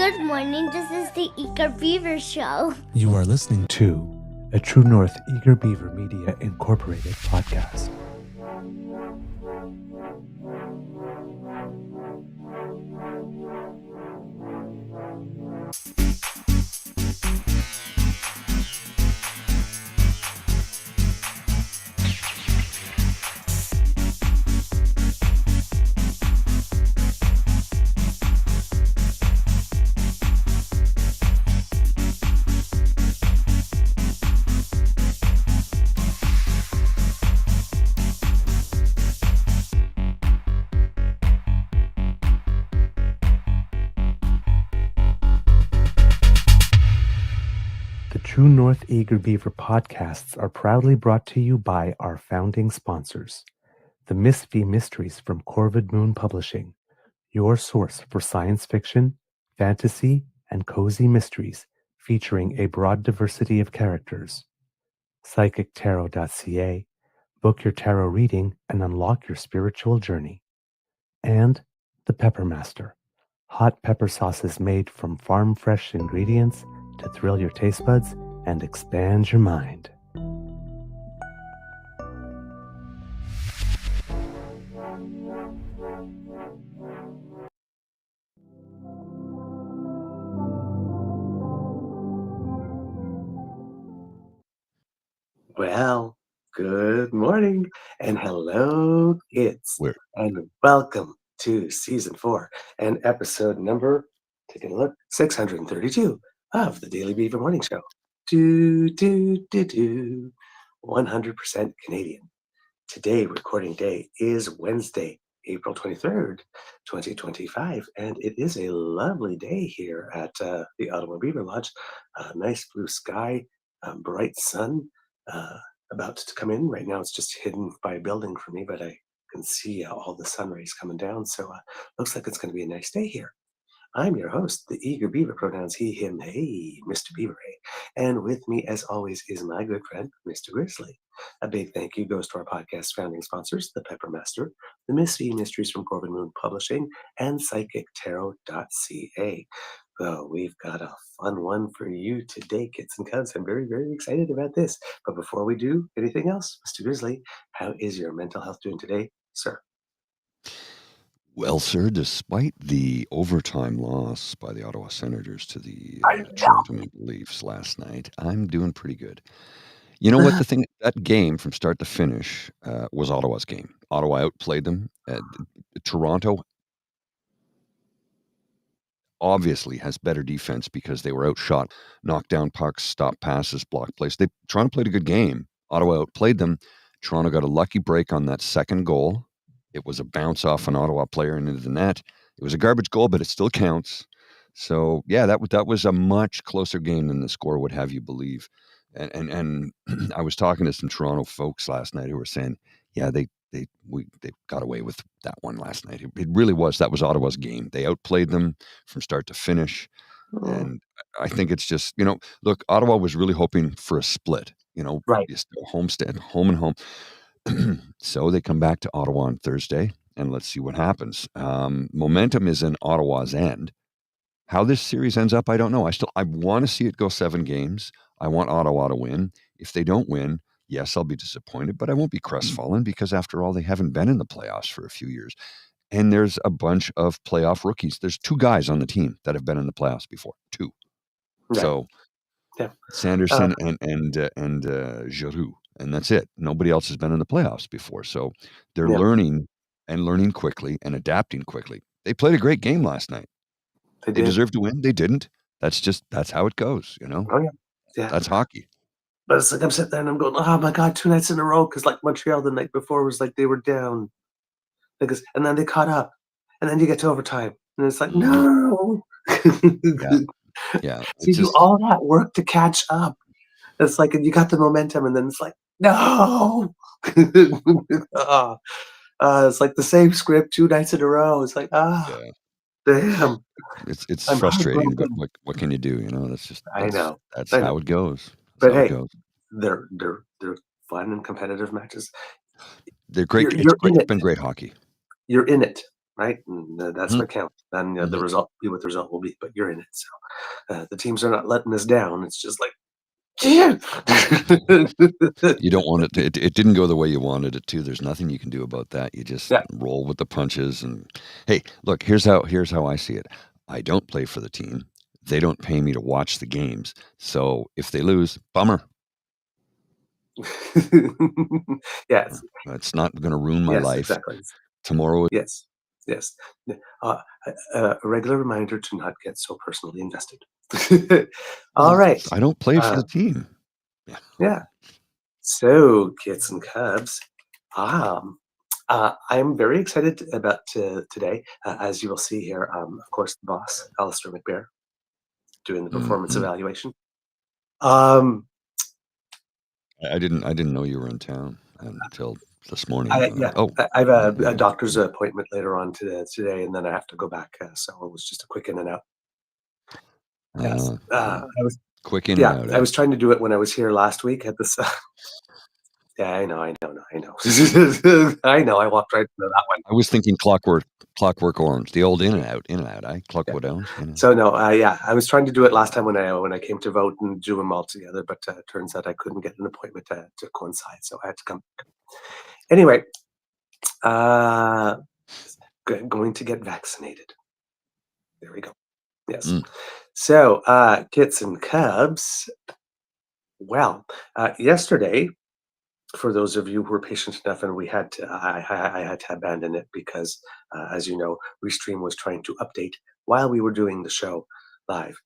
Good morning, this is the Eager Beaver Show. You are listening to a True North Eager Beaver Media Incorporated podcast. True North Eager Beaver podcasts are proudly brought to you by our founding sponsors, the Miss V Mysteries from Corvid Moon Publishing, your source for science fiction, fantasy, and cozy mysteries featuring a broad diversity of characters. PsychicTarot.ca, book your tarot reading and unlock your spiritual journey. And the Pepper Master, hot pepper sauces made from farm-fresh ingredients to thrill your taste buds and expand your mind. Well, good morning and hello, kids, Where? and welcome to season 4 and episode number, taking a look, 632 of the Daily Beaver Morning Show. 100% Canadian. Today, recording day is Wednesday, April 23rd, 2025, and it is a lovely day here at the Ottawa Beaver Lodge. Nice blue sky, bright sun. About to come in. Right now it's just hidden by a building for me, but I can see all the sun rays coming down, so looks like it's going to be a nice day here. I'm your host, the Eager Beaver, pronouns he, him, hey, Mr. Beaver, hey. And with me, as always, is my good friend, Mr. Grizzly. A big thank you goes to our podcast founding sponsors, the Pepper Master, the Miss V Mysteries from Corbin Moon Publishing, and PsychicTarot.ca. So we've got a fun one for you today, kids and cubs. I'm very, very excited about this. But before we do anything else, Mr. Grizzly, how is your mental health doing today, sir? Well, sir, despite the overtime loss by the Ottawa Senators to the Toronto Maple Leafs last night, I'm doing pretty good. You know what? The thing, that game from start to finish was Ottawa's game. Ottawa outplayed them. Toronto obviously has better defense because they were outshot, knocked down pucks, stopped passes, blocked plays. Toronto played a good game. Ottawa outplayed them. Toronto got a lucky break on that second goal. It was a bounce off an Ottawa player into the net. It was a garbage goal, but it still counts. So yeah, that was a much closer game than the score would have you believe. And I was talking to some Toronto folks last night who were saying, yeah, they got away with that one last night. It really was. That was Ottawa's game. They outplayed them from start to finish. And I think it's just, look, Ottawa was really hoping for a split, Right. Just a homestand, home and home. So they come back to Ottawa on Thursday, and let's see what happens. Momentum is in Ottawa's end. How this series ends up, I don't know. I want to see it go 7 games. I want Ottawa to win. If they don't win, yes, I'll be disappointed, but I won't be crestfallen because after all, they haven't been in the playoffs for a few years. And there's a bunch of playoff rookies. There's 2 guys on the team that have been in the playoffs before. 2. Right. So yeah. Sanderson and Giroux. And that's it. Nobody else has been in the playoffs before. So they're learning quickly and adapting quickly. They played a great game last night. They deserved to win. They didn't. That's how it goes, Oh, yeah. That's hockey. But it's like I'm sitting there and I'm going, oh my God, 2 nights in a row. Because like Montreal the night before was like they were down. And then they caught up. And then you get to overtime. And it's like, no. Yeah. So you do all that work to catch up. It's like, and you got the momentum, and then it's like, no. It's like the same script 2 nights in a row. It's like, damn. It's frustrating, but what can you do? I know. That's how it goes. But hey, they're fun and competitive matches. They're great. It's been great hockey. You're in it, right? And that's what counts. And the Mhm. result will be what the result will be, but you're in it. So the teams are not letting us down. It's just like, yeah. You don't want it to it didn't go the way you wanted it to. There's nothing you can do about that. You just Yeah. roll with the punches and, hey, look, here's how I see it. I don't play for the team. They don't pay me to watch the games. So if they lose, bummer. Yes. It's not gonna ruin my Yes, life. exactly. Tomorrow Yes. Yes. A regular reminder to not get so personally invested. All right. I don't play for Uh, the team. Yeah. yeah. So, kids and cubs, um, I'm very excited about today. As you will see here, of course, the boss, Alistair McBear, doing the performance Mhm. evaluation. Um, I didn't know you were in town until this morning. I have a Yeah. doctor's appointment later on today, and then I have to go back. So it was just a quick in and out. Yes. Yeah. I was Quick in and Yeah, out, I eh? was trying to do it when I was here last week at this. Yeah, I know. I know. I walked right into that one. I was thinking Clockwork Orange, the old in and out, eh? Yeah. Clockwork Orange, you know? So no, yeah, I was trying to do it last time when I came to vote and do them all together, but it turns out I couldn't get an appointment to coincide, so I had to come. Anyway, uh, going to get vaccinated. There we go. Yes. Mm. So, kits and cubs. Well, yesterday, for those of you who were patient enough, and we had to, I had to abandon it because, as you know, Restream was trying to update while we were doing the show live.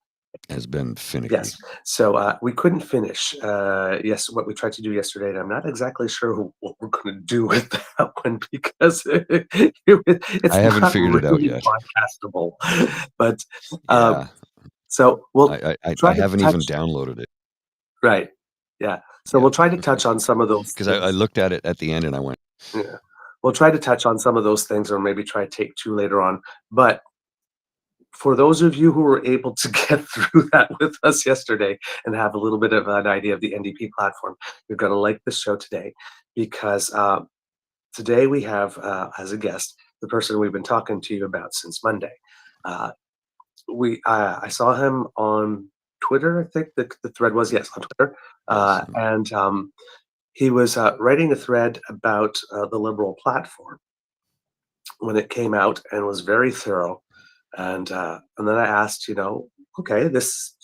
Has been finicky. Yes, so we couldn't finish. Yes, what we tried to do yesterday, and I'm not exactly sure what we're going to do with that one because it's I haven't not figured it out really yet. podcastable. But Yeah. so we'll I try to haven't even touch. downloaded it Right, yeah. So yet. we'll try to touch on some of those Because I things. looked at it at the end and I went, Yeah. We'll try to touch on some of those things or maybe try take 2 later on. But for those of you who were able to get through that with us yesterday and have a little bit of an idea of the NDP platform, you're gonna like the show today because, today we have, as a guest, the person we've been talking to you about since Monday. Uh, I saw him on Twitter, I think the thread was, yes, on Twitter, yes. and, he was, writing a thread about, the Liberal platform when it came out and was very thorough. And then I asked, okay, this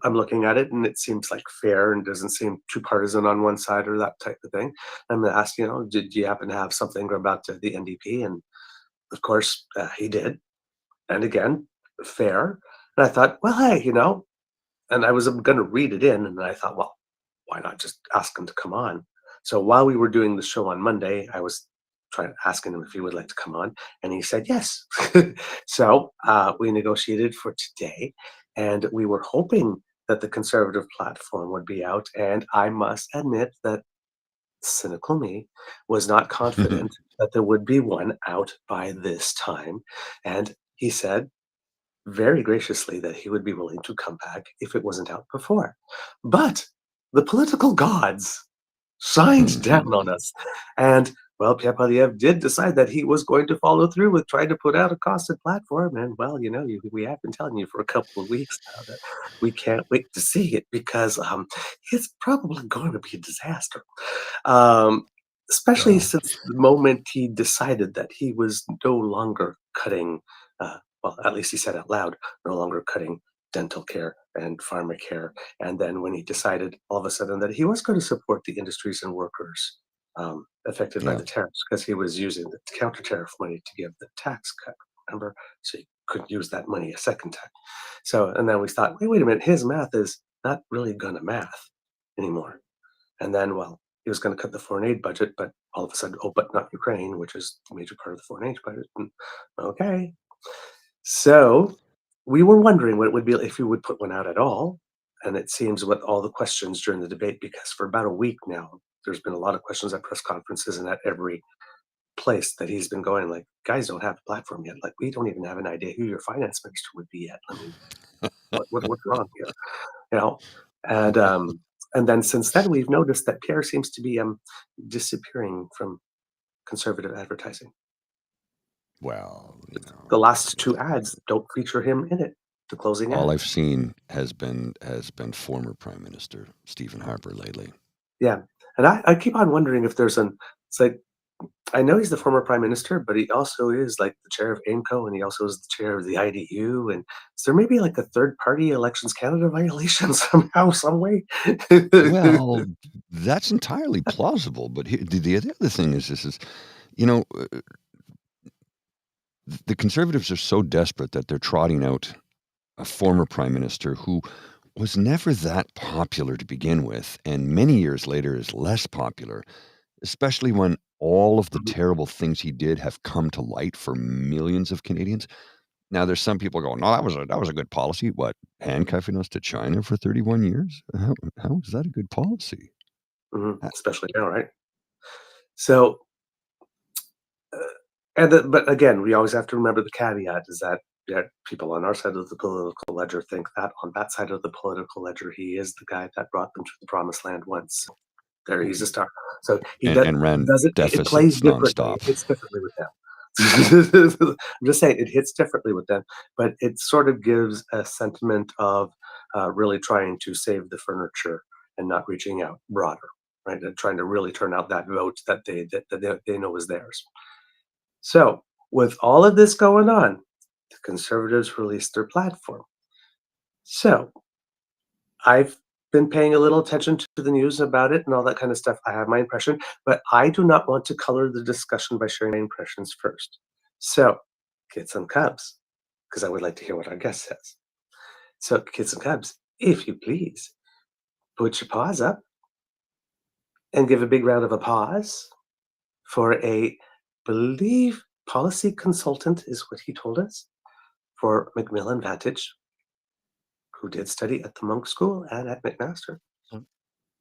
I'm looking at it and it seems like fair and doesn't seem too partisan on one side or that type of thing. And I asked, did you happen to have something about the NDP? And of course, he did. And again, fair. And I thought, well, hey, and I was going to read it in, and I thought, well, why not just ask him to come on? So while we were doing the show on Monday, I was asking him if he would like to come on, and he said yes. So we negotiated for today, and we were hoping that the conservative platform would be out. And I must admit that cynical me was not confident that there would be one out by this time. And he said very graciously that he would be willing to come back if it wasn't out before. But the political gods shined down on us. And well, Pierre Poilievre did decide that he was going to follow through with trying to put out a costed platform. And well, we have been telling you for a couple of weeks now that we can't wait to see it because it's probably going to be a disaster. Um, especially Yeah. since the moment he decided that he was no longer cutting, well, at least he said out loud, no longer cutting dental care and pharma care. And then when he decided all of a sudden that he was going to support the industries and workers affected by Yeah. the tariffs because he was using the counter tariff money to give the tax cut, remember? So he couldn't use that money a second time. So, and then we thought, wait a minute, his math is not really going to math anymore. And then, well, he was going to cut the foreign aid budget, but all of a sudden, oh, but not Ukraine, which is a major part of the foreign aid budget. Okay. So we were wondering what it would be if he would put one out at all. And it seems with all the questions during the debate, because for about a week now, there's been a lot of questions at press conferences and at every place that he's been going, like, guys don't have a platform yet. Like, we don't even have an idea who your finance minister would be yet. I mean, what's wrong here? You know? And then since then, we've noticed that Pierre seems to be disappearing from conservative advertising. Well, The last two ads don't feature him in it. The closing all ad. I've seen has been former Prime Minister Stephen Harper lately. Yeah. And I keep on wondering if there's it's like, I know he's the former prime minister, but he also is like the chair of AIMCO, and he also is the chair of the IDU. And is there maybe like a third party Elections Canada violation somehow, some way? Well, that's entirely plausible. But the other thing is, you know, uh, the Conservatives are so desperate that they're trotting out a former prime minister who was never that popular to begin with, and many years later is less popular, especially when all of the Mhm. terrible things he did have come to light for millions of Canadians. Now, there's some people going, "No, that was a good policy." What, handcuffing us to China for 31 years? How is that a good policy? Uh, Especially now, right? So, uh, but again, we always have to remember the caveat is that people on our side of the political ledger think that on that side of the political ledger, he is the guy that brought them to the promised land once. There, he's a star. So he and ran does it. It plays deficits differently. nonstop. It hits differently with them. I'm just saying it hits differently with them, but it sort of gives a sentiment of really trying to save the furniture and not reaching out broader, right? And trying to really turn out that vote that they know is theirs. So with all of this going on, the Conservatives released their platform. So I've been paying a little attention to the news about it and all that kind of stuff. I have my impression, but I do not want to color the discussion by sharing my impressions first. So, kids and cubs, because I would like to hear what our guest says. So, kids and cubs, if you please, put your paws up and give a big round of applause for believe policy consultant is what he told us, for McMillan Vantage, who did study at the Monk School and at McMaster.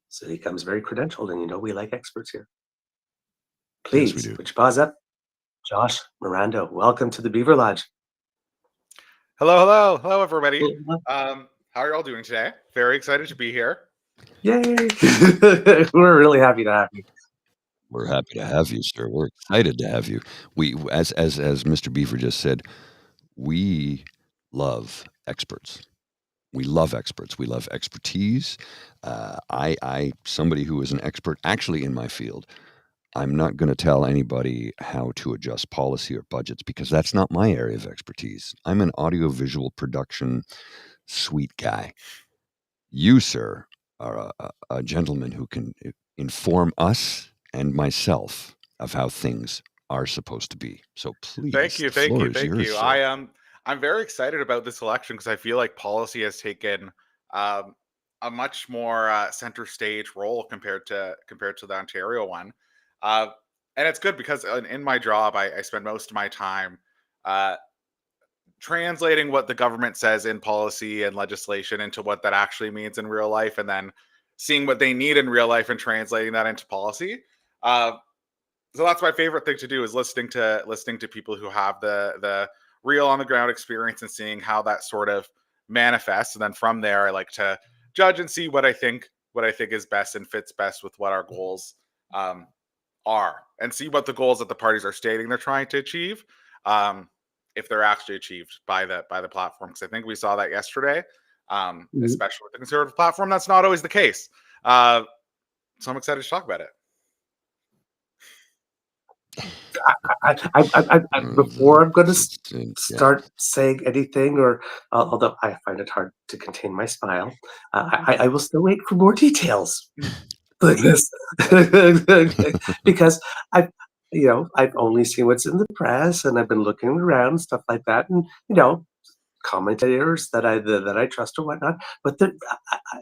So he comes very credentialed, and we like experts here. Yes, we Please do. put your paws up. Josh Marando, welcome to the Beaver Lodge. Hello, everybody. Well, How are y'all doing today? Very excited to be here. Yay! We're really happy to have you. We're happy to have you, sir. We're excited to have you. We, as Mr. Beaver just said, we love experts. We love experts. We love expertise. Somebody who is an expert actually in my field. I'm not going to tell anybody how to adjust policy or budgets because that's not my area of expertise. I'm an audiovisual production sweet guy. You, sir, are a gentleman who can inform us and myself of how things are supposed to be. So Thank please, you, the thank floor you, is thank yours, you. sir. I'm very excited about this election because I feel like policy has taken um, a much more center stage role compared to the Ontario one, uh, and it's good because in my job I spend most of my time uh, translating what the government says in policy and legislation into what that actually means in real life, and then seeing what they need in real life and translating that into policy. Uh, so that's my favorite thing to do is listening to people who have the real on the ground experience and seeing how that sort of manifests. And then from there, I like to judge and see what I think is best and fits best with what our goals um, are, and see what the goals that the parties are stating they're trying to achieve, if they're actually achieved by the platform. Because I think we saw that yesterday, Mhm. especially with the Conservative platform. That's not always the case. Uh, so I'm excited to talk about it. Before I'm going to Yeah. start saying anything, or although I find it hard to contain my smile, I will still wait for more details like this because I've I've only seen what's in the press, and I've been looking around stuff like that, and commentators that I trust or whatnot. But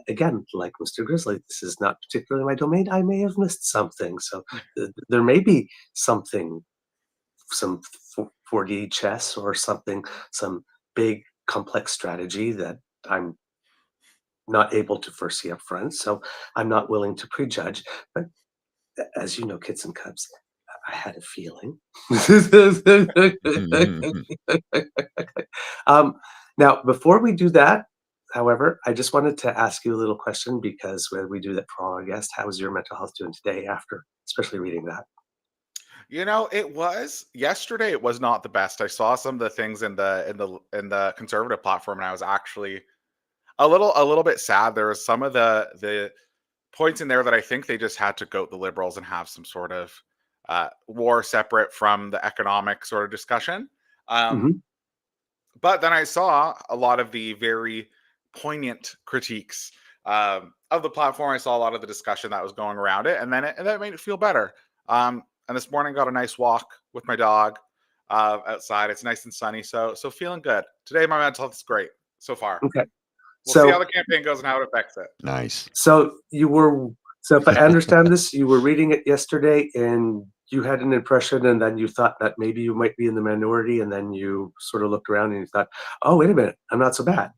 again, like Mr. Grizzly, this is not particularly my domain. I may have missed something, so there may be something, some 4D chess or something, some big complex strategy that I'm not able to foresee up front. So I'm not willing to prejudge. But as you know, kids and cubs, I had a feeling. um, Now, before we do that, however, I just wanted to ask you a little question because when we do that for all our guests, how is your mental health doing today after, especially reading that? It was yesterday. It was not the best. I saw some of the things in the conservative platform, and I was actually a little bit sad. There was some of the points in there that I think they just had to goat the liberals and have some sort of war separate from the economic sort of discussion. Hmm. But then I saw a lot of the very poignant critiques of the platform. I saw a lot of the discussion that was going around it, and that made it feel better. And this morning, got a nice walk with my dog outside. It's nice and sunny, so feeling good today. My mental health is great so far. Okay. We'll see how So, the campaign goes and how it affects it. Nice. so if I understand this, you were reading it yesterday and you had an impression, and then you thought that maybe you might be in the minority, and then you sort of looked around and you thought, oh, wait a minute, I'm not so bad.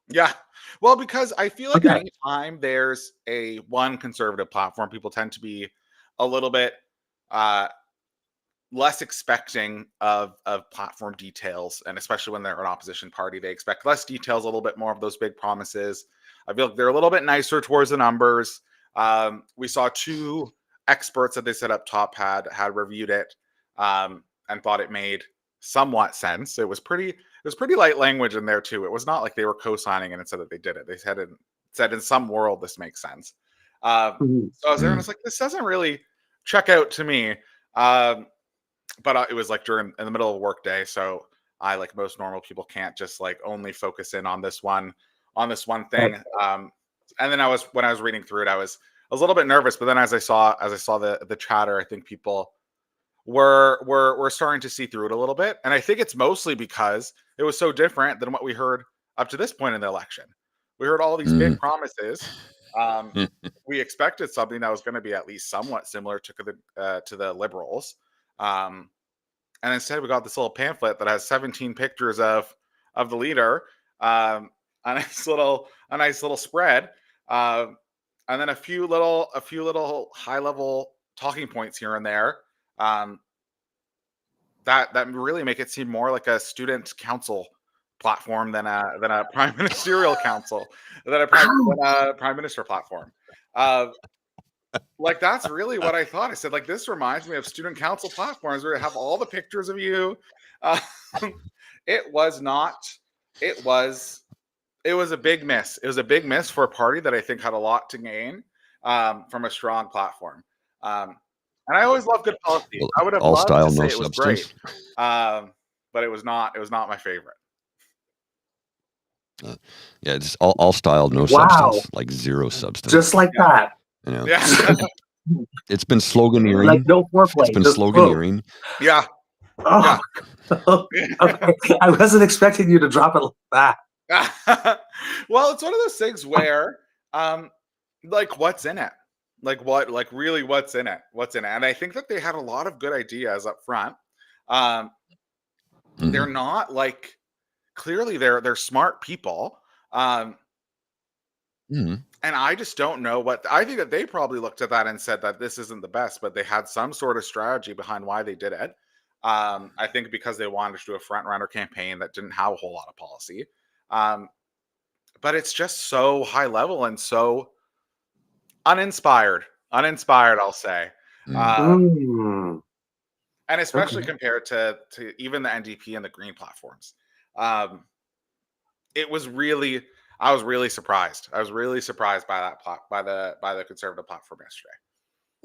Yeah. Well, because I feel like Okay. anytime there's a one conservative platform, people tend to be a little bit uh, less expecting of platform details, and especially when they're an opposition party, they expect less details, a little bit more of those big promises. I feel like they're a little bit nicer towards the numbers. We saw two experts that they set up top had reviewed it and thought it made somewhat sense. It was pretty light language in there too. It was not like they were co-signing it and said that they did it. They said in some world this makes sense. Mhm. So I was there and I was like, this doesn't really check out to me. But it was like in the middle of a work day, so I, like most normal people, can't just like only focus in on this one thing. And then when I was reading through it, I was a little bit nervous, but then as I saw the chatter, I think people were starting to see through it a little bit, and I think it's mostly because it was so different than what we heard up to this point in the election. We heard all these big promises. We expected something that was going to be at least somewhat similar to the liberals. And instead we got this little pamphlet that has 17 pictures of the leader, a nice little spread, and then a few little high level talking points here and there, that really make it seem more like a student council platform than a prime ministerial council, than a prime minister platform. Like, that's really what I thought. I said, like, this reminds me of student council platforms where you have all the pictures of you. Uh, it was not. It was a big miss. It was a big miss for a party that I think had a lot to gain from a strong platform. And I always love good policy. Well, I would have all loved style, to say no it was great, substance. but it was not. It was not my favorite. Yeah, it's all style, no Wow. substance, like zero substance. Just like that. You know, Yeah. it's been sloganeering. Like no foreplay. It's been just sloganeering. Yeah. Oh, okay. I wasn't expecting you to drop it like that. Well, it's one of those things where, like, what's in it? Like really, what's in it? And I think that they had a lot of good ideas up front. They're not like, clearly they're smart people. And I just don't know I think that they probably looked at that and said that this isn't the best, but they had some sort of strategy behind why they did it. I think because they wanted to do a front runner campaign that didn't have a whole lot of policy. But it's just so high level and so uninspired, I'll say. Mm. And especially Okay. compared to even the NDP and the Green platforms. It was really, I was really surprised. I was really surprised by that by the conservative platform yesterday.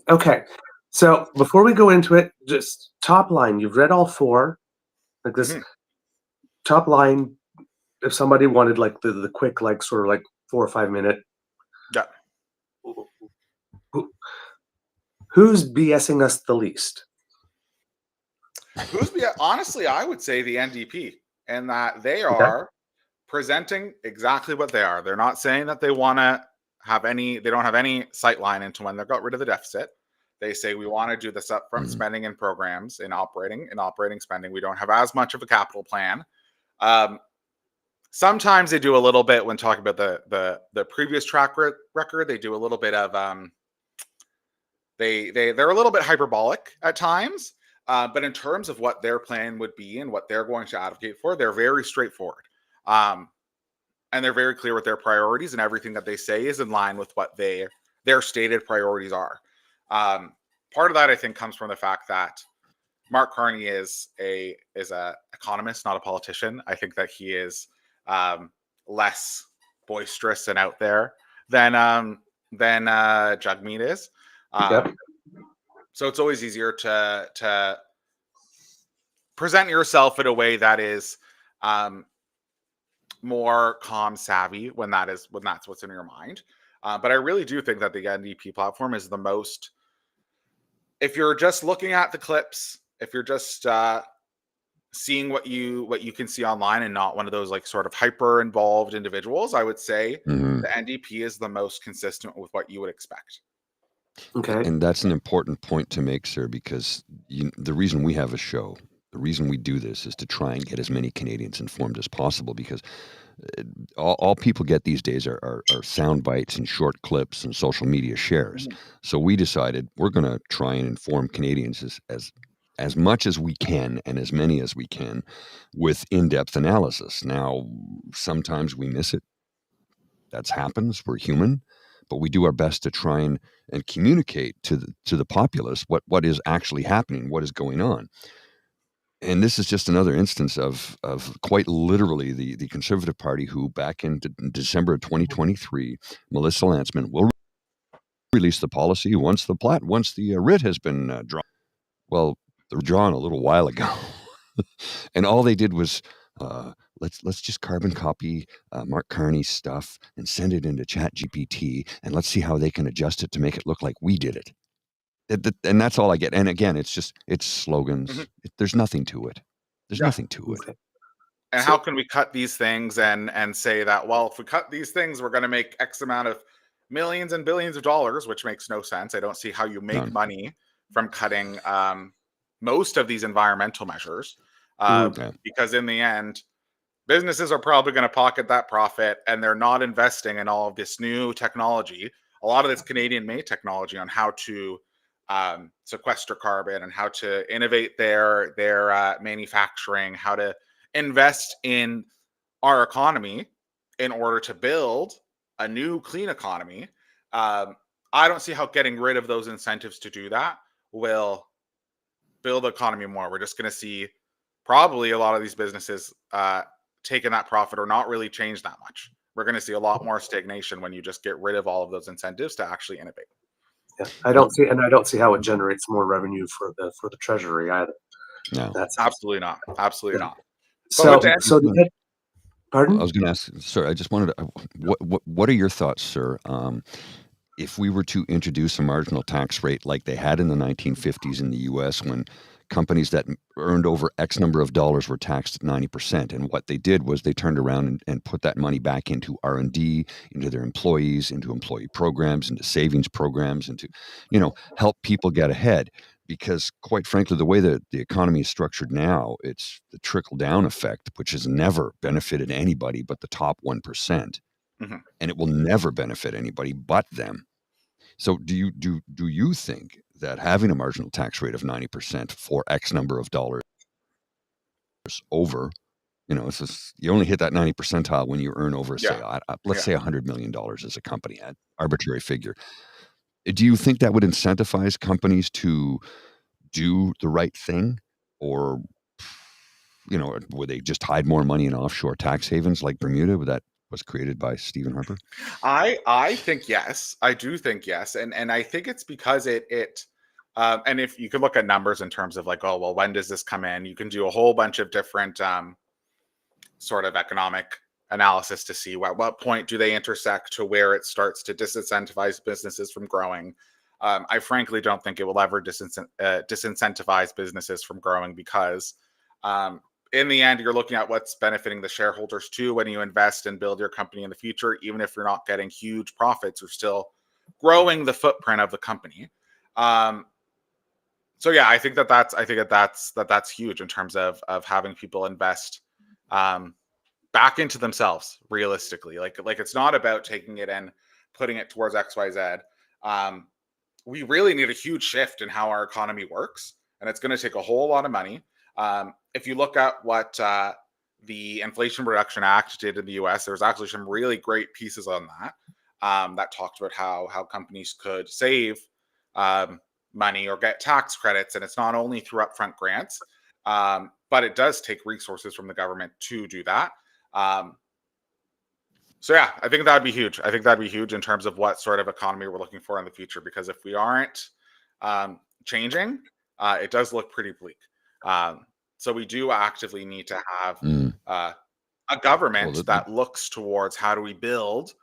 Okay. So before we go into it, just top line, you've read all four. Like this top line, if somebody wanted like the quick, like sort of like 4 or 5 minute. Yeah. Who's BSing us the least? Honestly, I would say the NDP, and that they are presenting exactly what they are. They're not saying that they want to have they don't have any sight line into when they got rid of the deficit. They say we want to do this upfront spending in programs, in operating spending. We don't have as much of a capital plan. Sometimes they do a little bit when talking about the previous track record. They do a little bit of they're a little bit hyperbolic at times. But in terms of what their plan would be and what they're going to advocate for, they're very straightforward. And they're very clear with their priorities, and everything that they say is in line with what their stated priorities are. Part of that, I think, comes from the fact that Mark Carney is a economist, not a politician. I think that he is less boisterous and out there than Jagmeet is. Yep. So it's always easier to present yourself in a way that is more calm savvy when that's what's in your mind. But I really do think that the NDP platform is the most, if you're just looking at the clips, if you're just seeing what you can see online and not one of those like sort of hyper involved individuals, I would say Mhm. the NDP is the most consistent with what you would expect. Okay. And that's an important point to make, sir, because the reason we have a show, the reason we do this is to try and get as many Canadians informed as possible, because all people get these days are sound bites and short clips and social media shares. Mhm. So we decided we're going to try and inform Canadians as much as we can and as many as we can with in-depth analysis. Now, sometimes we miss it. That happens. We're human, but we do our best to try and communicate to the populace what is actually happening, what is going on. And this is just another instance of quite literally the Conservative Party, who back in December of 2023, Melissa Lantsman will release the policy once the writ has been drawn. Well, they were drawn a little while ago, and all they did was let's just carbon copy Mark Carney's stuff and send it into ChatGPT, and let's see how they can adjust it to make it look like we did it. And that's all I get. And again, it's slogans. Mhm. There's nothing to it. There's Yeah. nothing to it. Okay. And So- how can we cut these things and say that, well, if we cut these things, we're going to make X amount of millions and billions of dollars, which makes no sense. I don't see how you make None. money from cutting most of these environmental measures, Yeah. because in the end, businesses are probably going to pocket that profit, and they're not investing in all of this new technology, a lot of this Canadian-made technology on how to sequester carbon and how to innovate their manufacturing, how to invest in our economy in order to build a new clean economy. I don't see how getting rid of those incentives to do that will build the economy more. We're just going to see probably a lot of these businesses taking that profit or not really change that much. We're going to see a lot more stagnation when you just get rid of all of those incentives to actually innovate. Yeah, I don't see how it generates more revenue for the treasury either. No. That's Absolutely not. Absolutely Yeah. not. so. But So the I pardon? was going to ask, sir. I just wanted to. What are your thoughts, sir? If we were to introduce a marginal tax rate like they had in the 1950s in the U.S., when companies that earned over X number of dollars were taxed at 90%, and what they did was they turned around and put that money back into R&D, into their employees, into employee programs, into savings programs, into help people get ahead. Because quite frankly, the way that the economy is structured now, it's the trickle down effect, which has never benefited anybody but the top 1%. Mhm. And it will never benefit anybody but them. So do you think that having a marginal tax rate of 90% for X number of dollars over, it's just, you only hit that 90 percentile when you earn over, say, let's say $100 million as a company, at arbitrary figure. Do you think that would incentivize companies to do the right thing, or would they just hide more money in offshore tax havens like Bermuda that was created by Stephen Harper? I think yes. I do think yes, and I think it's because it and if you could look at numbers in terms of like, oh well, when does this come in? You can do a whole bunch of different sort of economic analysis to see what point do they intersect to where it starts to disincentivize businesses from growing. I frankly don't think it will ever disincentivize businesses from growing, because in the end, you're looking at what's benefiting the shareholders too when you invest and build your company in the future. Even if you're not getting huge profits, you're still growing the footprint of the company. So yeah, I think that's huge in terms of having people invest back into themselves realistically. Like it's not about taking it and putting it towards XYZ. We really need a huge shift in how our economy works, and it's going to take a whole lot of money. If you look at what the Inflation Reduction Act did in the U.S., there's actually some really great pieces on that that talked about how companies could save money or get tax credits. And it's not only through upfront grants, but it does take resources from the government to do that. So yeah, I think that'd be huge. I think that'd be huge in terms of what sort of economy we're looking for in the future. Because if we aren't changing, it does look pretty bleak. So we do actively need to have a government that looks towards how do we build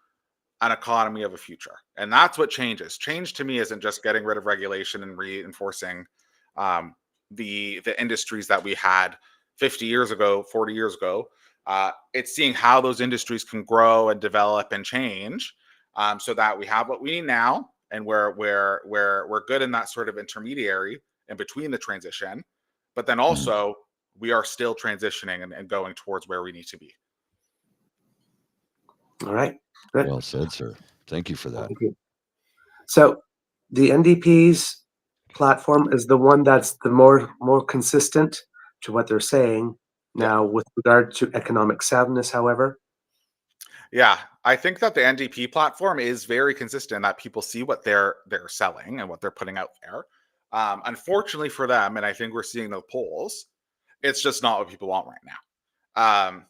an economy of a future. And that's what changes. Change to me isn't just getting rid of regulation and reinforcing the industries that we had 50 years ago, 40 years ago. It's seeing how those industries can grow and develop and change, so that we have what we need now, and we're good in that sort of intermediary in between the transition, but then also we are still transitioning and going towards where we need to be. All right. Good. Well said, sir. Thank you for that. Thank you. So the NDP's platform is the one that's the more consistent to what they're saying. Now, with regard to economic soundness, however. Yeah, I think that the NDP platform is very consistent, that people see what they're selling and what they're putting out there. Unfortunately for them, and I think we're seeing the polls, it's just not what people want right now.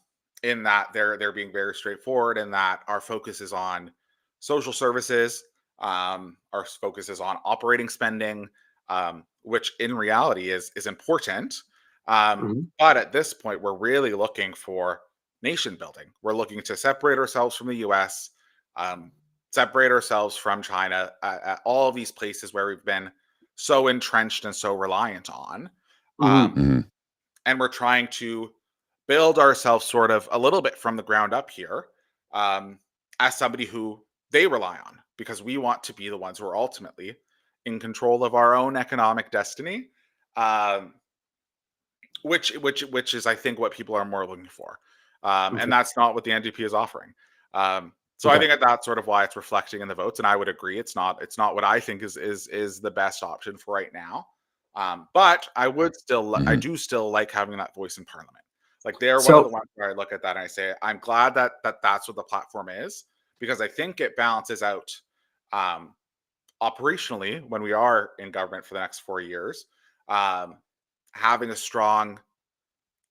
In that they're being very straightforward, in that our focus is on social services, our focus is on operating spending, which in reality is important. But at this point, we're really looking for nation building. We're looking to separate ourselves from the US, separate ourselves from China, at all of these places where we've been so entrenched and so reliant on. And we're trying to build ourselves sort of a little bit from the ground up here, as somebody who they rely on, because we want to be the ones who are ultimately in control of our own economic destiny, which is, I think, what people are more looking for. And that's not what the NDP is offering. So I think that's sort of why it's reflecting in the votes. And I would agree, it's not what I think is the best option for right now. But I would still, I do still like having that voice in Parliament. Like, they're one of the ones where I look at that and I say, I'm glad that that's what the platform is, because I think it balances out operationally when we are in government for the next 4 years. Having a strong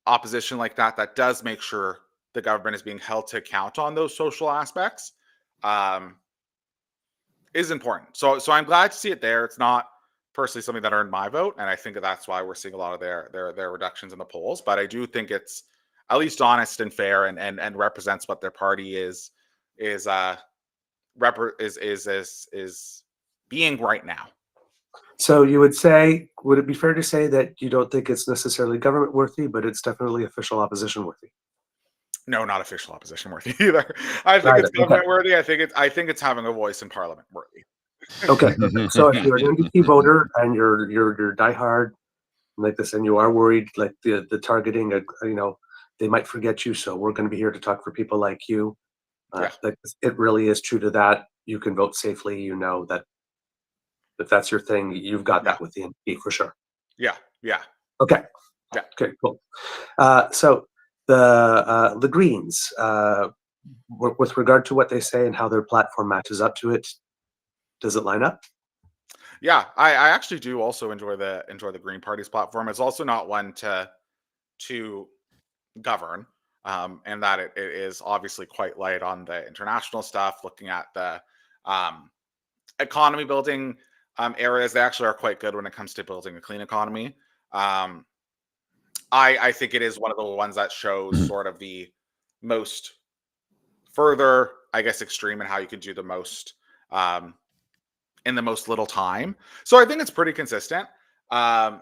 opposition like that does make sure the government is being held to account on those social aspects, is important. So I'm glad to see it there. It's not personally something that earned my vote, and I think that's why we're seeing a lot of their reductions in the polls. But I do think it's at least honest and fair, and represents what their party is being right now. So you would say, would it be fair to say that you don't think it's necessarily government worthy, but it's definitely official opposition worthy? No, not official opposition worthy either. I think it's government worthy. I think it's having a voice in Parliament worthy. Okay. So if you're an NDP voter and you're diehard like this, and you are worried, like the targeting, they might forget you. So we're going to be here to talk for people like you. Like, it really is true to that. You can vote safely. You know that if that's your thing, you've got that with the NDP for sure. Yeah. Okay. Yeah. Okay. Cool. So the Greens, with regard to what they say and how their platform matches up to it, does it line up? Yeah, I actually do also enjoy the Green Party's platform. It's also not one to govern, and that it is obviously quite light on the international stuff. Looking at the economy building areas, they actually are quite good when it comes to building a clean economy. I think it is one of the ones that shows sort of the most further, I guess, extreme in how you could do the most in the most little time. So I think it's pretty consistent. I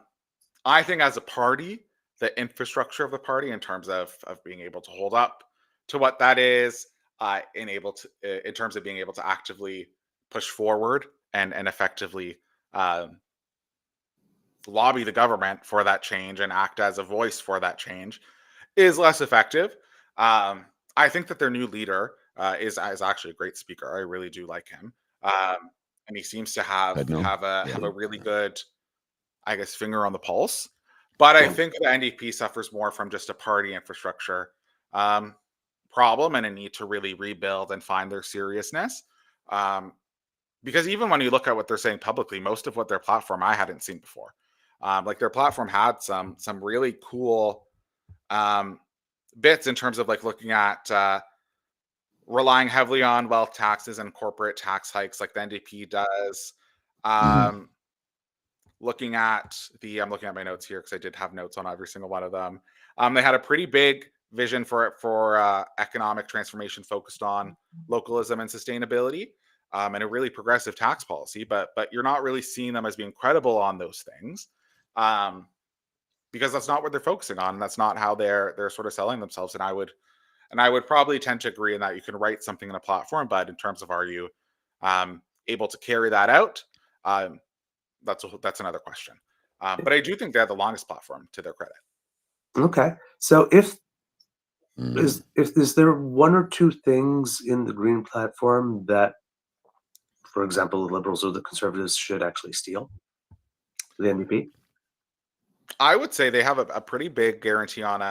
think as a party, the infrastructure of the party in terms of being able to hold up to what that is, in terms of being able to actively push forward and effectively lobby the government for that change and act as a voice for that change, is less effective. I think that their new leader is actually a great speaker. I really do like him. And he seems to have a really good, I guess, finger on the pulse. But I think the NDP suffers more from just a party infrastructure problem and a need to really rebuild and find their seriousness, because even when you look at what they're saying publicly, most of what their platform I hadn't seen before. Like their platform had some really cool bits in terms of like looking at relying heavily on wealth taxes and corporate tax hikes, like the NDP does. Mhm. Looking at I'm looking at my notes here because I did have notes on every single one of them. They had a pretty big vision for economic transformation focused on localism and sustainability, and a really progressive tax policy. But you're not really seeing them as being credible on those things, because that's not what they're focusing on. And that's not how they're sort of selling themselves. And I would probably tend to agree in that you can write something in a platform, but in terms of are you able to carry that out? That's another question. But I do think they have the longest platform to their credit. Okay. So Mm. is there one or two things in the Green platform that, for example, the Liberals or the Conservatives should actually steal? The NDP? I would say they have a pretty big guarantee on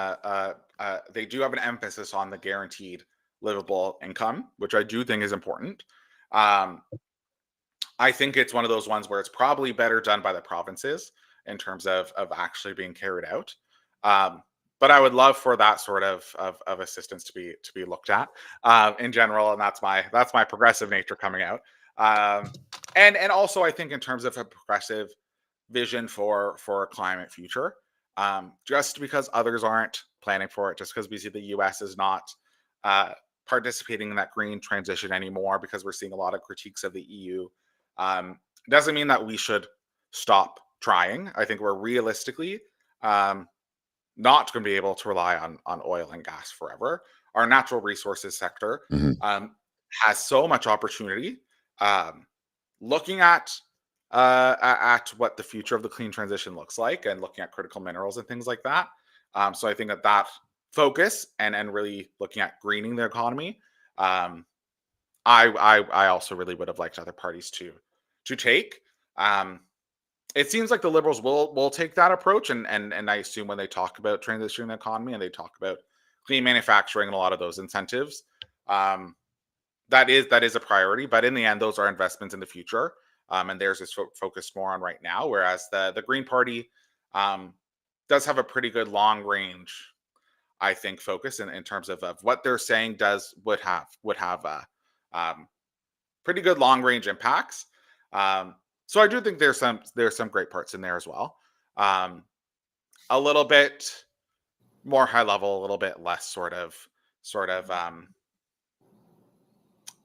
they do have an emphasis on the guaranteed livable income, which I do think is important. Um, I think it's one of those ones where it's probably better done by the provinces in terms of actually being carried out. But I would love for that sort of assistance to be looked at in general, and that's my progressive nature coming out. And also I think in terms of a progressive vision for a climate future, just because others aren't planning for it, just because we see the U.S. is not uh, participating in that green transition anymore, because we're seeing a lot of critiques of the EU. Doesn't mean that we should stop trying. I think we're realistically not going to be able to rely on oil and gas forever. Our natural resources sector Mhm. has so much opportunity. Looking at what the future of the clean transition looks like, and looking at critical minerals and things like that. So I think that focus and really looking at greening the economy, I also really would have liked other parties to take. It seems like the Liberals will take that approach, and I assume when they talk about transitioning the economy and they talk about clean manufacturing and a lot of those incentives, that is a priority. But in the end, those are investments in the future, and theirs is focused more on right now. Whereas the Green Party does have a pretty good long range, I think, focus in terms of what they're saying would have pretty good long range impacts. So I do think there's some great parts in there as well. A little bit more high level, a little bit less sort of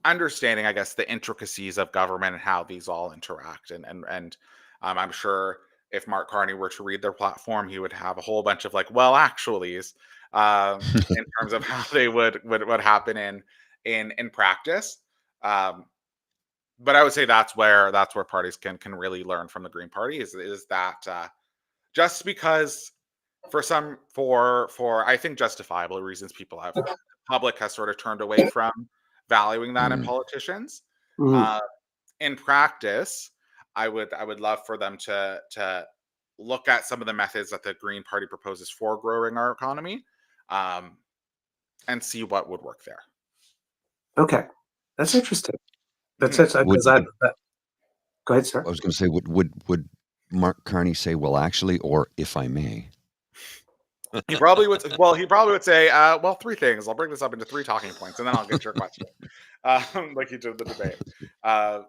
understanding, I guess, the intricacies of government and how these all interact. And I'm sure if Mark Carney were to read their platform, he would have a whole bunch of like, well, actuallys, in terms of how they would happen in practice. Um, but I would say that's where parties can really learn from the Green Party is that just because for I think justifiable reasons, public has sort of turned away from valuing that in Mm. politicians. Mhm. Uh, in practice, I would love for them to look at some of the methods that the Green Party proposes for growing our economy, um, and see what would work there. Okay. That's interesting. That's Mhm. it, Would because go ahead, sir. I was going to say, would Mark Carney say, "Well, actually," or "if I may"? He probably would. Well, he probably would say, "Well, three things. I'll break this up into three talking points, and then I'll get your question." Like he did the debate. Uh,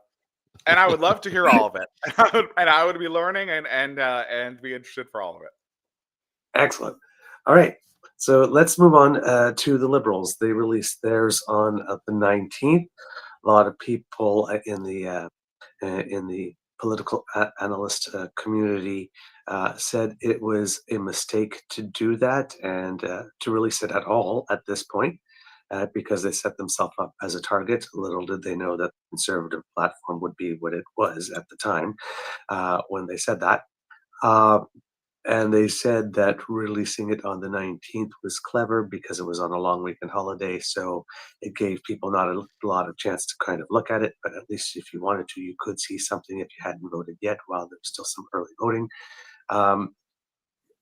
and I would love to hear all of it, and I would be learning and be interested for all of it. Excellent. All right. So let's move on to the Liberals. They released theirs on the 19th. A lot of people in the political analyst community said it was a mistake to do that and to release it at all at this point, because they set themselves up as a target. Little did they know that the conservative platform would be what it was at the time when they said that. Uh, and they said that releasing it on the 19th was clever because it was on a long weekend holiday. So it gave people not a lot of chance to kind of look at it. But at least if you wanted to, you could see something if you hadn't voted yet while there was still some early voting. Um,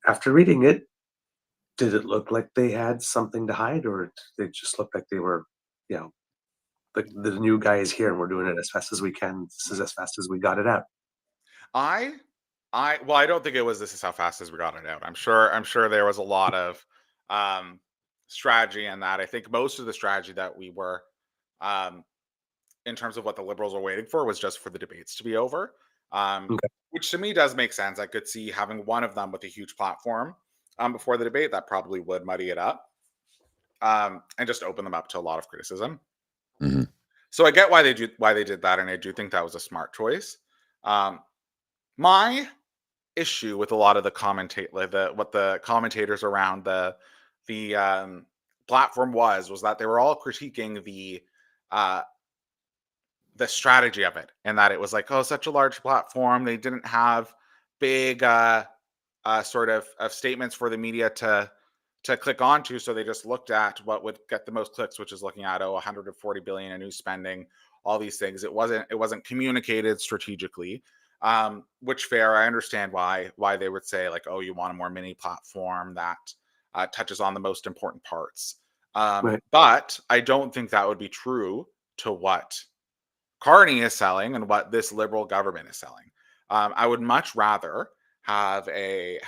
After reading it, did it look like they had something to hide, or did they just look like they were, you know, the new guy is here, and we're doing it as fast as we can. This is as fast as we got it out. I well, I don't think it was this is how fast as we got it out. I'm sure there was a lot of um strategy in that. I think most of the strategy that we were um in terms of what the liberals were waiting for was just for the debates to be over. Okay. Which to me does make sense. I could see having one of them with a huge platform before the debate. That probably would muddy it up and just open them up to a lot of criticism. hmm So I get why they did that, and I do think that was a smart choice. Um, my issue with a lot of the what the commentators around the platform was that they were all critiquing uh, the strategy of it, and that it was like, oh, such a large platform. They didn't have big sort of statements for the media to click onto, so they just looked at what would get the most clicks, which is looking at 140 billion in new spending, all these things. It wasn't communicated strategically, which fair. I understand why they would say like, oh, you want a more mini platform that touches on the most important parts. Right. But I don't think that would be true to what Carney is selling and what this liberal government is selling. I would much rather have a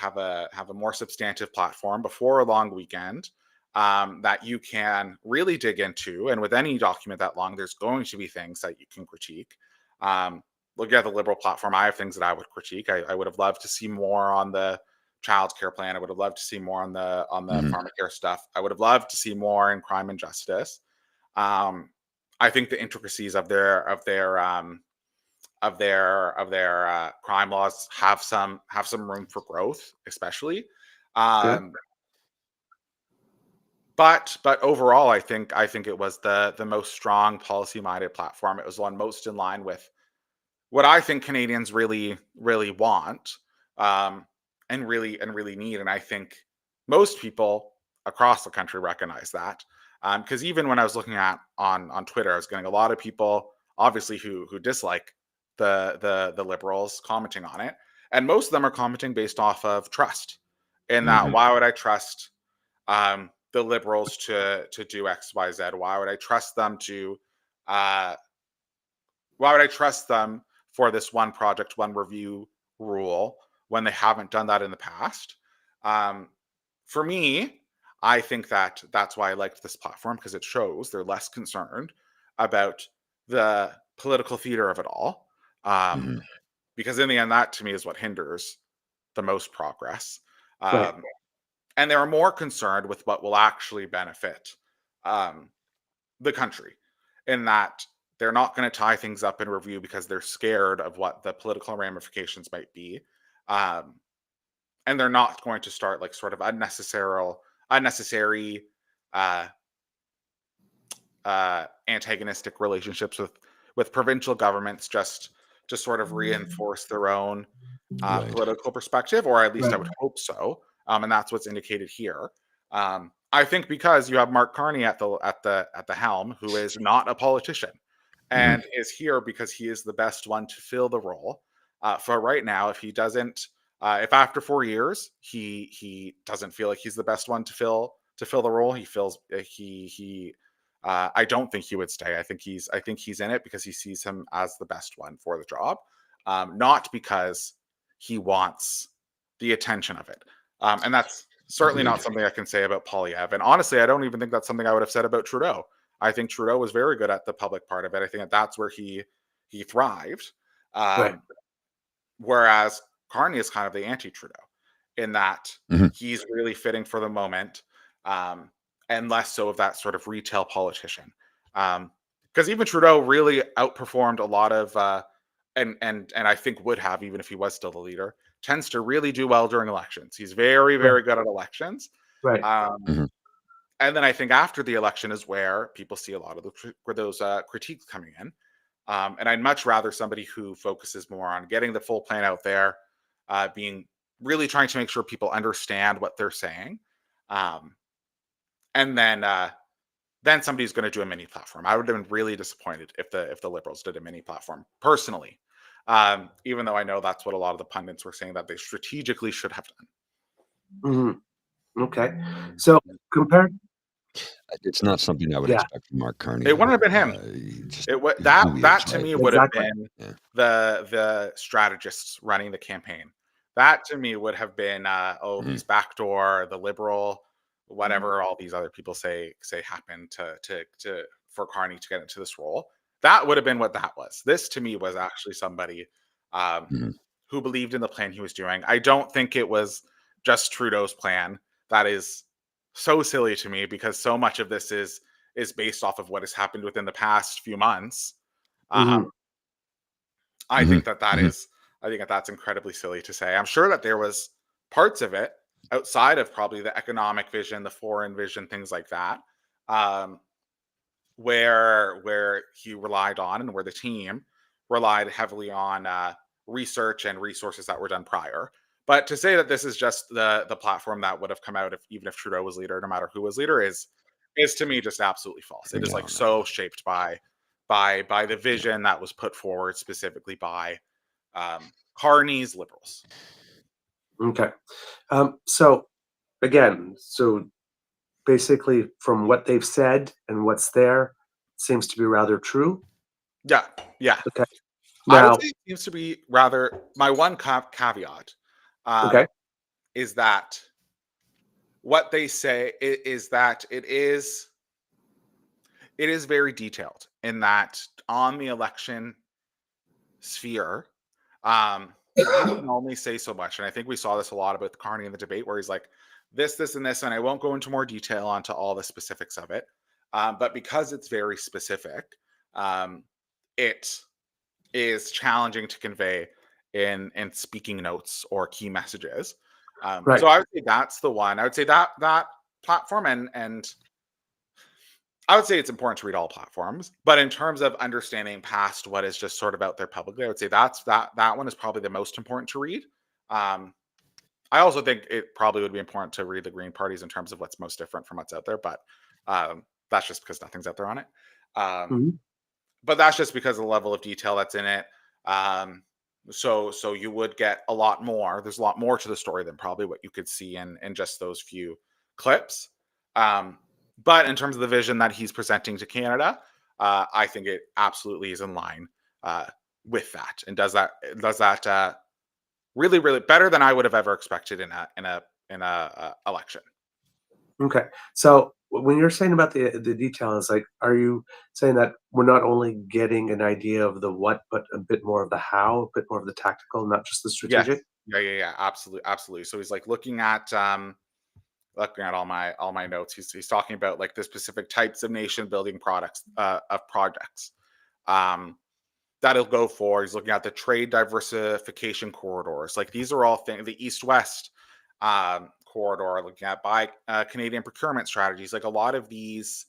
more substantive platform before a long weekend that you can really dig into. And with any document that long, there's going to be things that you can critique. Looking at the liberal platform, I have things that I would critique. I would have loved to see more on the child care plan. I would have loved to see more on the hmm pharmacare stuff. I would have loved to see more in crime and justice. Um, I think the intricacies of their crime laws have some room for growth, especially. Good. Um, but overall, I think it was the most strong policy minded platform. It was one most in line with what I think Canadians really want, um, and really need. And I think most people across the country recognize that. Because even when I was looking at on Twitter, I was getting a lot of people, obviously, who dislike the liberals commenting on it, and most of them are commenting based off of trust. In that, hmm why would I trust the liberals to do X, Y, Z? Uh, Why would I trust them for this one project, one review rule when they haven't done that in the past? Um, for me, I think that's why I liked this platform, because it shows they're less concerned about the political theater of it all. Um, hmm because in the end, that to me is what hinders the most progress. Right. Um, and they're more concerned with what will actually benefit um, the country, in that they're not going to tie things up in review because they're scared of what the political ramifications might be. Um, and they're not going to start like sort of unnecessary uh, antagonistic relationships with provincial governments, just sort of reinforce their own Right. political perspective, or at least I Right. would hope so. And that's what's indicated here. I think because you have Mark Carney at the helm, who is not a politician hmm and is here because he is the best one to fill the role. For right now, if he doesn't, if after 4 years he doesn't feel like he's the best one to fill the role, he feels he I don't think he would stay. I think he's in it because he sees him as the best one for the job, not because he wants the attention of it. And that's certainly Agreed. not something I can say about Polyev. And honestly, I don't even think that's something I would have said about Trudeau. I think Trudeau was very good at the public part of it. I think that's where he thrived. Right. Um, whereas Carney is kind of the anti-Trudeau, in that hmm he's really fitting for the moment, um, and less so of that sort of retail politician. Because even Trudeau really outperformed a lot of, and I think would have, even if he was still the leader, tends to really do well during elections. He's very Right. very good at elections. Right. Um, hmm and then I think after the election is where people see a lot of those critiques coming in. And I'd much rather somebody who focuses more on getting the full plan out there, being really trying to make sure people understand what they're saying, um, and then somebody's going to do a mini platform. I would have been really disappointed if the liberals did a mini platform personally, even though I know that's what a lot of the pundits were saying that they strategically should have done. Mhm. Okay. So compared It's not something I would Yeah. expect from Mark Carney, It wouldn't have been him. just It would who that he that is, to right? me would have Exactly. been Yeah. the strategists running the campaign. That to me would have been he's backdoor, the liberal, whatever all these other people say happened to for Carney to get into this role. That would have been what that was. This to me was actually somebody Mhm. who believed in the plan he was doing. I don't think it was just Trudeau's plan. That is so silly to me because so much of this is based off of what has happened within the past few months. Mhm. I think that Mhm. I think that that's incredibly silly to say. I'm sure that there was parts of it outside of probably the economic vision, the foreign vision, things like that, um, where he relied on and where the team relied heavily on research and resources that were done prior. But to say that this is just the platform that would have come out if even if Trudeau was leader, no matter who was leader, is to me just absolutely false. It is like No. so shaped by the vision that was put forward specifically by Carney's liberals. Okay. So again, so basically from what they've said and what's there seems to be rather true. Yeah, yeah. Okay. I would Now, say it seems to be rather my one caveat okay. is that what they say is that it is very detailed in that on the election sphere, you can only say so much. And I think we saw this a lot about Carney in the debate where he's like, this, and this, and I won't go into more detail onto all the specifics of it. But because it's very specific, it is challenging to convey in speaking notes or key messages. Right. So I would say that's the one. I would say that platform and I would say it's important to read all platforms, but in terms of understanding past what is just sort of out there publicly, I would say that one is probably the most important to read. Um, I also think it probably would be important to read the Green parties in terms of what's most different from what's out there, but that's just because nothing's out there on it. Um, Mhm. but that's just because of the level of detail that's in it. So you would get a lot more. There's a lot more to the story than probably what you could see in just those few clips. Um, but in terms of the vision that he's presenting to Canada, I think it absolutely is in line uh, with that, and does that really better than I would have ever expected in a election. Okay. So when you're saying about the details, like, are you saying that we're not only getting an idea of the what, but a bit more of the how, a bit more of the tactical, not just the Yes. strategic? Yeah. Absolutely. So he's like looking at all my notes. He's talking about like the specific types of nation building products of projects that he'll go for. He's looking at the trade diversification corridors. Like these are all things. The East West corridor. Looking at by Canadian procurement strategies. Like a lot of these,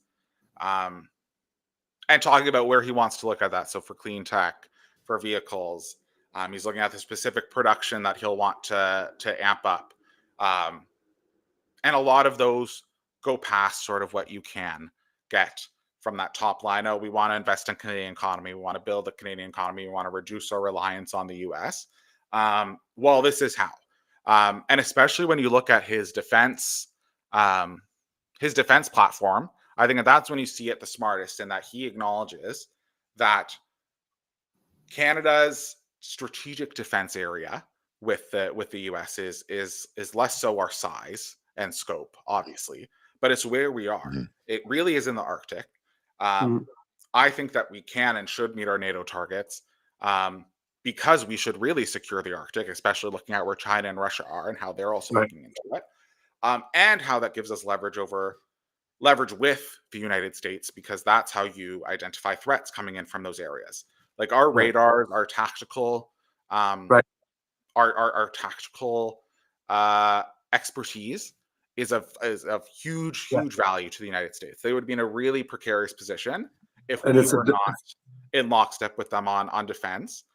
um, and talking about where he wants to look at that. So for clean tech, for vehicles, he's looking at the specific production that he'll want to amp up. Um, and a lot of those go past sort of what you can get from that top line. Oh, we want to invest in Canadian economy. We want to build the Canadian economy. We want to reduce our reliance on the US. Well, this is how. And especially when you look at um, his defense platform, I think that's when you see it the smartest, in that he acknowledges that Canada's strategic defense area with the US is less so our size and scope, obviously, but it's where we are. Mhm. It really is in the Arctic. Mhm. I think that we can and should meet our NATO targets because we should really secure the Arctic, especially looking at where China and Russia are and how they're also Right. looking into it, and how that gives us leverage with the United States, because that's how you identify threats coming in from those areas. Like our Right. radars, our tactical, um, Right. our tactical uh, expertise is of Yeah. huge value to the United States. They would be in a really precarious position if And we it's a were not in lockstep with them on defense.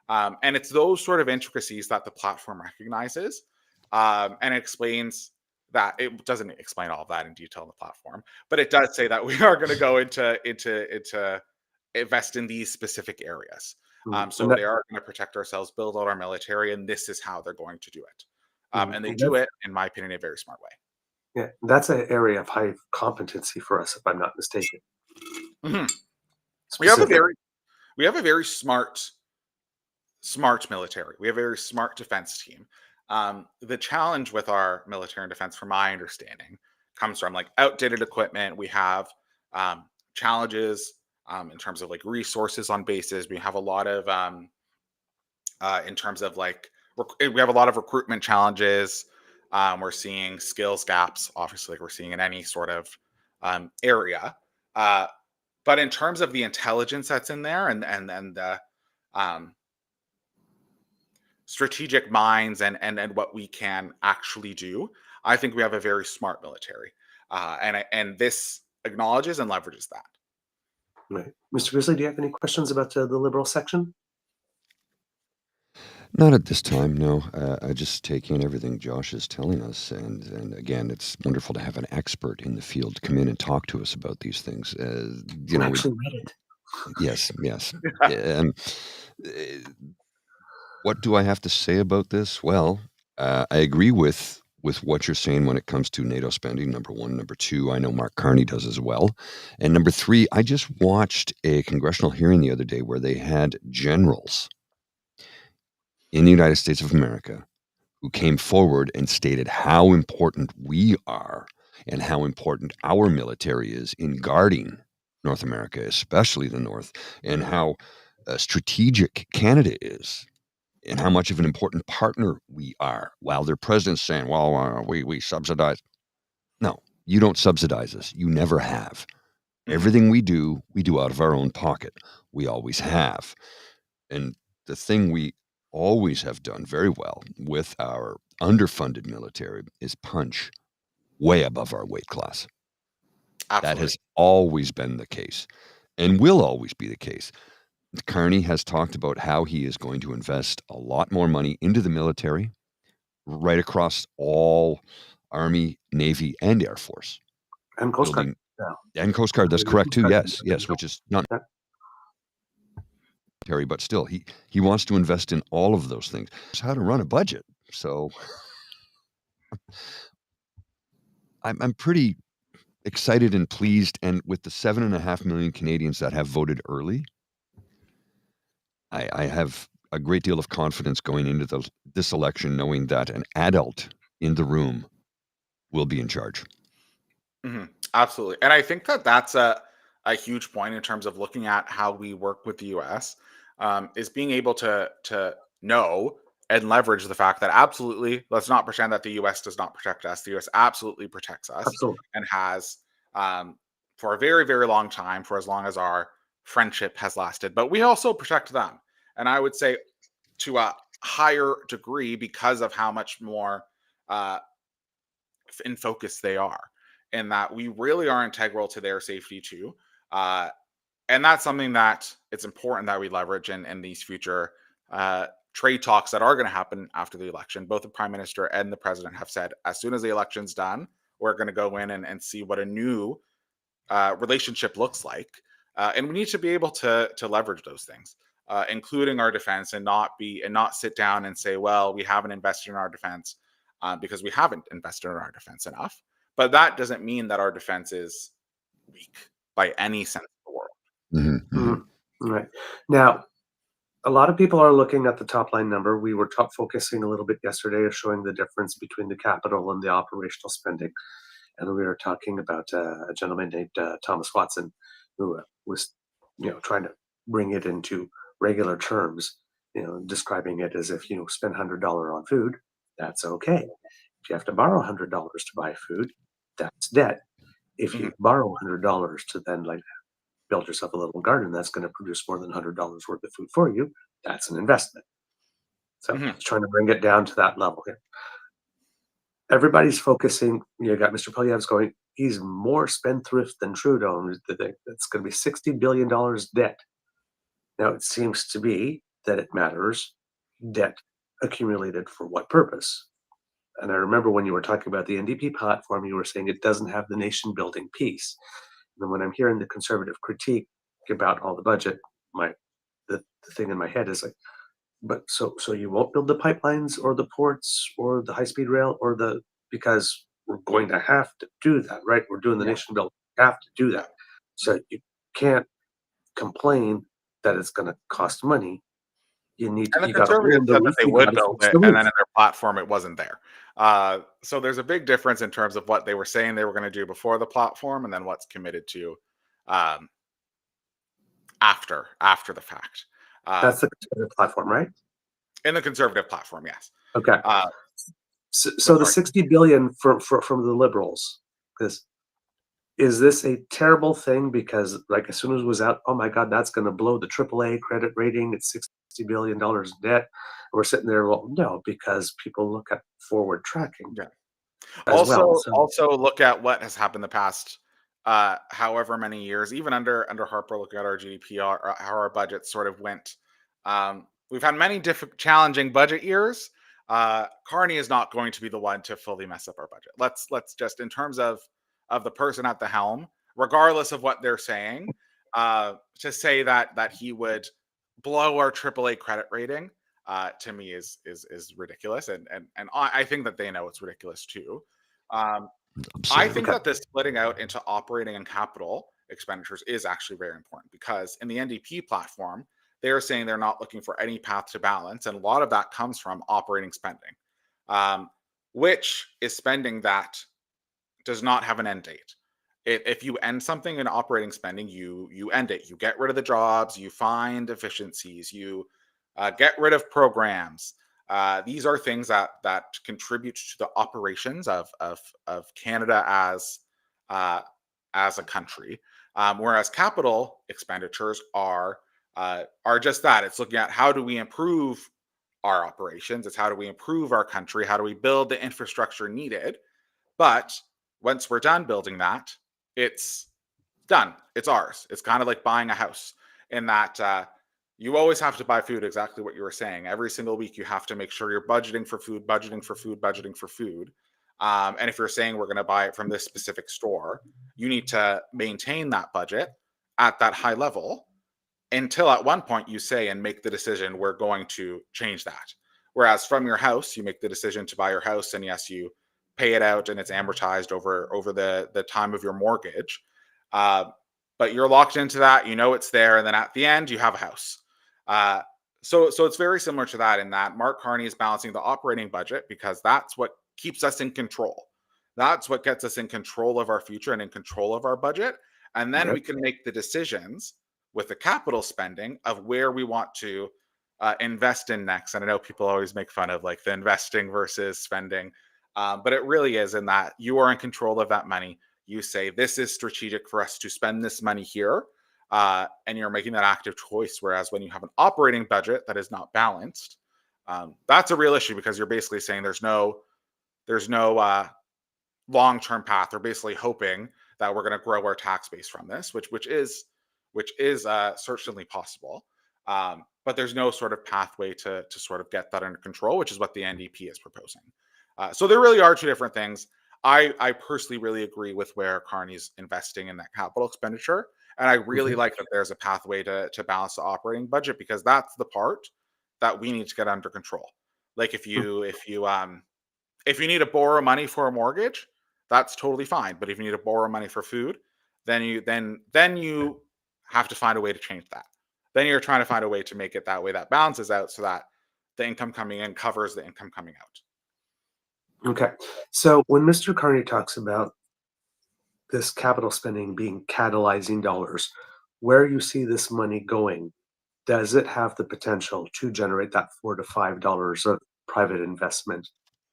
And it's those sort of intricacies that the platform recognizes, and explains that. It doesn't explain all of that in detail in the platform, but it does say that we are going to go into invest in these specific areas. and So that, they are going to protect ourselves, build out our military, and this is how they're going to do it. And they and do that's it, in my opinion, in a very smart way. Yeah, that's an area of high competency for us, if I'm not mistaken. Mhm. We have a Specific. very smart military. We have a very smart defense team. The challenge with our military and defense, from my understanding, comes from like outdated equipment. We have challenges in terms of like resources on bases. We have a lot of in terms of like we have a lot of recruitment challenges. We're seeing skills gaps, obviously, like we're seeing in any sort of area. Uh, but in terms of the intelligence that's in there and the um, strategic minds and what we can actually do, I think we have a very smart military, and this acknowledges and leverages that. Right. Mr. Grizzly, do you have any questions about the liberal section? Not at this time, no. I just take in everything Josh is telling us, and again, it's wonderful to have an expert in the field come in and talk to us about these things. You I know, actually read it. yes, yes. Um, uh, what do I have to say about this? Well, I agree with what you're saying when it comes to NATO spending. Number one, number two, I know Mark Carney does as well, and number three, I just watched a congressional hearing the other day where they had generals in the United States of America who came forward and stated how important we are and how important our military is in guarding North America, especially the North, and how strategic Canada is and how much of an important partner we are. While their president's saying, well, we subsidize. No, you don't subsidize us. You never have. Mhm. Everything we do out of our own pocket. We always have. And the thing we always have done very well with our underfunded military is punch way above our weight class. That Absolutely. has always been the case and will always be the case. Carney has talked about how he is going to invest a lot more money into the military right across all Army, Navy, and Air Force. And Coast Guard. Building Yeah. and Coast Guard, that's The correct Coast too. Guard Yes, yes, which is not Yeah. military, but still he wants to invest in all of those things. It's how to run a budget. So I'm pretty excited and pleased. And with the 7.5 million Canadians that have voted early, I have a great deal of confidence going into this election, knowing that an adult in the room will be in charge. Mhm. Absolutely. And I think that that's a huge point in terms of looking at how we work with the US, is being able to know and leverage the fact that absolutely, let's not pretend that the US does not protect us. The US absolutely protects us Absolutely. and has for a very, very long time, for as long as our friendship has lasted. But we also protect them. And I would say to a higher degree because of how much more uh, in focus they are, and that we really are integral to their safety too. Uh, and that's something that it's important that we leverage in these future trade talks that are going to happen after the election. Both the prime minister and the president have said, as soon as the election's done, we're going to go in and see what a new relationship looks like. And we need to be able to leverage those things, including our defense, and not sit down and say, well, we haven't invested in our defense because we haven't invested in our defense enough. But that doesn't mean that our defense is weak by any sense of the word. Mm-hmm, mm-hmm. Right. Now, a lot of people are looking at the top line number. We were focusing a little bit yesterday of showing the difference between the capital and the operational spending. And we were talking about a gentleman named Thomas Watson, who was, trying to bring it into regular terms, describing it as if, spend $100 on food, that's okay. If you have to borrow $100 to buy food, that's debt. If Mhm. you borrow $100 to then build yourself a little garden that's going to produce more than $100 worth of food for you, that's an investment. So Mhm. it's trying to bring it down to that level here. Everybody's focusing. You got Mr. Poilievre's going, he's more spendthrift than Trudeau. It's going to be $60 billion debt. Now, it seems to be that it matters debt accumulated for what purpose. And I remember when you were talking about the NDP platform, you were saying it doesn't have the nation building piece. And when I'm hearing the conservative critique about all the budget, the thing in my head is like, but so you won't build the pipelines or the ports or the high speed rail because we're going to have to do that, right? We're doing the nation build. We have to do that. So you can't complain that it's going to cost money. And the You got to conservatives own the said that roof. they You would got to build fix it, the and roof. then in their platform, it wasn't there. So there's a big difference in terms of what they were saying they were going to do before the platform, and then what's committed to um, after the fact. That's the conservative platform, right? In the conservative platform, yes. Okay. Uh, So the 60 billion from the liberals, because is this a terrible thing? Because like as soon as it was out, oh my God, that's going to blow the AAA credit rating. It's $60 billion in debt. And we're sitting there, well, no, because people look at forward tracking yeah. as well. Also look at what has happened the past however many years, even under Harper, looking at our GDP, how our budget sort of went. We've had many different challenging budget years. Carney is not going to be the one to fully mess up our budget. Let's just, in terms of the person at the helm, regardless of what they're saying, to say that he would blow our AAA credit rating, to me is ridiculous, and I think that they know it's ridiculous too. I think that this splitting out into operating and capital expenditures is actually very important, because in the NDP platform, they are saying they're not looking for any path to balance, and a lot of that comes from operating spending, which is spending that does not have an end date. If you end something in operating spending, you end it. You get rid of the jobs, you find efficiencies, you get rid of programs. These are things that contribute to the operations of Canada as a country. Whereas capital expenditures are just that. It's looking at how do we improve our operations. It's how do we improve our country. How do we build the infrastructure needed? But once we're done building that, it's done. It's ours. It's kind of like buying a house, in that you always have to buy food, exactly what you were saying. Every single week, you have to make sure you're budgeting for food, budgeting for food, budgeting for food. And if you're saying we're going to buy it from this specific store, you need to maintain that budget at that high level until at one point you say and make the decision, we're going to change that. Whereas from your house, you make the decision to buy your house, and yes, you pay it out and it's amortized over the time of your mortgage. But you're locked into that, it's there, and then at the end you have a house. So it's very similar to that, in that Mark Carney is balancing the operating budget, because that's what keeps us in control. That's what gets us in control of our future and in control of our budget. And then we can make the decisions with the capital spending of where we want to invest in next. And I know people always make fun of like the investing versus spending, but it really is in that you are in control of that money. You say, this is strategic for us to spend this money here. And you're making that active choice. Whereas when you have an operating budget that is not balanced, that's a real issue, because you're basically saying there's no long-term path. They're basically hoping that we're going to grow our tax base from this, which is certainly possible. But there's no sort of pathway to sort of get that under control, which is what the NDP is proposing. So there really are two different things. I personally really agree with where Carney's investing in that capital expenditure. And I really like that there's a pathway to balance the operating budget, because that's the part that we need to get under control. Like if you need to borrow money for a mortgage, that's totally fine. But if you need to borrow money for food, then you have to find a way to change that. Then you're trying to find a way to make it that way that balances out, so that the income coming in covers the income coming out. Okay. So when Mr. Carney talks about this capital spending being catalyzing dollars, where you see this money going, does it have the potential to generate that $4 to $5 of private investment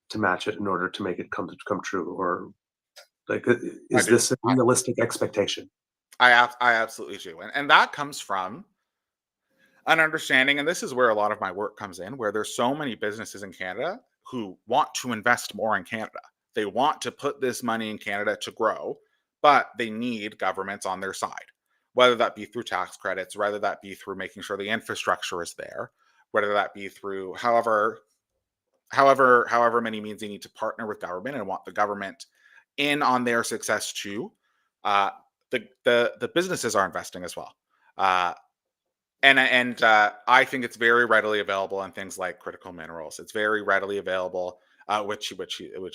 to match it in order to make it come true? Or like, is this a realistic expectation? I absolutely do. And that comes from an understanding, and this is where a lot of my work comes in, where there's so many businesses in Canada who want to invest more in Canada. They want to put this money in Canada to grow, but they need governments on their side, whether that be through tax credits, whether that be through making sure the infrastructure is there, whether that be through however many means they need to partner with government and want the government in on their success too. The businesses are investing as well. And I think it's very readily available on things like critical minerals. It's very readily available which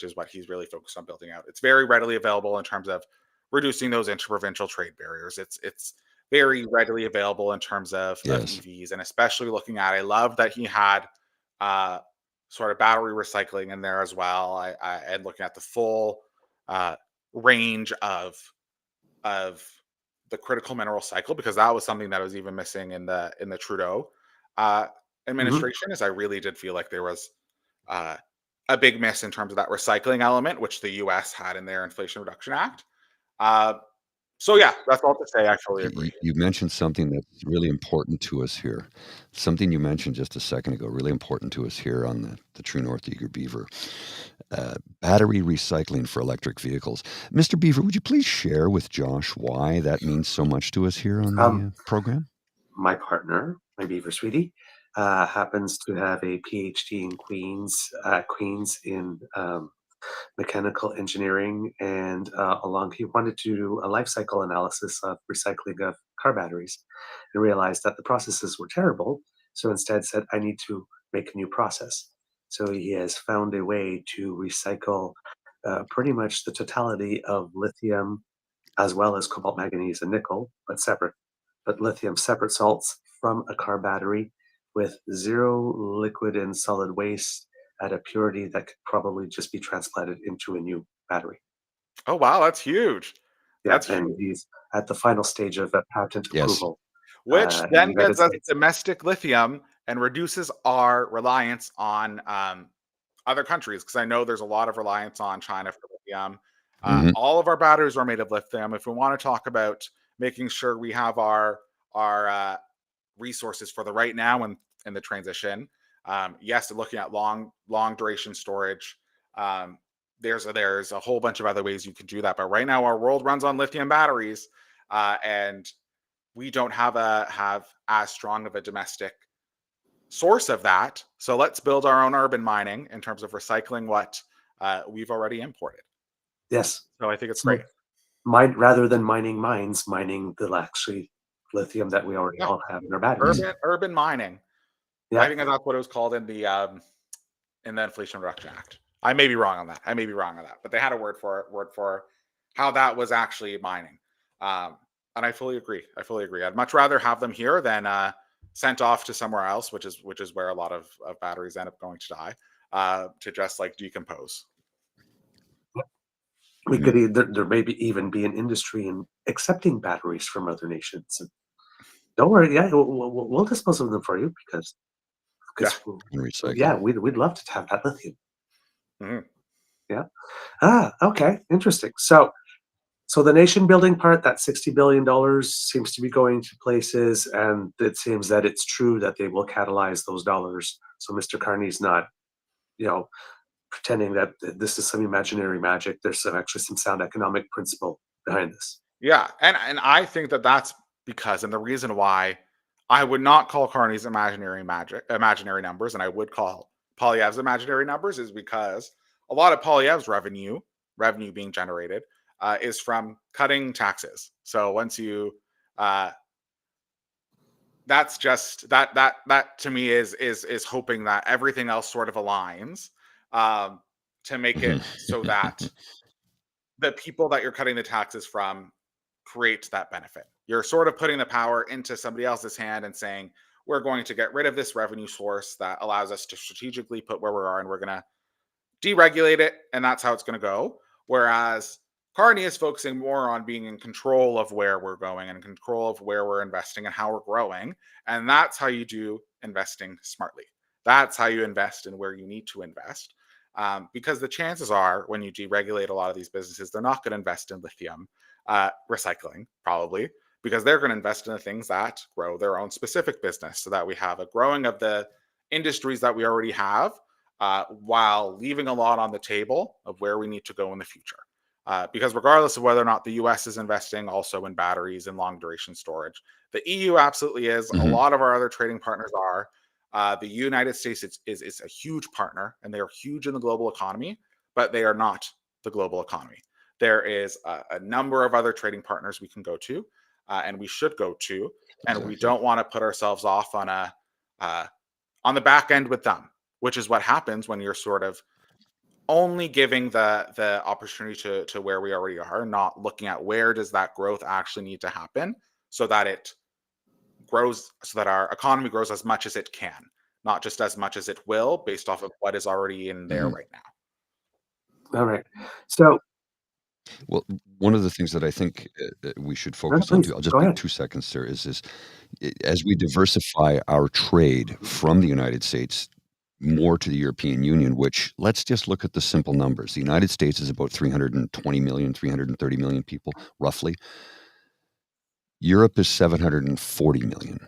is what he's really focused on building out. It's very readily available in terms of reducing those interprovincial trade barriers. It's very readily available in terms of Yes. EVs, and especially looking at, I love that he had sort of battery recycling in there as well. And looking at the full range of the critical mineral cycle, because that was something that was even missing in the Trudeau administration. Is I really did feel like there was a big miss in terms of that recycling element, which the U.S. had in their Inflation Reduction Act. So yeah, that's all to say. I fully agree. You mentioned something that's really important to us here. Something you mentioned just a second ago, really important to us here on the True North Eager Beaver. Battery recycling for electric vehicles. Mr. Beaver, would you please share with Josh why that means so much to us here on the program? My partner, my beaver sweetie, happens to have a PhD in Queens in mechanical engineering, and he wanted to do a life cycle analysis of recycling of car batteries, and realized that the processes were terrible. So instead said, I need to make a new process. So he has found a way to recycle pretty much the totality of lithium, as well as cobalt, manganese, and nickel, but lithium separate salts from a car battery with zero liquid and solid waste at a purity that could probably just be transplanted into a new battery. Oh wow, that's huge. Yeah, That's and huge. he's at the final stage of patent Yes. approval. Which in the then United gives us States. domestic lithium and reduces our reliance on other countries, because I know there's a lot of reliance on China for lithium. Mhm. All of our batteries are made of lithium. If we want to talk about making sure we have our resources for the right now and in the transition, yes, looking at long duration storage. There's a whole bunch of other ways you can do that, but right now our world runs on lithium batteries, and we don't have as strong of a domestic source of that. So let's build our own urban mining in terms of recycling what we've already imported. Yes. So I think it's So great. rather than mining mines, mining the actually lithium that we already Yeah. all have in our batteries. Urban mining. Yeah. I think that's what it was called in the Inflation Reduction Act. I may be wrong on that. But they had a word for how that was actually mining. And I fully agree. I'd much rather have them here than sent off to somewhere else, which is where a lot of batteries end up going to die, to just like decompose. We could there may even be an industry in accepting batteries from other nations. And don't worry, yeah, we'll dispose of them for you because And recycle. we'd love to have that lithium. Mhm. Yeah. Okay. Interesting. So the nation building part, that $60 billion seems to be going to places, and it seems that it's true that they will catalyze those dollars. So Mr. Carney's not, pretending that this is some imaginary magic. There's actually some sound economic principle behind this. Yeah, and I think that that's because, and the reason why I would not call Carney's imaginary numbers, and I would call Poilievre's imaginary numbers, is because a lot of Poilievre's revenue being generated is from cutting taxes. So once you, that's just that to me is hoping that everything else sort of aligns, to make it so that the people that you're cutting the taxes from create that benefit. You're sort of putting the power into somebody else's hand and saying, we're going to get rid of this revenue source that allows us to strategically put where we are, and we're going to deregulate it, and that's how it's going to go. Whereas Carney is focusing more on being in control of where we're going and in control of where we're investing and how we're growing. And that's how you do investing smartly. That's how you invest in where you need to invest. Because the chances are, when you deregulate a lot of these businesses, they're not going to invest in lithium recycling, probably, because they're going to invest in the things that grow their own specific business, so that we have a growing of the industries that we already have, while leaving a lot on the table of where we need to go in the future. Because regardless of whether or not the US is investing also in batteries and long duration storage, the EU absolutely is. A lot of our other trading partners are. The United States is a huge partner, and they are huge in the global economy, but they are not the global economy. There is a number of other trading partners we can go to, and we should go to, and we don't want to put ourselves off on the back end with them, which is what happens when you're sort of only giving the opportunity to where we already are, not looking at where does that growth actually need to happen so that it grows, so that our economy grows as much as it can, not just as much as it will based off of what is already in there Mhm. right now. All right. So, Well, one of the things that I think we should no, focus on please too, I'll just go take ahead. 2 seconds there, as we diversify our trade from the United States more to the European Union, which let's just look at the simple numbers. The United States is about 320 million, 330 million people, roughly. Europe is 740 million.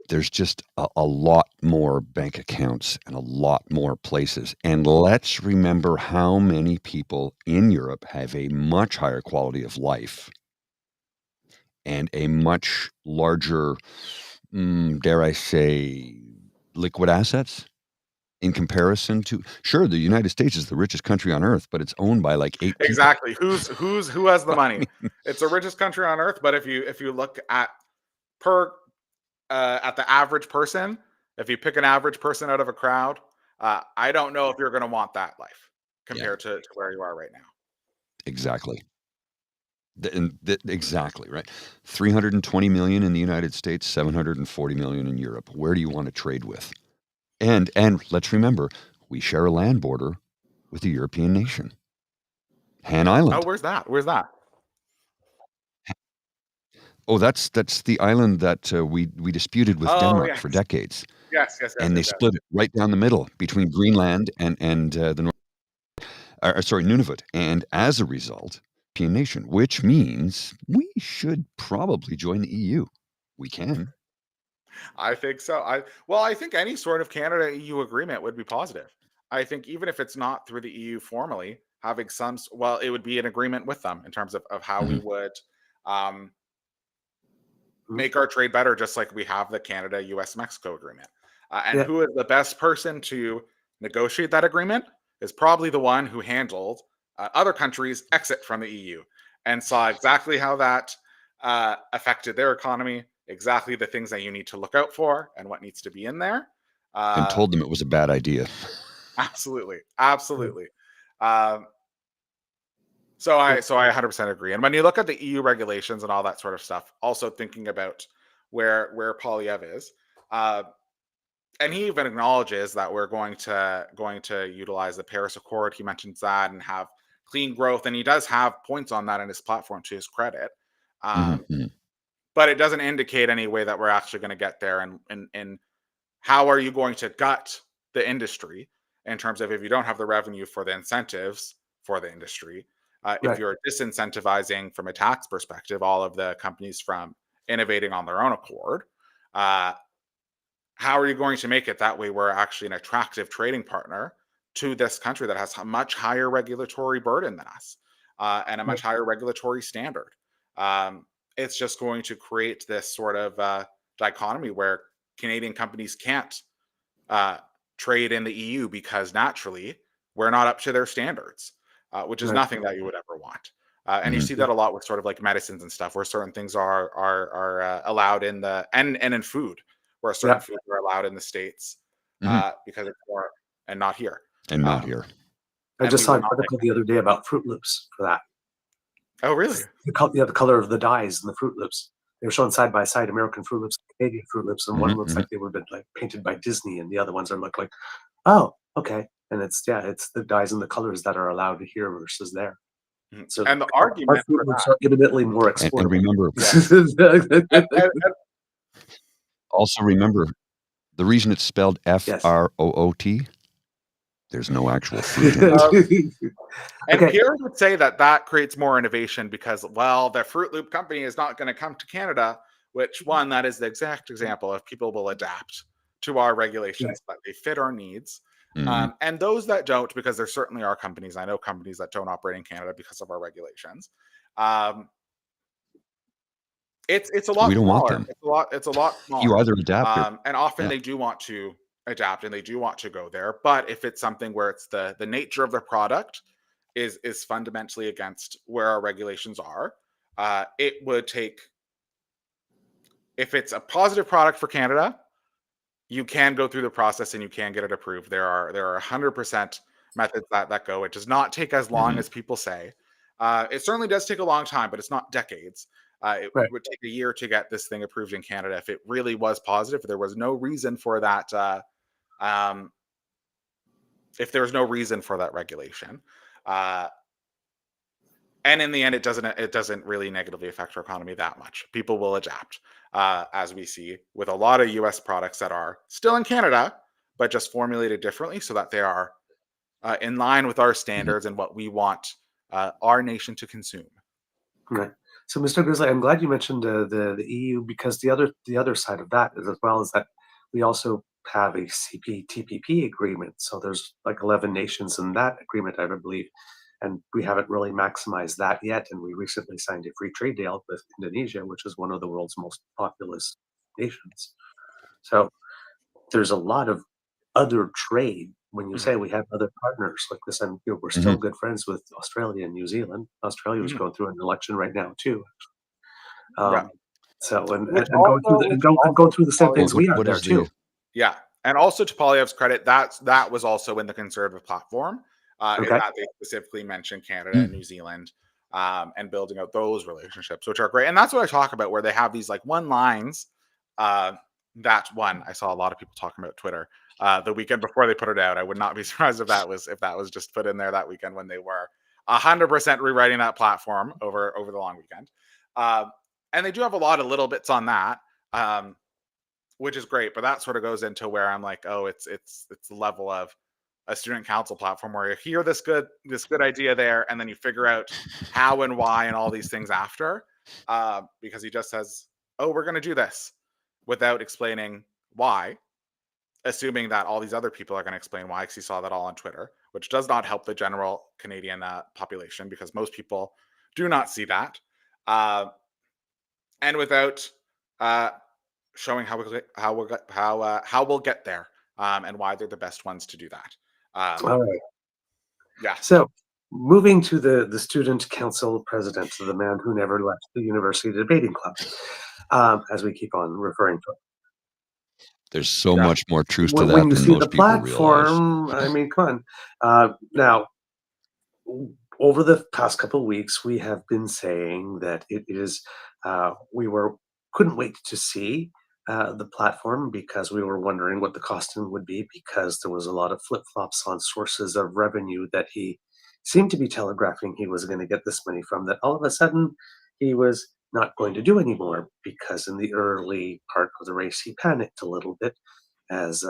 There's just a lot more bank accounts and a lot more places. And let's remember how many people in Europe have a much higher quality of life and a much larger, dare I say, liquid assets in comparison to, sure, the United States is the richest country on earth, but it's owned by like 8 people. Exactly. Who has the money? It's the richest country on earth, but if you look at per at the average person, if you pick an average person out of a crowd, I don't know if you're going to want that life Yeah, compared to where you are right now. exactly. Exactly, right. 320 million in the United States, 740 million in Europe. Where do you want to trade with? And let's remember, we share a land border with a European nation, Han Oh, Island. where's that? Where's that? Oh, that's the island that we disputed with Oh, Denmark for yes. decades, Yes, yes, yes, and they yes, yes. split it right down the middle between Greenland and the sorry, Nunavut, and as a result, European nation, which means we should probably join the EU. We can. I think so. I think any sort of Canada EU agreement would be positive. I think even if it's not through the EU formally, having well, it would be an agreement with them in terms of how we Mhm. would um, Mhm. make our trade better, just like we have the Canada, US, Mexico agreement. And Yeah. who is the best person to negotiate that agreement is probably the one who handled other countries' exit from the EU and saw exactly how that affected their economy, exactly the things that you need to look out for and what needs to be in there. And Uh, told them it was a bad idea. absolutely, absolutely. Um, so I 100% agree. And when you look at the EU regulations and all that sort of stuff, also thinking about where Polyev is, uh, and he even acknowledges that we're going to utilize the Paris Accord. He mentions that and have clean growth, and he does have points on that in his platform to his credit. Mhm, Um, mhm. but it doesn't indicate any way that we're actually going to get there. And how are you going to gut the industry in terms of if you don't have the revenue for the incentives for the industry, if Right. you're disincentivizing from a tax perspective all of the companies from innovating on their own accord, uh, how are you going to make it that way we're actually an attractive trading partner to this country that has a much higher regulatory burden than us and a Right. much higher regulatory standard? Um, it's just going to create this sort of dichotomy where Canadian companies can't uh, trade in the EU because naturally we're not up to their standards, which is Right. nothing that you would ever want. And you Mhm. see that a lot with sort of like medicines and stuff, where certain things are allowed in the and in food, where certain Yeah. foods are allowed in the states Mhm. because it's more and not here. And not Um, here. I and just we saw will an not make article the other day about Fruit Loops for that. that. Oh, really? The color of the dyes in the Fruit Loops. They were showing side by side American Fruit Loops, Canadian Fruit Loops, and one Mhm, looks mhm. like they were been like painted by Disney, and the other ones are look like, oh, okay. And it's the dyes and the colors that are allowed here versus there. Mhm. So And the our argument Fruit for Loops that, are evidently more And exportable. remember, yes, and also remember, the reason it's spelled Yes. FROOT, there's no actual fruit in it. And Okay. Pierre would say that that creates more innovation because, well, the Fruit Loop company is not going to come to Canada, which one, that is the exact example of people will adapt to our Right. regulations, but they fit our needs. Mhm. And those that don't, because there certainly are companies, I know companies that don't operate in Canada because of our regulations. Um, it's a We lot don't want smaller. them. It's a lot You smaller. either adapt or And often yeah. they do want to adapt and they do want to go there. But if it's something where it's the nature of the product is fundamentally against where our regulations are, it would take, if it's a positive product for Canada, you can go through the process and you can get it approved. There are 100% methods that go. It does not take as long as people say. It certainly does take a long time, but it's not decades. It Right. would take a year to get this thing approved in Canada if it really was positive. If there was no reason for that, if there was no reason for that regulation, and in the end, it doesn't really negatively affect our economy that much. People will adapt, as we see with a lot of U.S. products that are still in Canada, but just formulated differently so that they are in line with our standards and what we want our nation to consume. Right. So, Mr. Grizzly, I'm glad you mentioned the EU, because the other side of that is, as well, is that we also have a CPTPP agreement. So there's like 11 nations in that agreement, I believe, and we haven't really maximized that yet. And we recently signed a free trade deal with Indonesia, which is one of the world's most populous nations. So there's a lot of other trade. When you say we have other partners like this, and we're still good friends with Australia and New Zealand. Australia is going through an election right now too. Yeah. So and Which going through also- the, and which go, and go through the same also- things we are What there is the- too. Yeah, and also to Poilievre's credit, that was also in the Conservative platform. In Okay. that they specifically mentioned Canada and New Zealand, and building out those relationships, which are great. And that's what I talk about, where they have these like one lines. That one I saw a lot of people talking about Twitter the weekend before they put it out. I would not be surprised if that was just put in there that weekend when they were 100% rewriting that platform over the long weekend. And they do have a lot of little bits on that. Which is great, but that sort of goes into where I'm like, oh, it's the level of a student council platform where you hear this good idea there, and then you figure out how and why and all these things after, because he just says, oh, we're going to do this without explaining why, assuming that all these other people are going to explain why, because he saw that all on Twitter, which does not help the general Canadian population, because most people do not see that, and without showing how we'll get there, and why they're the best ones to do that. All right. Yeah. So moving to the student council president, the man who never left the university debating club, as we keep on referring to him. There's so much more truth to that When you than see most the people realize. platform, I mean, come on. Now, over the past couple of weeks, we have been saying that it is, couldn't wait to see the platform, because we were wondering what the costing would be, because there was a lot of flip-flops on sources of revenue that he seemed to be telegraphing he was going to get this money from, that all of a sudden he was not going to do anymore, because in the early part of the race he panicked a little bit as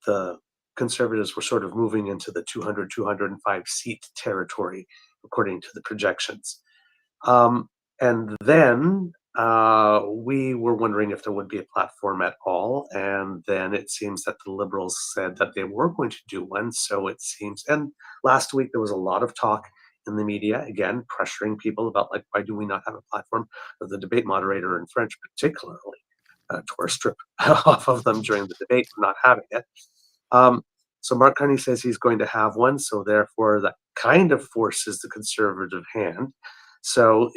the Conservatives were sort of moving into the 200, 205 seat territory, according to the projections. And then we were wondering if there would be a platform at all. And then it seems that the Liberals said that they were going to do one. So it seems, and last week there was a lot of talk in the media, again, pressuring people about, like, why do we not have a platform? The debate moderator in French, particularly, tore a strip off of them during the debate for not having it. So Mark Carney says he's going to have one. So therefore, that kind of forces the Conservative hand. So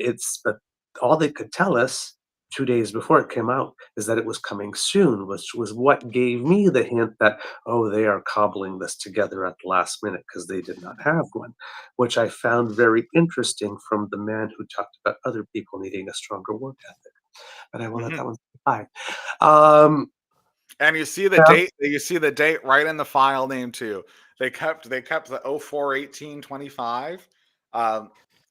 but all they could tell us 2 days before it came out is that it was coming soon, which was what gave me the hint that, oh, they are cobbling this together at the last minute because they did not have one, which I found very interesting from the man who talked about other people needing a stronger work ethic. But I will let that one slide. And you see the date. You see the date right in the file name too. They kept the 04/18/25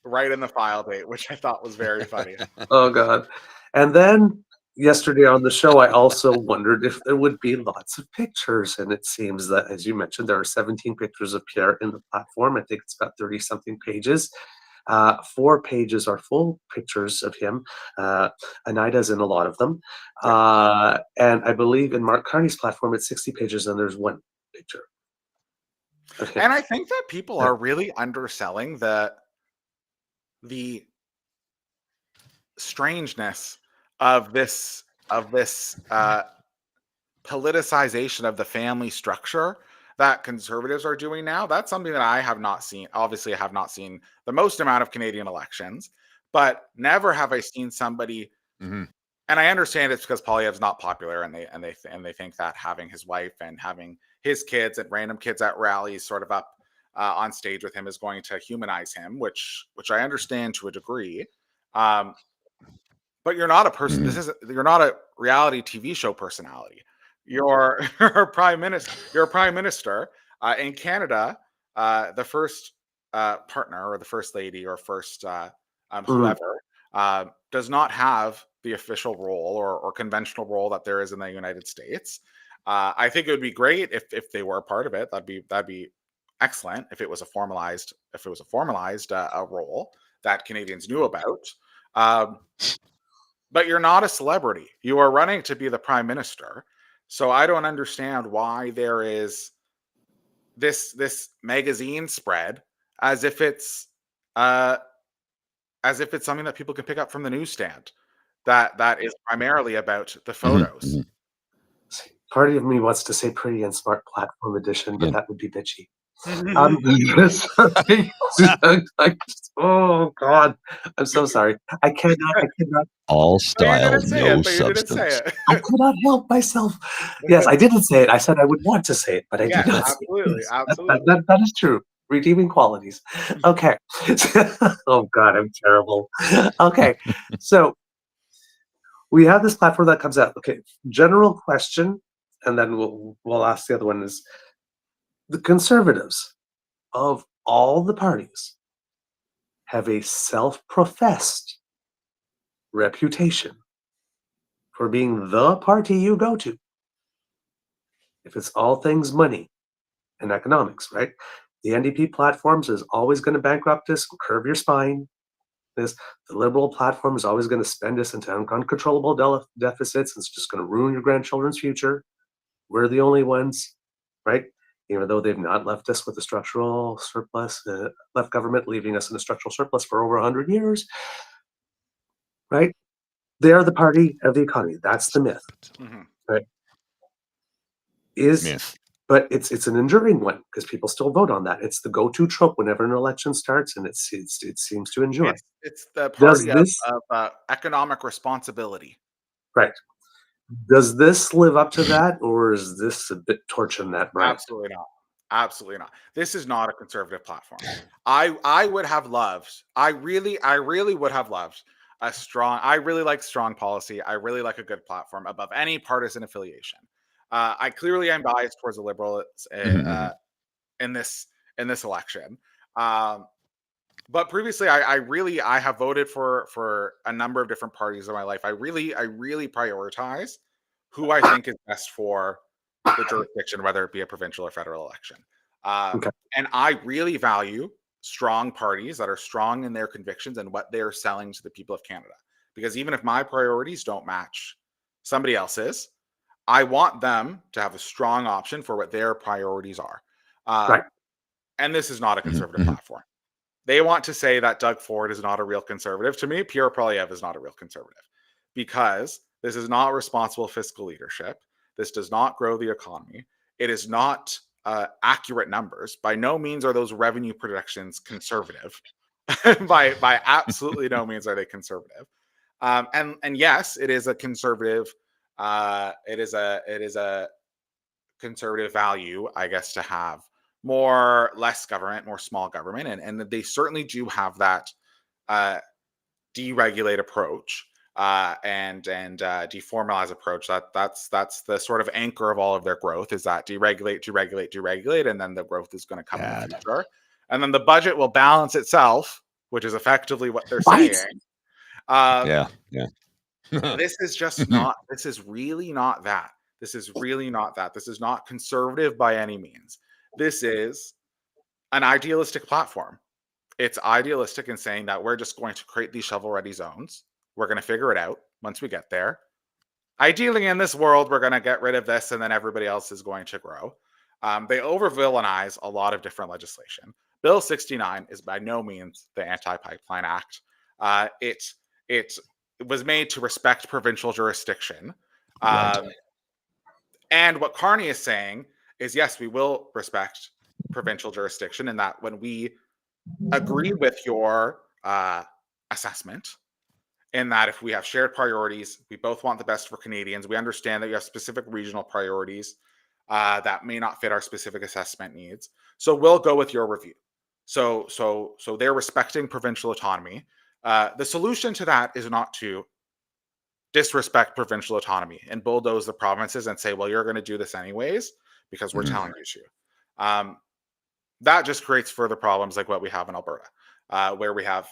right in the file date, which I thought was very funny. Oh God! And then yesterday on the show, I also wondered if there would be lots of pictures, and it seems that, as you mentioned, there are 17 pictures of Pierre in the platform. I think it's about 30-something pages. 4 pages are full pictures of him. Anita's in a lot of them. And I believe in Mark Carney's platform, it's 60 pages and there's 1 picture. Okay. And I think that people are really underselling the strangeness of this politicization of the family structure that Conservatives are doing now. That's something that I have not seen. Obviously, I have not seen the most amount of Canadian elections, but never have I seen somebody. And I understand it's because Poilievre's not popular, and they think that having his wife and having his kids and random kids at rallies sort of up on stage with him is going to humanize him, which I understand to a degree. But you're not a person. You're not a reality TV show personality. You're you're a prime minister. You're a prime minister in Canada. The first partner or the first lady or first whoever does not have the official role or conventional role that there is in the United States. I think it would be great if they were a part of it. That'd be excellent if it was a formalized a role that Canadians knew about. But you're not a celebrity. You are running to be the prime minister. So I don't understand why there is this magazine spread as if it's something that people can pick up from the newsstand. That is primarily about the photos. Part of me wants to say pretty and smart platform edition, but Yeah. that would be bitchy. Oh God, I'm so sorry. I cannot. All Oh, you style, didn't say no it, but you didn't say substance. it. I cannot help myself. Yes, I didn't say it. I said I would want to say it, but I Yes, did not say absolutely, it. Yes, absolutely. that is true. Redeeming qualities. Okay. Oh God, I'm terrible. Okay, so we have this platform that comes out. Okay, general question, and then we'll ask the other one is the Conservatives of all the parties have a self-professed reputation for being the party you go to if it's all things money and economics, right? The NDP platforms is always going to bankrupt us, curve your spine. The Liberal platform is always going to spend us into uncontrollable deficits. It's just going to ruin your grandchildren's future. We're the only ones, right? Even though they've not left us with a structural surplus, left government leaving us in a structural surplus for over 100 years, right? They're the party of the economy. That's the myth, right? Myth. But it's an enduring one because people still vote on that. It's the go-to trope whenever an election starts, and it seems to endure. It's the Does party this of economic responsibility. right? Does this live up to that, or is this a bit torching that brand? Absolutely not. Absolutely not. This is not a conservative platform. I would have loved. I really would have loved a strong. I really like strong policy. I really like a good platform above any partisan affiliation. I clearly am biased towards the Liberals in this election. But previously, I have voted for a number of different parties in my life. I really prioritize who I think is best for the jurisdiction, whether it be a provincial or federal election. Okay. And I really value strong parties that are strong in their convictions and what they're selling to the people of Canada. Because even if my priorities don't match somebody else's, I want them to have a strong option for what their priorities are. Right. And this is not a conservative platform. They want to say that Doug Ford is not a real conservative. To me, Pierre Poilievre is not a real conservative because this is not responsible fiscal leadership. This does not grow the economy. It is not accurate numbers. By no means are those revenue projections conservative. by absolutely no means are they conservative. And yes, it is a conservative. It is a conservative value, I guess, to have less government, more small government, and they certainly do have that deregulate approach and deformalize approach. That's the sort of anchor of all of their growth is that deregulate, and then the growth is going to come in the future, and then the budget will balance itself, which is effectively what they're saying. Yeah. This is just not. This is really not that. This is really not that. This is not conservative by any means. This is an idealistic platform. It's idealistic in saying that we're just going to create these shovel-ready zones. We're going to figure it out once we get there. Ideally, in this world, we're going to get rid of this, and then everybody else is going to grow. They over-villainize a lot of different legislation. Bill 69 is by no means the Anti-Pipeline Act. It was made to respect provincial jurisdiction. And what Carney is saying is, yes, we will respect provincial jurisdiction, and that when we agree with your assessment, in that if we have shared priorities, we both want the best for Canadians. We understand that you have specific regional priorities. that may not fit our specific assessment needs. So we'll go with your review. So they're respecting provincial autonomy. The solution to that is not to disrespect provincial autonomy and bulldoze the provinces and say, well, you're going to do this anyways because we're telling you to. That just creates further problems like what we have in Alberta, where we have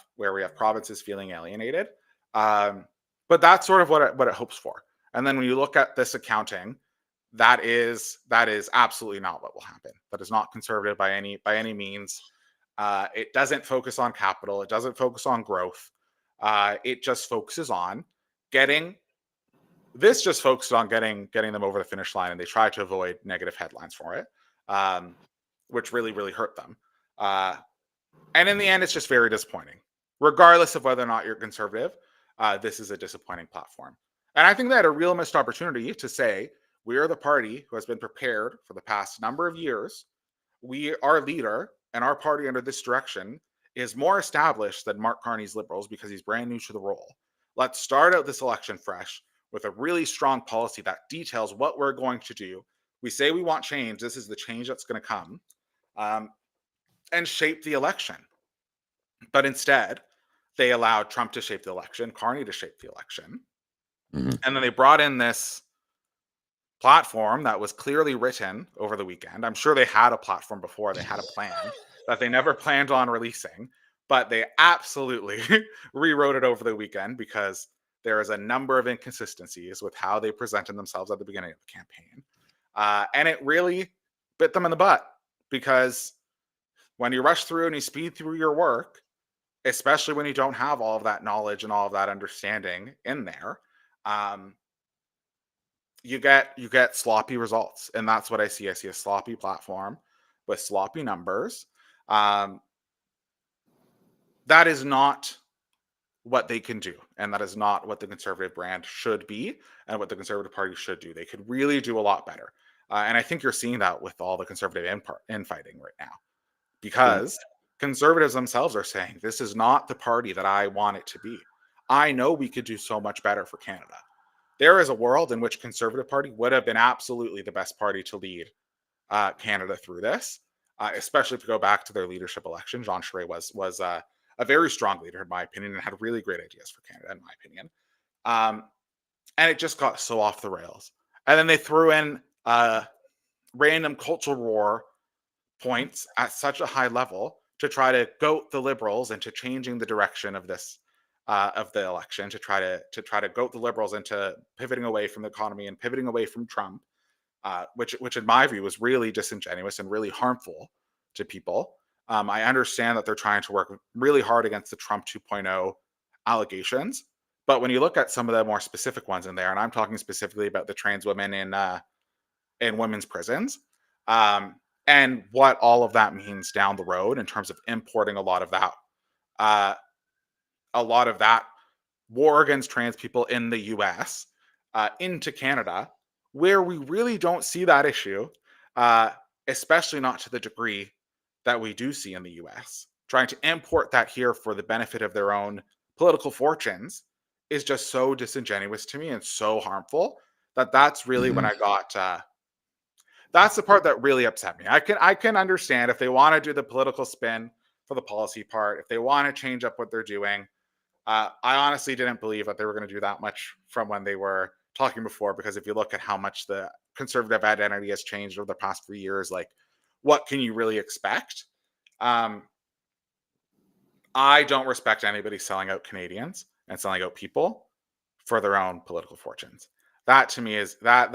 provinces feeling alienated. But that's sort of what it hopes for. And then when you look at this accounting, that is absolutely not what will happen. That is not conservative by any means. It doesn't focus on capital. It doesn't focus on growth. It just focuses on getting them over the finish line, and they try to avoid negative headlines for it, which really hurt them. And in the end, it's just very disappointing. Regardless of whether or not you're conservative, this is a disappointing platform. And I think they had a real missed opportunity to say, we are the party who has been prepared for the past number of years. Our leader and our party under this direction is more established than Mark Carney's Liberals because he's brand new to the role. Let's start out this election fresh with a really strong policy that details what we're going to do. We say we want change. This is the change that's going to come, and shape the election. But instead, they allowed Trump to shape the election, Carney to shape the election. And then they brought in this platform that was clearly written over the weekend. I'm sure they had a platform before. They had a plan that they never planned on releasing, but they absolutely rewrote it over the weekend because there is a number of inconsistencies with how they presented themselves at the beginning of the campaign. And it really bit them in the butt because when you rush through and you speed through your work, especially when you don't have all of that knowledge and all of that understanding in there, you get sloppy results. And that's what I see. I see a sloppy platform with sloppy numbers. That is not what they can do. And that is not what the Conservative brand should be and what the Conservative Party should do. They could really do a lot better. And I think you're seeing that with all the Conservative infighting right now. Because Conservatives themselves are saying, this is not the party that I want it to be. I know we could do so much better for Canada. There is a world in which Conservative Party would have been absolutely the best party to lead Canada through this, especially if you go back to their leadership election. Jean Charest was a very strong leader, in my opinion, and had really great ideas for Canada, in my opinion. And it just got so off the rails. And then they threw in random cultural war points at such a high level to try to goat the Liberals into changing the direction of this of the election, to try to goat the Liberals into pivoting away from the economy and pivoting away from Trump, which in my view was really disingenuous and really harmful to people. I understand that they're trying to work really hard against the Trump 2.0 allegations, but when you look at some of the more specific ones in there, and I'm talking specifically about the trans women in women's prisons, and what all of that means down the road in terms of importing a lot of that war against trans people in the US into Canada, where we really don't see that issue, especially not to the degree that we do see in the US. Trying to import that here for the benefit of their own political fortunes is just so disingenuous to me and so harmful that's really when I got that's the part that really upset me. I can understand if they want to do the political spin for the policy part, if they want to change up what they're doing. I honestly didn't believe that they were going to do that much from when they were talking before, because if you look at how much the Conservative identity has changed over the past 3 years, like, what can you really expect? I don't respect anybody selling out Canadians and selling out people for their own political fortunes. That to me is that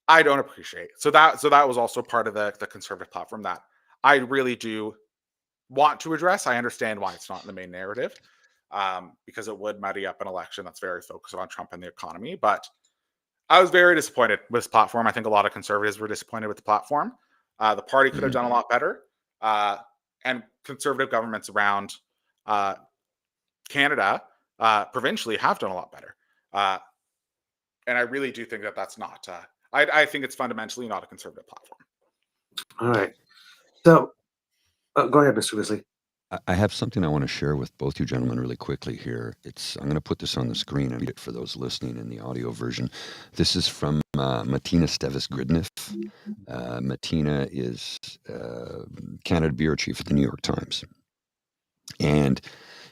I don't appreciate. So that was also part of the Conservative platform that I really do want to address. I understand why it's not in the main narrative, because it would muddy up an election that's very focused on Trump and the economy. But I was very disappointed with this platform. I think a lot of Conservatives were disappointed with the platform. The party could have done a lot better, and Conservative governments around Canada provincially have done a lot better. And I really do think that that's not. I think it's fundamentally not a Conservative platform. All right. So go ahead, Mr. Weasley. I have something I want to share with both you gentlemen really quickly here. I'm going to put this on the screen and read it for those listening in the audio version. This is from Martina Stevis-Gridniff. Martina is Canada Bureau Chief at the New York Times. And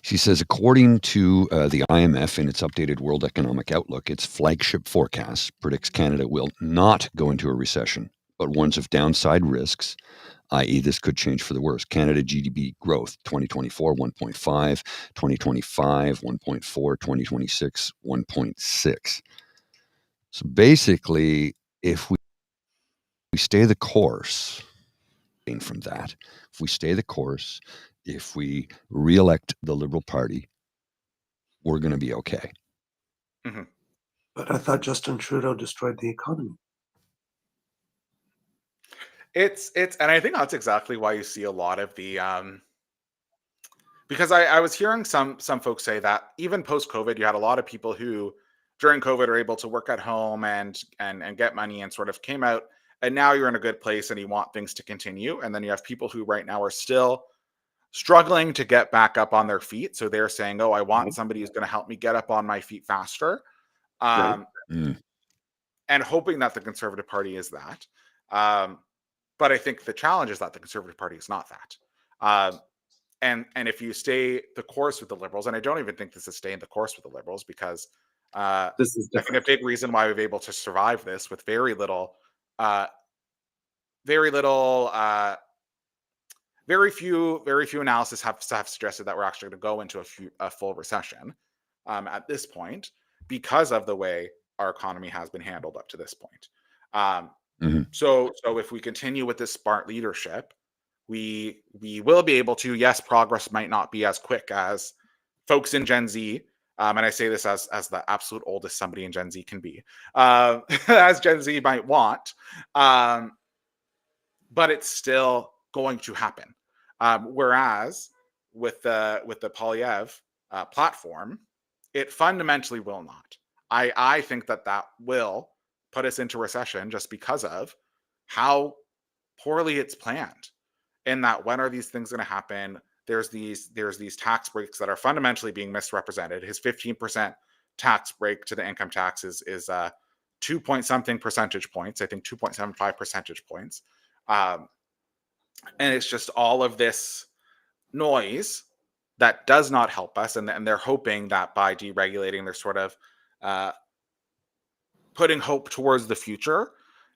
she says, according to the IMF in its updated World Economic Outlook, its flagship forecast predicts Canada will not go into a recession, but warns of downside risks, i.e. this could change for the worse. Canada GDP growth, 2024, 1.5, 2025, 1.4, 2026, 1.6. So basically, if we stay the course, from that, if we stay the course, if we re-elect the Liberal Party, we're going to be okay. Mm-hmm. But I thought Justin Trudeau destroyed the economy. It's and I think that's exactly why you see a lot of the because I was hearing some folks say that even post-COVID, you had a lot of people who during COVID are able to work at home and get money and sort of came out, and now you're in a good place and you want things to continue. And then you have people who right now are still struggling to get back up on their feet. So they're saying, oh, I want somebody who's going to help me get up on my feet faster. And hoping that the Conservative Party is that. But I think the challenge is that the Conservative Party is not that. And if you stay the course with the Liberals, and I don't even think this is staying the course with the Liberals, because This is I think a big reason why we've been able to survive this with very few analysis have suggested that we're actually going to go into a full recession at this point because of the way our economy has been handled up to this point. So if we continue with this smart leadership, we will be able to. Yes, progress might not be as quick as folks in Gen Z, and I say this as the absolute oldest somebody in Gen Z can be, as Gen Z might want, but it's still going to happen. Whereas with the Polyev platform, it fundamentally will not. I think that will put us into recession just because of how poorly it's planned. In that, when are these things going to happen? There's these tax breaks that are fundamentally being misrepresented. His 15% tax break to the income tax is 2 point something percentage points. I think 2.75 percentage points. And it's just all of this noise that does not help us. And they're hoping that by deregulating, they're sort of putting hope towards the future,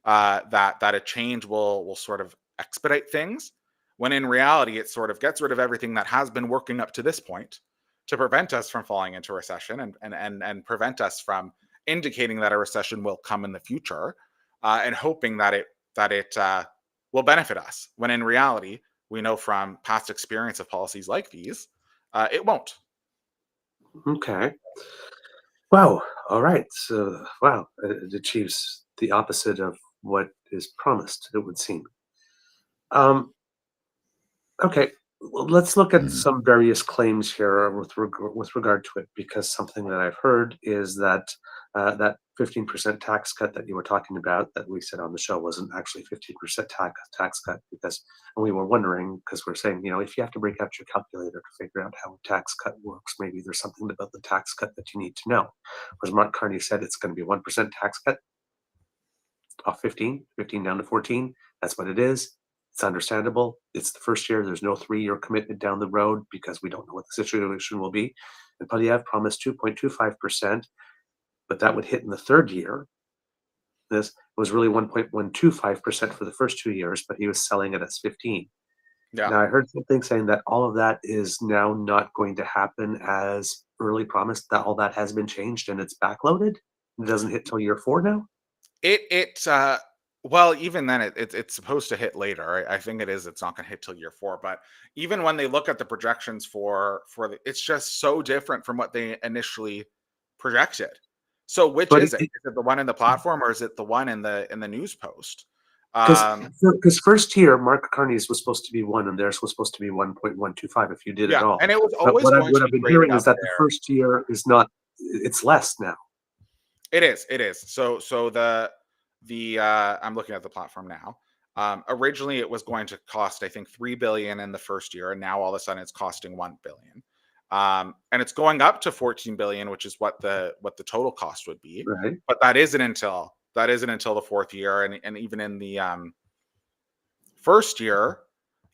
that a change will sort of expedite things, when in reality it sort of gets rid of everything that has been working up to this point to prevent us from falling into recession and prevent us from indicating that a recession will come in the future, and hoping that it will benefit us, when in reality we know from past experience of policies like these, it won't. Okay. Wow. All right. So, wow, it achieves the opposite of what is promised, it would seem. Okay. Well, let's look at some various claims here with regard to it, because something that I've heard is that that 15% tax cut that you were talking about, that we said on the show, wasn't actually 15% tax cut, because, and we were wondering, because we're saying, if you have to break out your calculator to figure out how a tax cut works, maybe there's something about the tax cut that you need to know. Whereas Mark Carney said it's going to be 1% tax cut off 15 down to 14. That's what it is. It's understandable. It's the first year. There's no 3-year commitment down the road because we don't know what the situation will be. And Polyev promised 2.25%, but that would hit in the third year. This was really 1.125% for the first 2 years, but he was selling it as 15. Yeah. Now I heard something saying that all of that is now not going to happen as early promised, that all that has been changed and it's backloaded. It doesn't hit till year 4 now. Well, even then, it's supposed to hit later. I think it is. It's not going to hit till year 4. But even when they look at the projections it's just so different from what they initially projected. So which is it? Is it the one in the platform, or is it the one in the news post? Because first year, Mark Carney's was supposed to be 1, and theirs was supposed to be 1.125 if you did it all. And it was always what going to I've be been hearing graded is that up the there. first year is not. It's less now. It is. So the I'm looking at the platform now. Originally, it was going to cost, I think, $3 billion in the first year, and now all of a sudden it's costing $1 billion. And it's going up to $14 billion, which is what the total cost would be. Right. But that isn't until the fourth year, and even in the first year,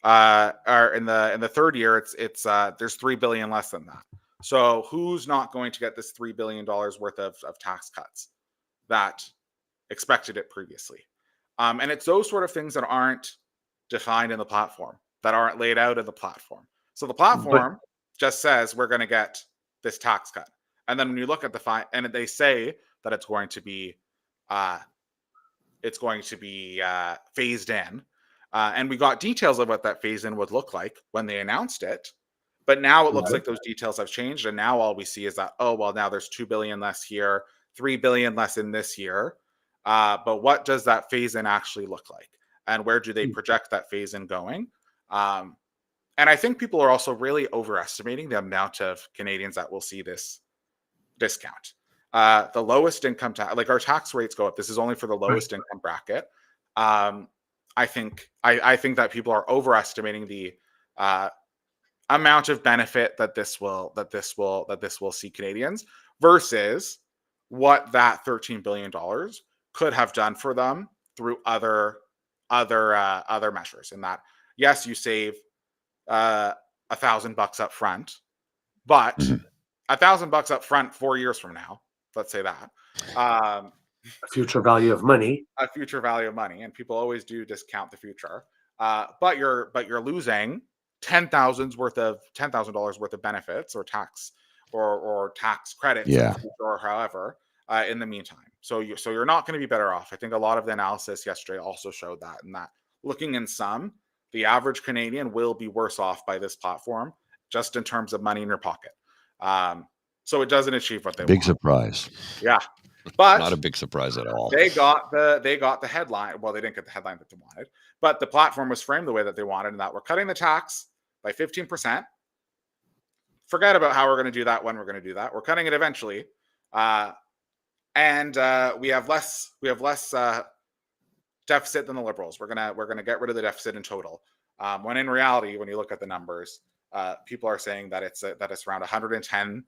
or in the third year, it's there's $3 billion less than that. So who's not going to get this $3 billion worth of tax cuts that expected it previously? And it's those sort of things that aren't defined in the platform, that aren't laid out in the platform. So the platform just says we're going to get this tax cut, and then when you look at the and they say that it's going to be phased in, and we got details of what that phase in would look like when they announced it. But now it looks like those details have changed, and now all we see is that, oh well, now there's $2 billion less here, $3 billion less in this year. But what does that phase in actually look like, and where do they project that phase in going? And I think people are also really overestimating the amount of Canadians that will see this discount. The lowest income tax, like our tax rates go up. This is only for the lowest income bracket. I think that people are overestimating the amount of benefit that this will see Canadians versus what that $13 billion could have done for them through other measures. In that, yes, you save $1,000 up front, but $1,000 up front 4 years from now, let's say that, a future value of money, and people always do discount the future. But you're losing $10,000 worth of benefits or tax or tax credits, or however, in the meantime. So you're not going to be better off. I think a lot of the analysis yesterday also showed that, and that looking in sum, the average Canadian will be worse off by this platform, just in terms of money in your pocket. So it doesn't achieve what they want. Big surprise. Yeah. But not a big surprise at all. They got the headline. Well, they didn't get the headline that they wanted, but the platform was framed the way that they wanted, and that we're cutting the tax by 15%. Forget about how we're going to do that, when we're going to do that. We're cutting it eventually. And we have less deficit than the Liberals. We're gonna get rid of the deficit in total. When in reality, when you look at the numbers, people are saying that it's around 110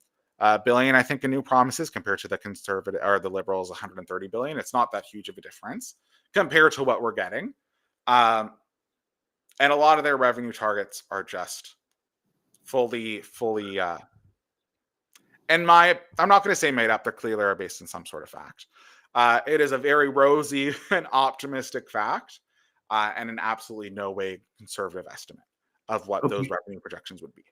billion, I think, in new promises, compared to the Conservative or the Liberals 130 billion. It's not that huge of a difference compared to what we're getting. And a lot of their revenue targets are just fully I'm not going to say made up. They're clearly are based on some sort of fact. It is a very rosy and optimistic fact, and an absolutely no way conservative estimate of what those revenue projections would be.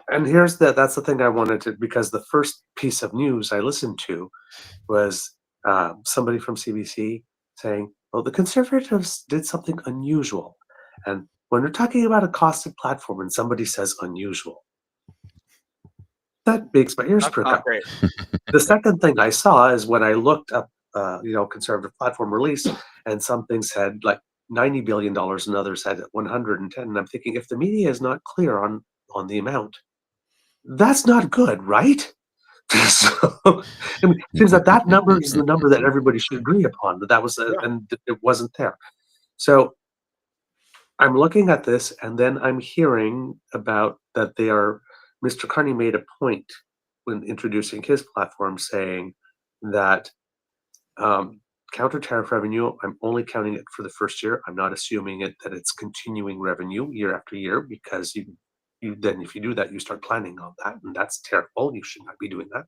And that's the thing I wanted to, because the first piece of news I listened to was somebody from CBC saying, well, the Conservatives did something unusual. And when we're talking about a costed platform and somebody says unusual, that makes my ears prick up. The second thing I saw is when I looked up, conservative platform release, and something said like $90 billion and others said 110. And I'm thinking, if the media is not clear on the amount, that's not good, right? So, it seems that number is the number that everybody should agree upon. That was, and it wasn't there. So I'm looking at this, and then I'm hearing about that they are. Mr. Carney made a point when introducing his platform, saying that counter tariff revenue, I'm only counting it for the first year. I'm not assuming that it's continuing revenue year after year, because then if you do that, you start planning on that, and that's terrible. You should not be doing that.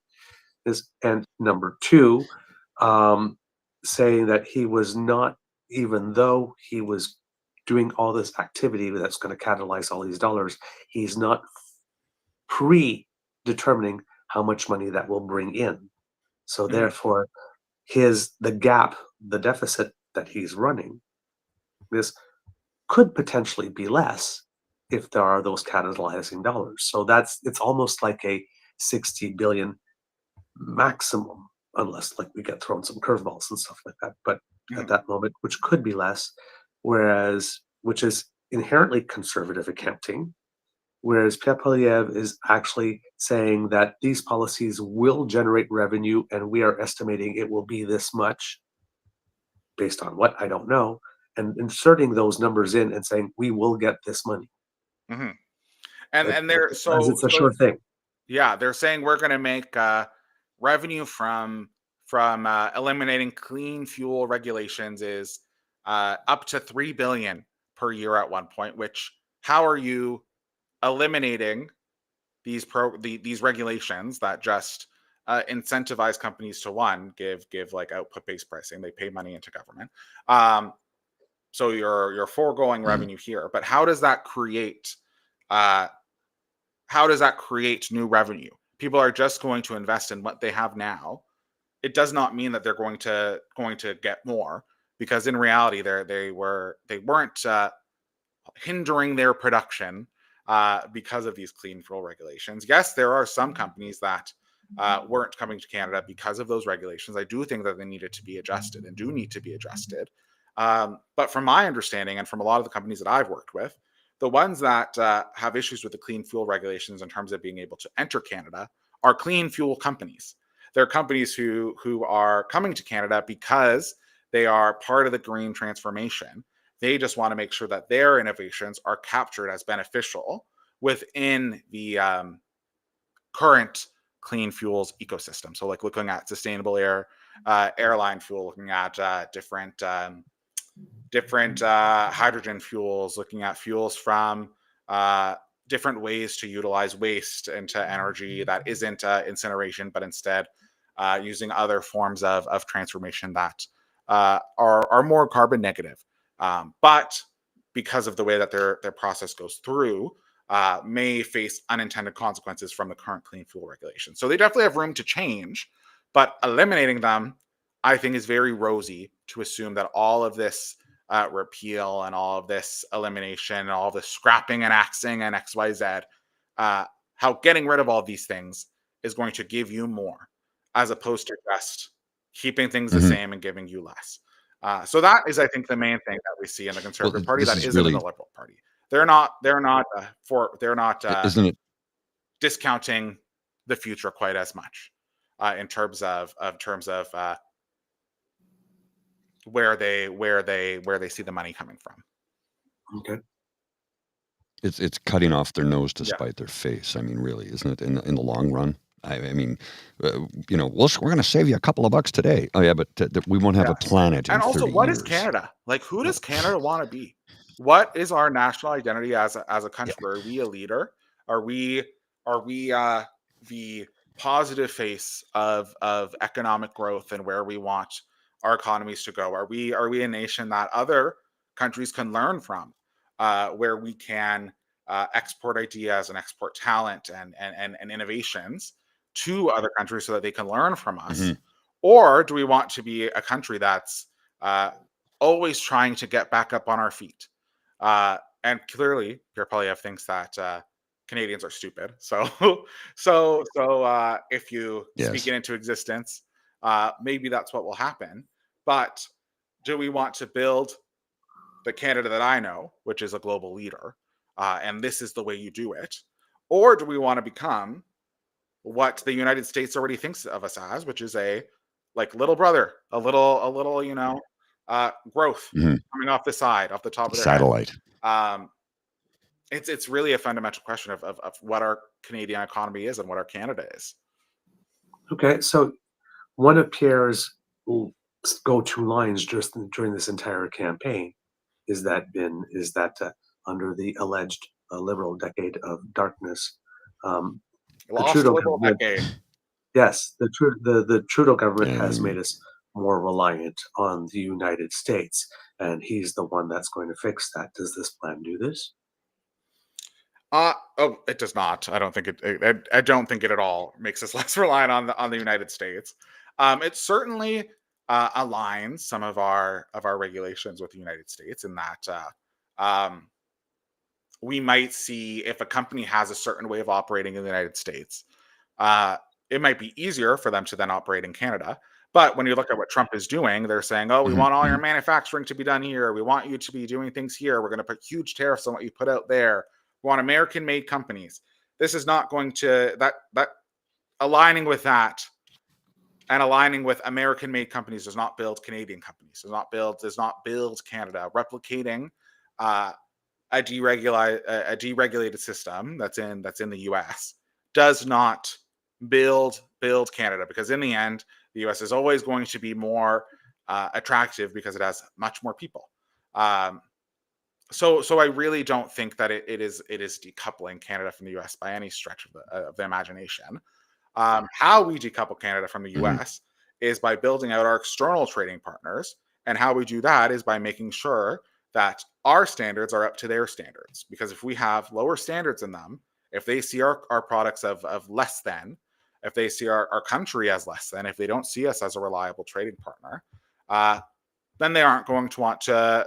And number two, saying that he was not, even though he was doing all this activity that's going to catalyze all these dollars, he's not predetermining how much money that will bring in. So therefore, the deficit that he's running, this could potentially be less if there are those catalyzing dollars. So it's almost like a 60 billion maximum, unless like we get thrown some curveballs and stuff like that. But at that moment, which could be less, which is inherently conservative accounting. Whereas Pierre Poilievre is actually saying that these policies will generate revenue, and we are estimating it will be this much, based on what, I don't know. and inserting those numbers in and saying, we will get this money. Mm-hmm. And they're As it's a sure thing. Yeah, they're saying we're going to make revenue from eliminating clean fuel regulations is up to $3 billion per year at one point. Which, how are you eliminating these regulations that just incentivize companies to give like output based pricing? They pay money into government, so you're foregoing revenue here. But how does that create new revenue? People are just going to invest in what they have now. It does not mean that they're going to get more, because in reality, they weren't hindering their production because of these clean fuel regulations. Yes, there are some companies that weren't coming to Canada because of those regulations. I do think that they needed to be adjusted and do need to be adjusted. But from my understanding and from a lot of the companies that I've worked with, the ones that have issues with the clean fuel regulations in terms of being able to enter Canada are clean fuel companies. They're companies who are coming to Canada because they are part of the green transformation. They just want to make sure that their innovations are captured as beneficial within the current clean fuels ecosystem. So like looking at sustainable airline fuel, looking at different hydrogen fuels, looking at fuels from different ways to utilize waste into energy that isn't incineration, but instead using other forms of transformation that are more carbon negative. But because of the way that their process goes through, may face unintended consequences from the current clean fuel regulation. So they definitely have room to change, but eliminating them, I think, is very rosy to assume that all of this repeal and all of this elimination and all of this scrapping and axing and XYZ, how getting rid of all these things is going to give you more, as opposed to just keeping things the same and giving you less. So that is, I think, the main thing that we see in the Conservative Party that isn't in the Liberal Party. They're not isn't it discounting the future quite as much in terms of where they see the money coming from. Okay. It's cutting off their nose to spite their face. I mean, really, isn't it? In the long run, I mean, we're going to save you a couple of bucks today. Oh yeah, but we won't have a planet in 30 years. And also, what is Canada? Like, who does Canada want to be? What is our national identity as a country? Yeah. Are we a leader? Are we the positive face of economic growth and where we want our economies to go? Are we a nation that other countries can learn from, where we can export ideas and export talent and innovations to other countries so that they can learn from us? Or do we want to be a country that's always trying to get back up on our feet? And clearly, Pierre Poilievre thinks that Canadians are stupid. So if you speak it into existence, maybe that's what will happen. But do we want to build the Canada that I know, which is a global leader, and this is the way you do it? Or do we want to become what the United States already thinks of us as, which is a little brother, a little growth coming off the top of their satellite head? It's really a fundamental question of what our Canadian economy is and what our Canada is. Okay, so one of Pierre's go-to lines just during this entire campaign is that under the alleged Liberal decade of darkness, the Trudeau government, yes, the Trudeau government has made us more reliant on the United States, and he's the one that's going to fix that. Does this plan do this? It does not. I don't think it. I don't think it at all makes us less reliant on the United States. It certainly aligns some of our regulations with the United States in that we might see if a company has a certain way of operating in the United States, it might be easier for them to then operate in Canada. But when you look at what Trump is doing, they're saying, oh, we want all your manufacturing to be done here. We want you to be doing things here. We're going to put huge tariffs on what you put out there. We want American-made companies. This is not going to that aligning with that And aligning with American-made companies does not build Canadian companies. Does not build Canada. Replicating a deregulated system that's in the U.S. does not build Canada, because in the end, the U.S. is always going to be more attractive because it has much more people. So I really don't think that it is decoupling Canada from the U.S. by any stretch of the imagination. How we decouple Canada from the U.S. is by building out our external trading partners, and how we do that is by making sure that our standards are up to their standards. Because if we have lower standards than them, if they see our products of less than, if they see our country as less than, if they don't see us as a reliable trading partner, then they aren't going to want to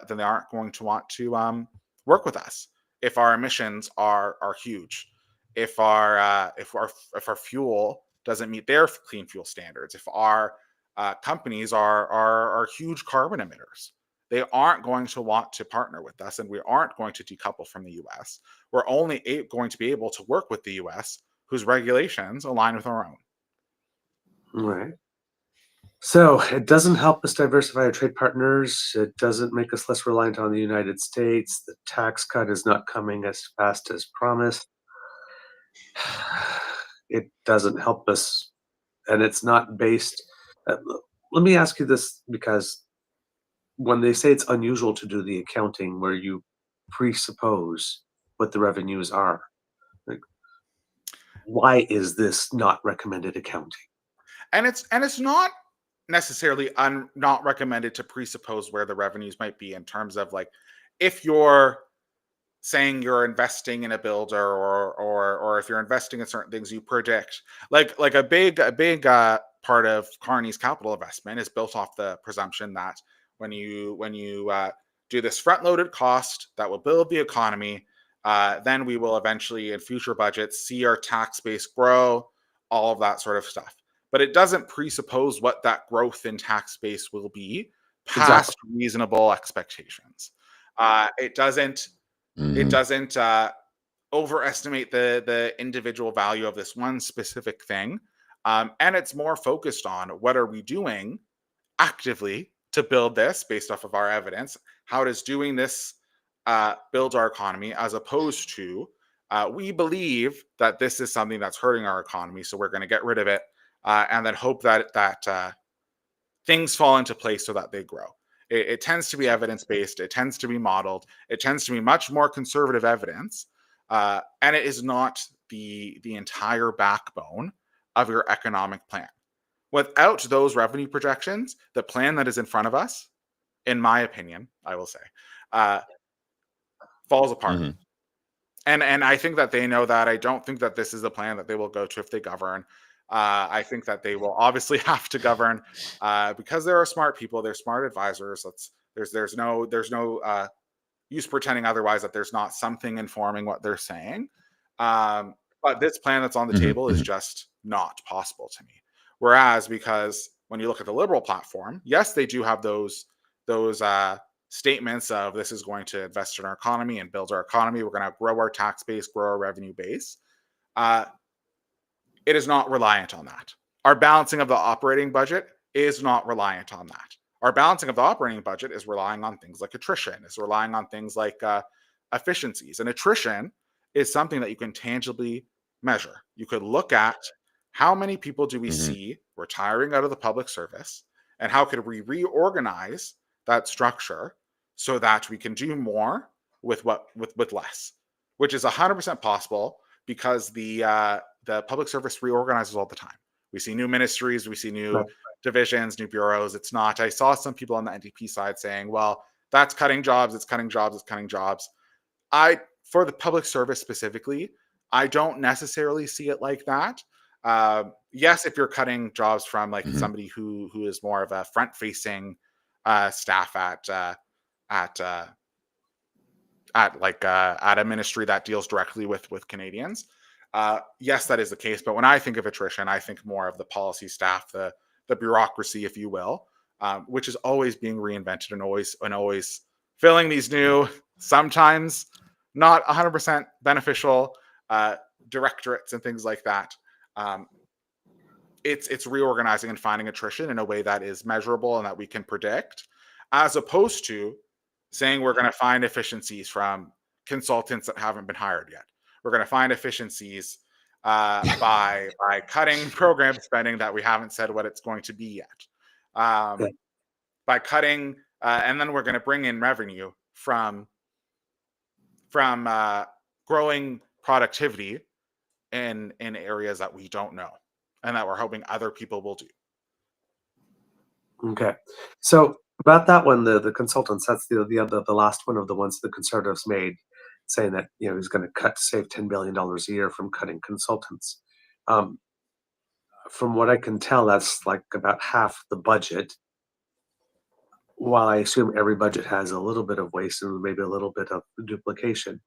work with us. If our emissions are huge, if our fuel doesn't meet their clean fuel standards, if our companies are huge carbon emitters, they aren't going to want to partner with us, and we aren't going to decouple from the U.S. We're only going to be able to work with the U.S., whose regulations align with our own. Right. So it doesn't help us diversify our trade partners. It doesn't make us less reliant on the United States. The tax cut is not coming as fast as promised. It doesn't help us, and it's not based. Let me ask you this, because when they say it's unusual to do the accounting where you presuppose what the revenues are, like, why is this not recommended accounting? And it's not necessarily not recommended to presuppose where the revenues might be, in terms of, like, if you're saying you're investing in a builder, or if you're investing in certain things, you predict, like a big part of Carney's capital investment is built off the presumption that when you do this front-loaded cost that will build the economy, then we will eventually in future budgets see our tax base grow, all of that sort of stuff. But it doesn't presuppose what that growth in tax base will be past reasonable expectations. It doesn't overestimate the individual value of this one specific thing. And it's more focused on, what are we doing actively to build this based off of our evidence? How does doing this build our economy, as opposed to we believe that this is something that's hurting our economy, so we're going to get rid of it, and then hope that things fall into place so that they grow. It tends to be evidence-based. It tends to be modeled. It tends to be much more conservative evidence. And it is not the entire backbone of your economic plan. Without those revenue projections, the plan that is in front of us, in my opinion, I will say, falls apart. And I think that they know that. I don't think that this is the plan that they will go to if they govern. I think that they will obviously have to govern because there are smart people. They're smart advisors. There's no use pretending otherwise, that there's not something informing what they're saying. But this plan that's on the table is just not possible to me. Whereas, because when you look at the Liberal platform, yes, they do have those statements of, this is going to invest in our economy and build our economy. We're going to grow our tax base, grow our revenue base. It is not reliant on that. Our balancing of the operating budget is not reliant on that. Our balancing of the operating budget is relying on things like attrition, is relying on things like efficiencies. And attrition is something that you can tangibly measure. You could look at how many people do we see retiring out of the public service, and how could we reorganize that structure so that we can do more with less, which is 100% possible, because the public service reorganizes all the time. We see new ministries, we see new divisions, new bureaus. It's not, I saw some people on the NDP side saying, well, that's cutting jobs, it's cutting jobs, it's cutting jobs. For the public service specifically, I don't necessarily see it like that. Yes, if you're cutting jobs from, like, somebody who is more of a front-facing staff at a ministry that deals directly with Canadians, yes, that is the case. But when I think of attrition, I think more of the policy staff, the bureaucracy, if you will, which is always being reinvented and always filling these new, sometimes not 100% beneficial directorates and things like that. it's reorganizing and finding attrition in a way that is measurable and that we can predict, as opposed to saying we're going to find efficiencies from consultants that haven't been hired yet. We're going to find efficiencies by cutting program spending that we haven't said what it's going to be yet. By cutting, and then we're going to bring in revenue from growing productivity in areas that we don't know and that we're hoping other people will do. Okay, so about that one, the consultants, that's the last one of the ones the Conservatives made, saying that he's going to save $10 billion a year from cutting consultants. From what I can tell, that's like about half the budget. While I assume every budget has a little bit of waste and maybe a little bit of duplication,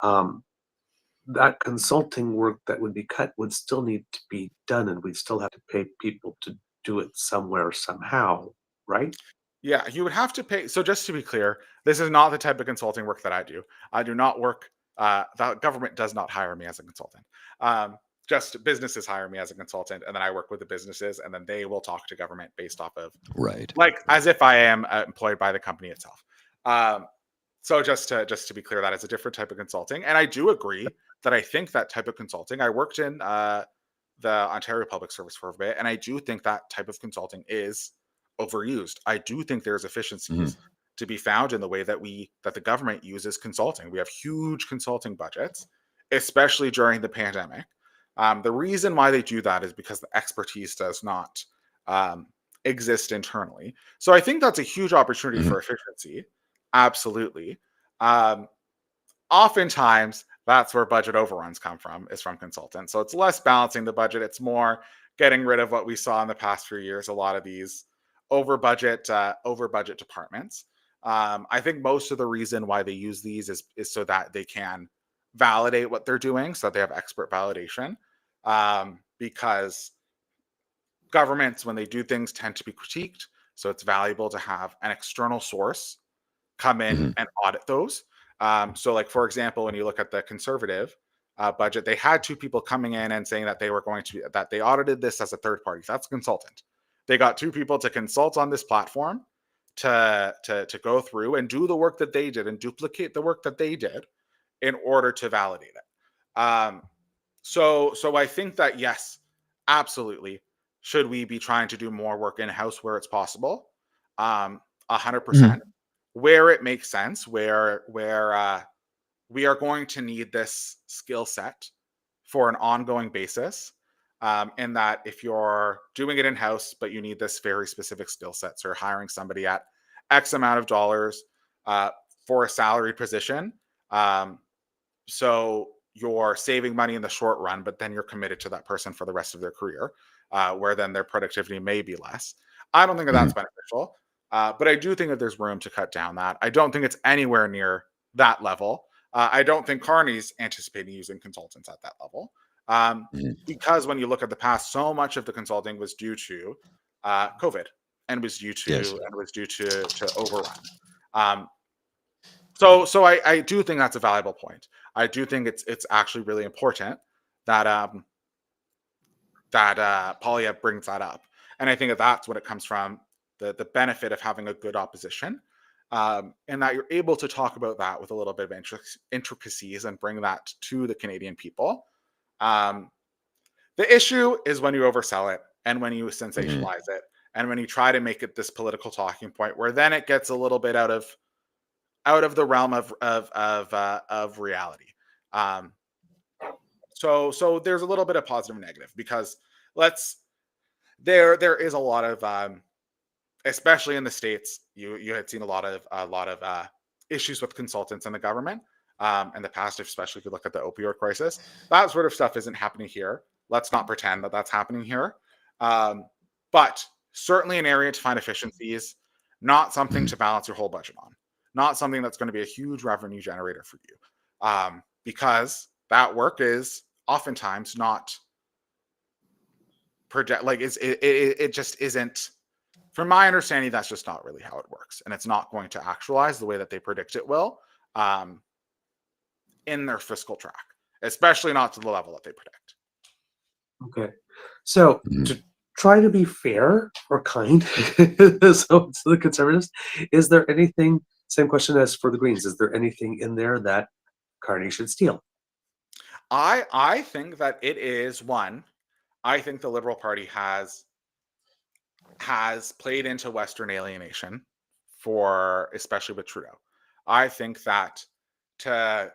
that consulting work that would be cut would still need to be done, and we'd still have to pay people to do it somewhere, somehow, right? Yeah, you would have to pay. So just to be clear, this is not the type of consulting work that I do. I do not work, the government does not hire me as a consultant. Just businesses hire me as a consultant, and then I work with the businesses, and then they will talk to government based off of, like, as if I am employed by the company itself. So just to be clear, that is a different type of consulting. And I do agree that I think that type of consulting, I worked in the Ontario Public Service for a bit, and I do think that type of consulting is overused. I do think there's efficiencies to be found in the way that the government uses consulting. We have huge consulting budgets, especially during the pandemic. The reason why they do that is because the expertise does not exist internally. So I think that's a huge opportunity for efficiency. Absolutely. Oftentimes, that's where budget overruns come from, is from consultants. So it's less balancing the budget. It's more getting rid of what we saw in the past few years, a lot of these over budget departments. I think most of the reason why they use these is so that they can validate what they're doing, so that they have expert validation. Because governments, when they do things, tend to be critiqued. So it's valuable to have an external source come in and audit those. So, like, for example, when you look at the Conservative budget, they had two people coming in and saying that that they audited this as a third party. That's a consultant. They got two people to consult on this platform to go through and do the work that they did and duplicate the work that they did in order to validate it. So I think that, yes, absolutely. Should we be trying to do more work in-house where it's possible? 100%. Where it makes sense, where we are going to need this skill set for an ongoing basis. And that if you're doing it in-house, but you need this very specific skill set, so you're hiring somebody at X amount of dollars for a salaried position. So you're saving money in the short run, but then you're committed to that person for the rest of their career, where then their productivity may be less. I don't think that that's beneficial, but I do think that there's room to cut down that. I don't think it's anywhere near that level. I don't think Carney's anticipating using consultants at that level, because when you look at the past, so much of the consulting was due to COVID and was due to overrun. So I do think that's a valuable point. I do think it's actually really important that Polyev brings that up, and I think that that's what it comes from, the benefit of having a good opposition, and that you're able to talk about that with a little bit of intricacies and bring that to the Canadian people. The issue is when you oversell it and when you sensationalize it and when you try to make it this political talking point, where then it gets a little bit out of the realm of reality. So there's a little bit of positive and negative, because there is a lot of especially in the States, you had seen a lot of issues with consultants in the government in the past, especially if you look at the opioid crisis. That sort of stuff isn't happening here. Let's not pretend that that's happening here. But certainly an area to find efficiencies, not something to balance your whole budget on, not something that's going to be a huge revenue generator for you, because that work is oftentimes not it just isn't. From my understanding, that's just not really how it works, and it's not going to actualize the way that they predict it will in their fiscal track, especially not to the level that they predict. Okay, so try to be fair or kind. So to the Conservatives, is there anything? Same question as for the Greens. Is there anything in there that Carney should steal? I think that it is one. I think the Liberal Party has played into Western alienation for especially with Trudeau. I think that to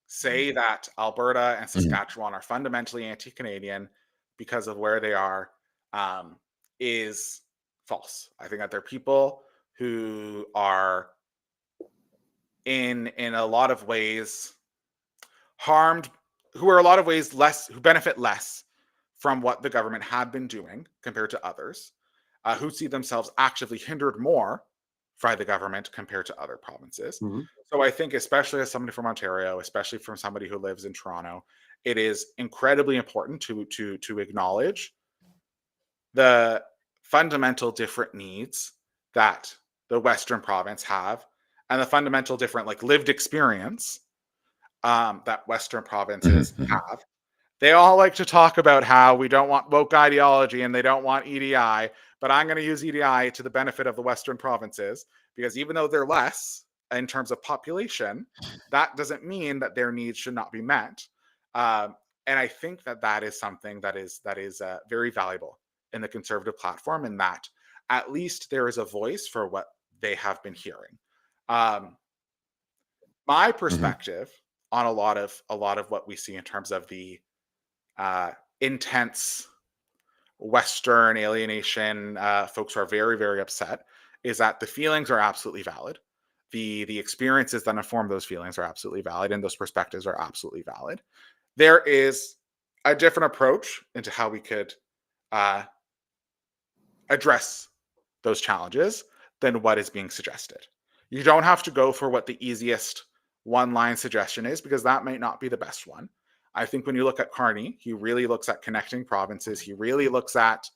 say that Alberta and Saskatchewan are fundamentally anti-Canadian because of where they are is false. I think that they're people who are in a lot of ways harmed, who are a lot of ways less, who benefit less from what the government had been doing compared to others, who see themselves actively hindered more by the government compared to other provinces. Mm-hmm. So I think, especially as somebody from Ontario, especially from somebody who lives in Toronto, it is incredibly important to acknowledge the fundamental different needs that the Western province have, and the fundamental different like lived experience that Western provinces have. They all like to talk about how we don't want woke ideology and they don't want EDI, but I'm going to use EDI to the benefit of the Western provinces, because even though they're less in terms of population, that doesn't mean that their needs should not be met. And I think that that is something that is very valuable in the Conservative platform, in that at least there is a voice for what they have been hearing. My perspective on a lot of what we see in terms of the intense Western alienation, folks are very, very upset, is that the feelings are absolutely valid. The experiences that inform those feelings are absolutely valid, and those perspectives are absolutely valid. There is a different approach into how we could address those challenges than what is being suggested. You don't have to go for what the easiest one-line suggestion is, because that might not be the best one. I think when you look at Carney, he really looks at connecting provinces. He really looks at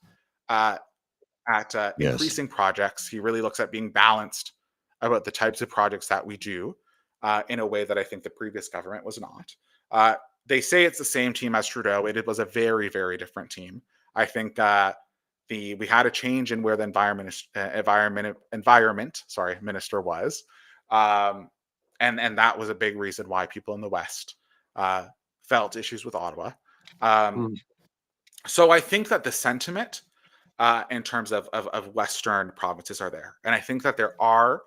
increasing projects. He really looks at being balanced about the types of projects that we do in a way that I think the previous government was not. They say it's the same team as Trudeau. It was a very, very different team. I think we had a change in where the environment minister was, and that was a big reason why people in the West felt issues with Ottawa. So I think that the sentiment in terms of Western provinces are there, and I think that there are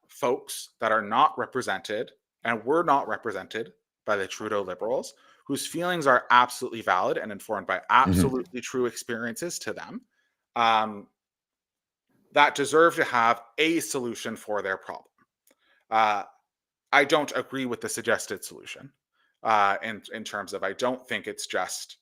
folks that are not represented and were not represented by the Trudeau Liberals, whose feelings are absolutely valid and informed by absolutely true experiences to them, that deserve to have a solution for their problem. I don't agree with the suggested solution in terms of, I don't think it's just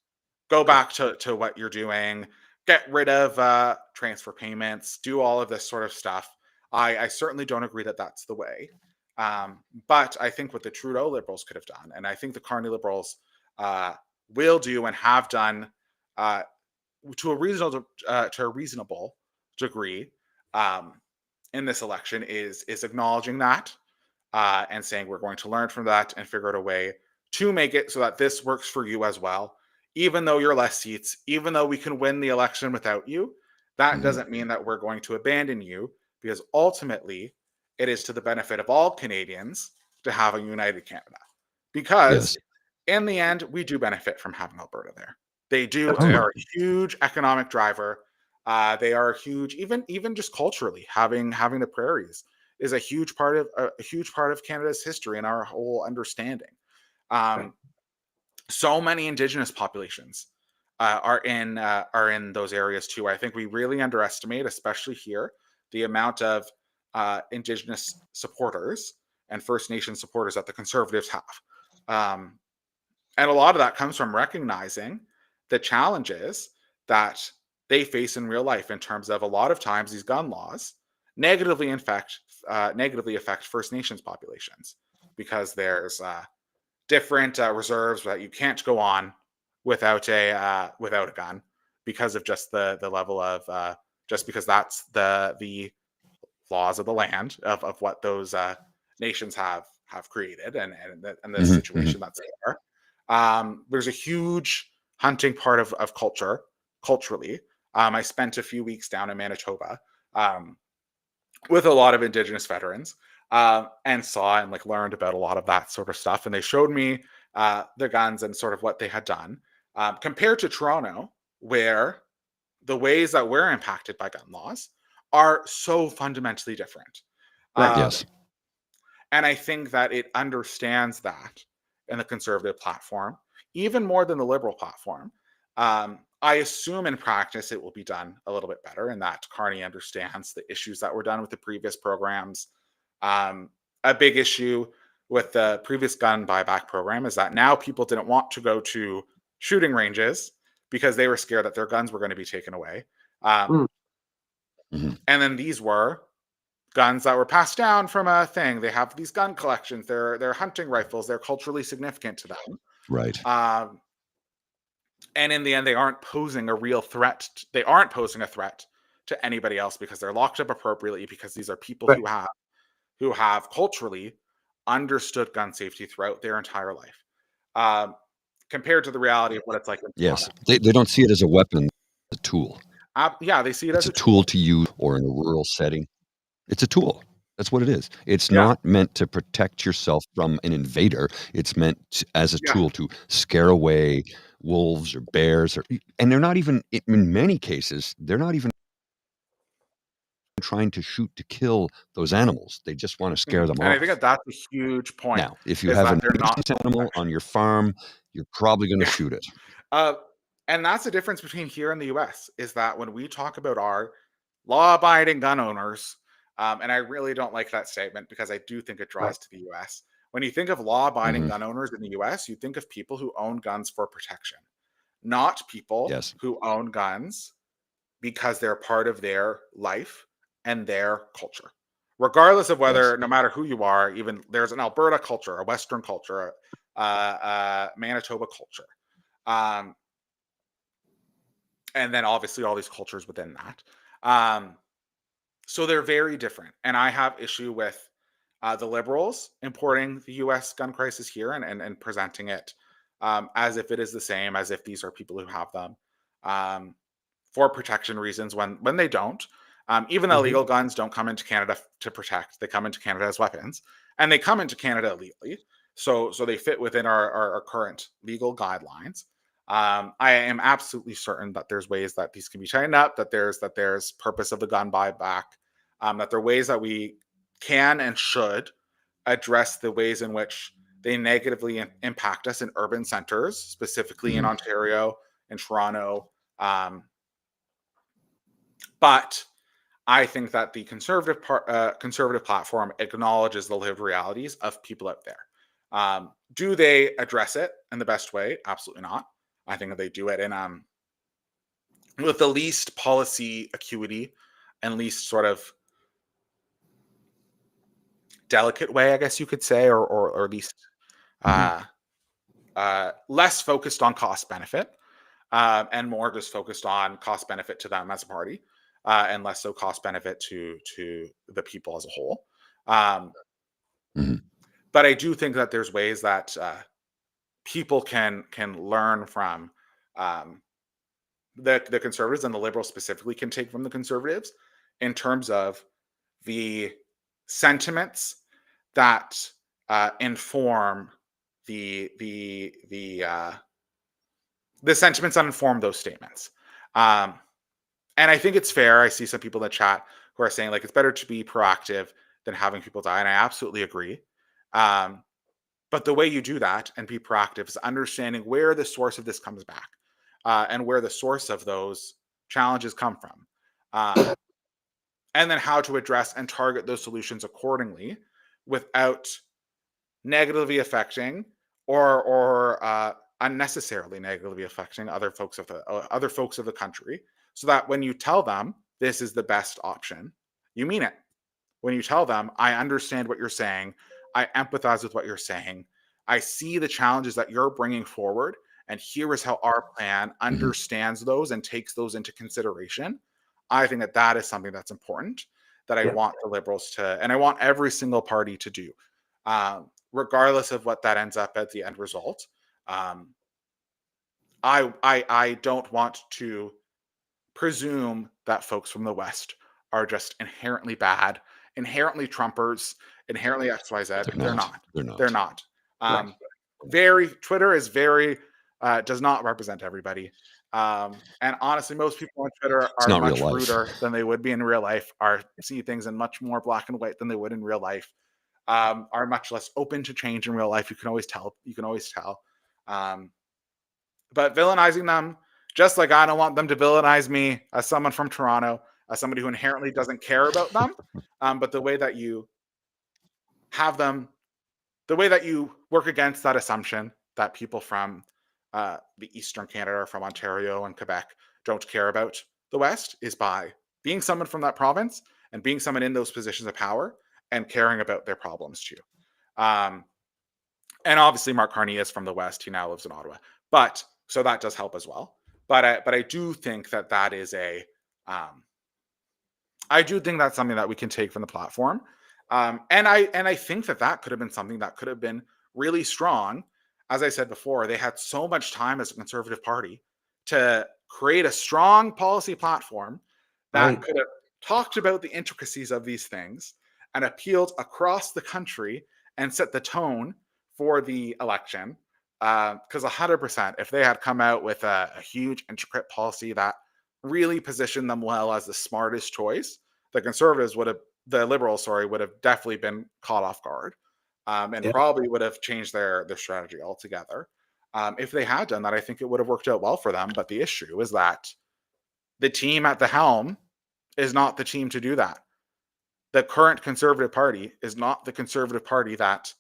go back to what you're doing, get rid of transfer payments, do all of this sort of stuff. I certainly don't agree that that's the way. But I think what the Trudeau Liberals could have done, and I think the Carney Liberals will do and have done to a reasonable degree in this election, is acknowledging that and saying we're going to learn from that and figure out a way to make it so that this works for you as well. Even though you're less seats, even though we can win the election without you, that doesn't mean that we're going to abandon you, because ultimately it is to the benefit of all Canadians to have a united Canada. Because in the end, we do benefit from having Alberta there. They do. They are a huge economic driver. They are huge, even just culturally. Having the prairies is a huge part of Canada's history and our whole understanding. So many Indigenous populations are in those areas too. I think we really underestimate, especially here, the amount of Indigenous supporters and First Nation supporters that the Conservatives have. And a lot of that comes from recognizing the challenges that they face in real life, in terms of a lot of times these gun laws negatively affect First Nations populations, because there's different reserves that you can't go on without a gun, because of just the level of just because that's the laws of the land of what those nations have created, and the situation that's there. There's a huge hunting part of culture culturally. I spent a few weeks down in Manitoba with a lot of Indigenous veterans, and saw and like learned about a lot of that sort of stuff. And they showed me the guns and sort of what they had done, compared to Toronto, where the ways that we're impacted by gun laws are so fundamentally different. Right. Yes. And I think that it understands that in the conservative platform, even more than the liberal platform. I assume in practice it will be done a little bit better, and that Carney understands the issues that were done with the previous programs. A big issue with the previous gun buyback program is that now people didn't want to go to shooting ranges because they were scared that their guns were going to be taken away. Mm. Mhm. And then these were guns that were passed down from a thing. They have these gun collections. They're hunting rifles. They're culturally significant to them. Right. And in the end, they aren't posing a real threat. They aren't posing a threat to anybody else because they're locked up appropriately, because these are people Right. who have culturally understood gun safety throughout their entire life, compared to the reality of what it's like in Yes. Toronto. They don't see it as a weapon, a tool. Yeah, they see it It's as a tool to use, or in a rural setting. It's a tool. That's what it is. It's Yeah. not meant to protect yourself from an invader. It's meant as a Yeah. tool to scare away wolves or bears, and they're not even, in many cases, they're not even trying to shoot to kill those animals. They just want to scare them And I off. think that's a huge point. Now, if you is have that a they're not nuisance animal on your farm, you're probably going to Yeah. shoot it. And that's the difference between here and the US, is that when we talk about our law-abiding gun owners, and I really don't like that statement because I do think it draws to the US. When you think of law-abiding Mhm. gun owners in the US, you think of people who own guns for protection, not people Yes. who own guns because they're part of their life and their culture. Regardless of whether, Yes. no matter who you are, even there's an Alberta culture, a Western culture, a Manitoba culture. And then obviously all these cultures within that. So they're very different. And I have issue with the liberals importing the US gun crisis here and presenting it as if it is the same, as if these are people who have them for protection reasons when they don't. Even Mhm. illegal guns don't come into Canada to protect. They come into Canada as weapons, and they come into Canada illegally. So they fit within our current legal guidelines. I am absolutely certain that there's ways that these can be tightened up, that there's purpose of the gun buyback, that there are ways that we can and should address the ways in which they negatively impact us in urban centers, specifically in Mhm. Ontario and Toronto. But I think that the conservative platform acknowledges the lived realities of people out there. Do they address it in the best way? Absolutely not. I think that they do it in with the least policy acuity and least sort of delicate way, I guess you could say, or least Mhm. less focused on cost benefit, and more just focused on cost benefit to them as a party, and less so cost benefit to the people as a whole. Mhm. But I do think that there's ways that people can learn from um, the conservatives, and the liberals specifically can take from the conservatives in terms of the sentiments that inform the the sentiments that inform those statements. Um, and I think it's fair. I see some people in the chat who are saying like it's better to be proactive than having people die, and I absolutely agree. Um, but the way you do that and be proactive is understanding where the source of this comes back, and where the source of those challenges come from, and then how to address and target those solutions accordingly without negatively affecting or unnecessarily negatively affecting other folks of the country, so that when you tell them this is the best option, you mean it. When you tell them, I understand what you're saying, I empathize with what you're saying, I see the challenges that you're bringing forward, and here is how our plan Mhm. understands those and takes those into consideration. I think that that is something that's important, that I Yeah. want the liberals to, and I want every single party to do, regardless of what that ends up at the end result. Um, I don't want to presume that folks from the West are just inherently bad, inherently Trumpers, inherently XYZ. They're not. They're not. Right. Twitter is very does not represent everybody. And honestly, most people on Twitter It's not are real much life. ruder than they would be in real life, see things in much more black and white than they would in real life, are much less open to change in real life. You can always tell. But villainizing them, just like I don't want them to villainize me as someone from Toronto, as somebody who inherently doesn't care about them. But the way that you have them, the way that you work against that assumption that people from the Eastern Canada or from Ontario and Quebec don't care about the West is by being someone from that province and being someone in those positions of power and caring about their problems too. And obviously Mark Carney is from the West. He now lives in Ottawa. But so that does help as well. But I do think that is I do think that's something that we can take from the platform. And I think that could have been something that could have been really strong. As I said before, they had so much time as a Conservative Party to create a strong policy platform that could have talked about the intricacies of these things and appealed across the country and set the tone for the election. Because 100%, if they had come out with a huge intricate policy that really positioned them well as the smartest choice, the Liberals would have definitely been caught off guard, and probably would have changed their strategy altogether. If they had done that, I think it would have worked out well for them. But the issue is that the team at the helm is not the team to do that. The current Conservative Party is not the Conservative Party that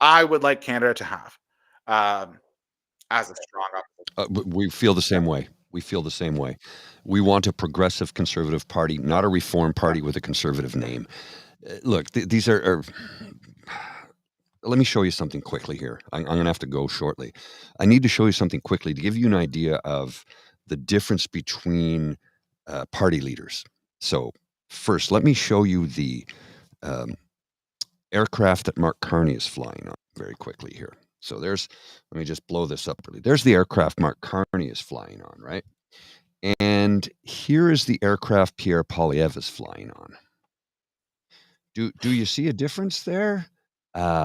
I would like Canada to have as a strong opposition. We feel the same way. We want a progressive Conservative Party, not a Reform Party with a Conservative name. Look, these are let me show you something quickly here. I'm going to have to go shortly. I need to show you something quickly to give you an idea of the difference between party leaders. So first, let me show you the aircraft that Mark Carney is flying on very quickly here. So let me just blow this up really. There's the aircraft Mark Carney is flying on, right? And here is the aircraft Pierre Poilievre is flying on. Do you see a difference there?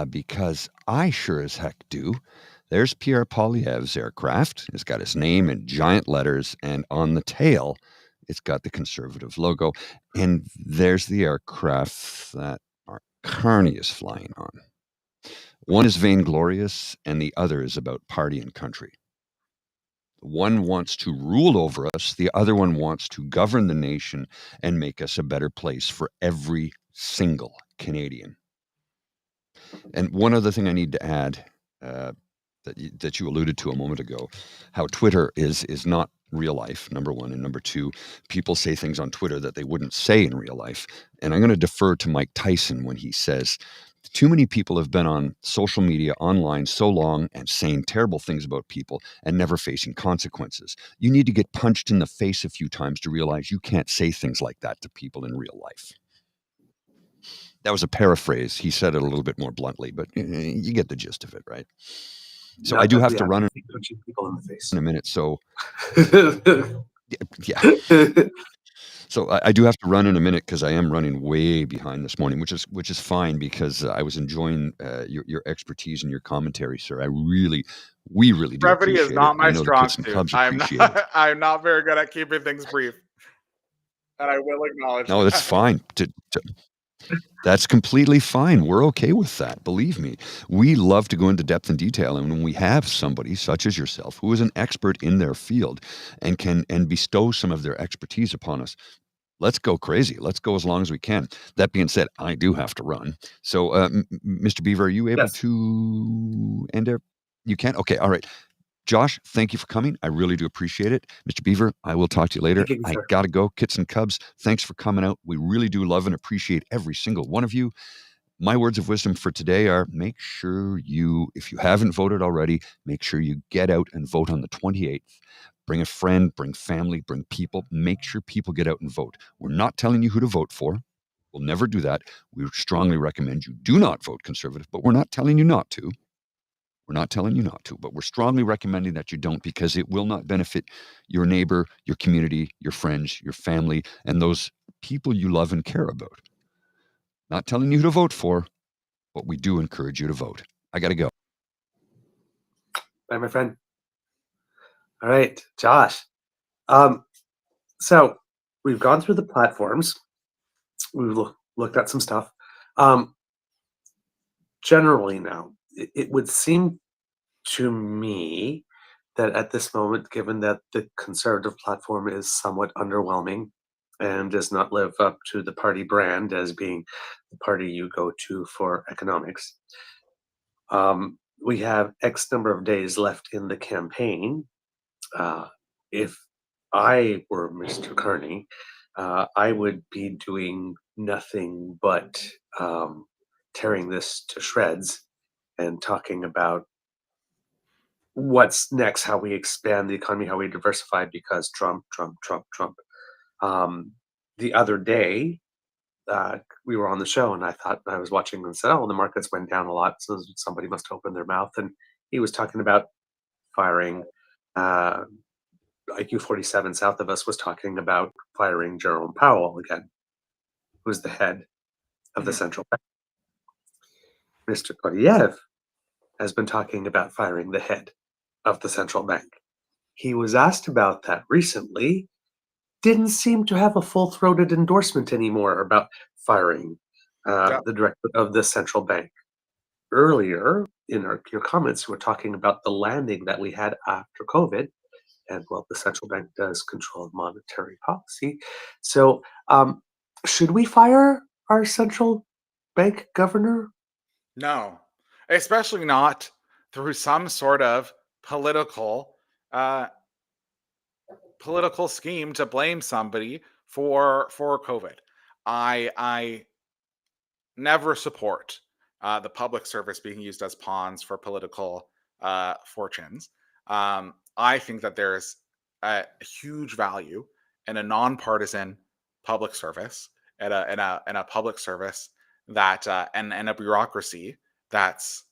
Because I sure as heck do. There's Pierre Poilievre's aircraft. It's got his name in giant letters, and on the tail, it's got the Conservative logo. And there's the aircraft that Mark Carney is flying on. One is vainglorious, and the other is about party and country. One wants to rule over us. The other one wants to govern the nation and make us a better place for every single Canadian. And one other thing I need to add that you alluded to a moment ago, how Twitter is not real life, number one. And number two, people say things on Twitter that they wouldn't say in real life. And I'm going to defer to Mike Tyson when he says, too many people have been on social media online so long and saying terrible things about people and never facing consequences. You need to get punched in the face a few times to realize you can't say things like that to people in real life. That was a paraphrase. He said it a little bit more bluntly, but you get the gist of it, right? So I do have to run people in the face in a minute. So yeah. So I do have to run in a minute because I am running way behind this morning, which is fine because I was enjoying your expertise and your commentary, sir. We really do. Brevity is not my strong suit. I'm not very good at keeping things brief, and I will acknowledge. No, that's fine. That's completely fine. We're okay with that. Believe me, we love to go into depth and detail. And when we have somebody such as yourself, who is an expert in their field and can bestow some of their expertise upon us, let's go crazy. Let's go as long as we can. That being said, I do have to run. So, Mr. Beaver, are you able to end it? You can? Okay. All right. Josh, thank you for coming. I really do appreciate it. Mr. Beaver, I will talk to you later. I got to go. Kits and Cubs, thanks for coming out. We really do love and appreciate every single one of you. My words of wisdom for today are make sure if you haven't voted already, make sure you get out and vote on the 28th. Bring a friend, bring family, bring people. Make sure people get out and vote. We're not telling you who to vote for. We'll never do that. We strongly recommend you do not vote Conservative, but we're not telling you not to. We're not telling you not to, but we're strongly recommending that you don't, because it will not benefit your neighbor, your community, your friends, your family, and those people you love and care about. Not telling you who to vote for, but we do encourage you to vote. I got to go. Bye, my friend. All right, Josh. So we've gone through the platforms. We've looked at some stuff. Generally now, it would seem to me that at this moment, given that the conservative platform is somewhat underwhelming and does not live up to the party brand as being the party you go to for economics, we have X number of days left in the campaign. If I were Mr. Carney, I would be doing nothing but tearing this to shreds and talking about what's next, how we expand the economy, how we diversify, because Trump, Trump, Trump, Trump. The other day, we were on the show, and I thought I was watching and said, "Oh, the markets went down a lot, so somebody must open their mouth." And he was talking about firing. IQ 47 south of us was talking about firing Jerome Powell again, who's the head of the central bank. Mr. Koryev has been talking about firing the head of the central bank. He was asked about that recently, didn't seem to have a full-throated endorsement anymore about firing the director of the central bank. Earlier in your comments, you were talking about the landing that we had after COVID, and well, the central bank does control monetary policy. So, should we fire our central bank governor? No, especially not through some sort of political uh, political scheme to blame somebody for COVID. I never support the public service being used as pawns for political fortunes. I think that there's a huge value in a nonpartisan public service, in a public service that and a bureaucracy that's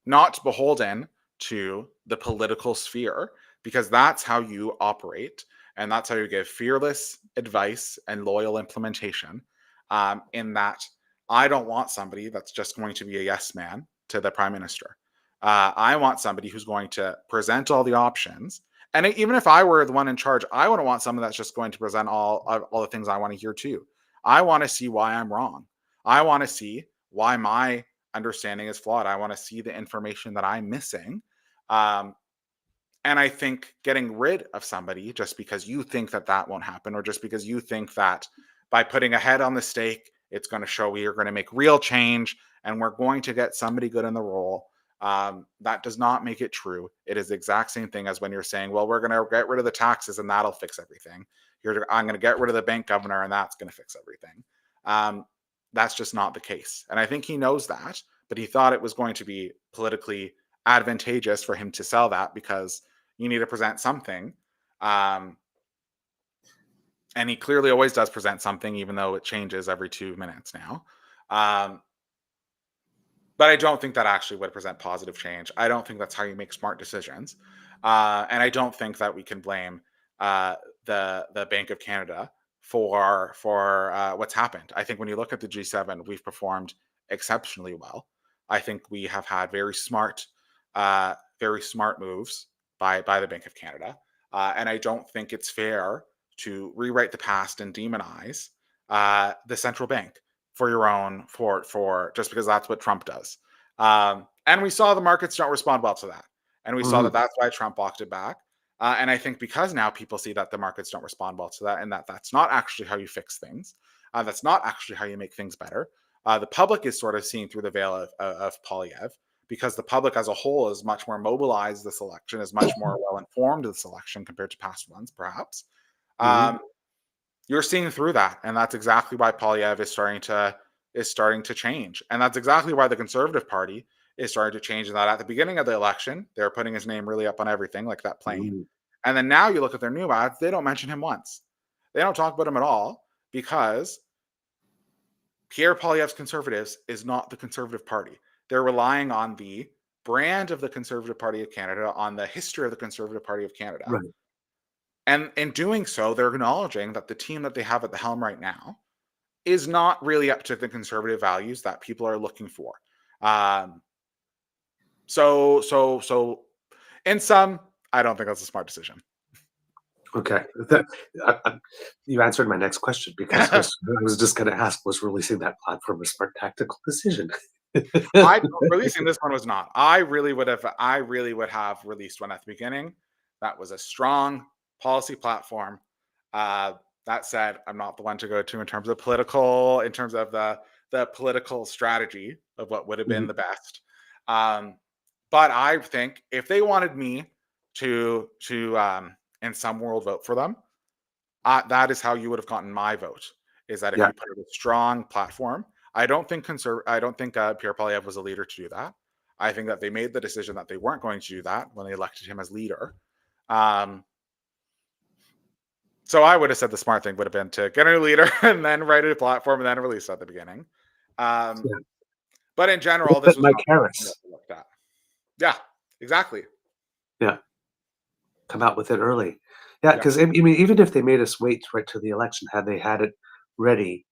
not beholden to the political sphere, because that's how you operate, and that's how you give fearless advice and loyal implementation. In that, I don't want somebody that's just going to be a yes man to the prime minister. I want somebody who's going to present all the options. And even if I were the one in charge, I wouldn't want someone that's just going to present all the things I want to hear too. I want to see why I'm wrong. I want to see why my understanding is flawed. I want to see the information that I'm missing. And I think getting rid of somebody just because you think that that won't happen, or just because you think that by putting a head on the stake, it's going to show we are going to make real change and we're going to get somebody good in the role. That does not make it true. It is the exact same thing as when you're saying, well, we're going to get rid of the taxes and that'll fix everything. I'm going to get rid of the bank governor and that's going to fix everything. That's just not the case. And I think he knows that, but he thought it was going to be politically advantageous for him to sell that because you need to present something. And he clearly always does present something, even though it changes every 2 minutes now. But I don't think that actually would present positive change. I don't think that's how you make smart decisions. And I don't think that we can blame the Bank of Canada for what's happened. I think when you look at the G7, we've performed exceptionally well. I think we have had very smart moves by the Bank of Canada. And I don't think it's fair to rewrite the past and demonize the central bank for your own, for just because that's what Trump does. And we saw the markets don't respond well to that. And we saw that that's why Trump walked it back. And I think because now people see that the markets don't respond well to that, and that that's not actually how you fix things. That's not actually how you make things better. The public is sort of seeing through the veil of Polyev, because the public as a whole is much more mobilized this election, is much more well-informed this election compared to past ones, perhaps. You're seeing through that, and that's exactly why Polyev is starting to change. And that's exactly why the Conservative Party is starting to change, in that at the beginning of the election, they were putting his name really up on everything, like that plane. And then now you look at their new ads, they don't mention him once. They don't talk about him at all, because Pierre Poilievre's Conservatives is not the Conservative Party. They're relying on the brand of the Conservative Party of Canada, on the history of the Conservative Party of Canada. Right. And in doing so, they're acknowledging that the team that they have at the helm right now is not really up to the conservative values that people are looking for. So in sum, I don't think that's a smart decision. Okay. You answered my next question, because I was just going to ask, was releasing that platform a smart tactical decision? Releasing this one was not. I really would have released one at the beginning. That was a strong policy platform. That said, I'm not the one to go to in terms of the political strategy of what would have been the best. But I think if they wanted me to in some world vote for them, that is how you would have gotten my vote. Is that if Yeah. you put a strong platform? I don't think Pierre Poilievre was a leader to do that. I think that they made the decision that they weren't going to do that when they elected him as leader. So I would have said the smart thing would have been to get a new leader and then write a platform and then release it at the beginning. But in general, this was Mike not Harris. looked at. Yeah, exactly. Yeah. Come out with it early. Yeah, because I mean, even if they made us wait right to the election, had they had it ready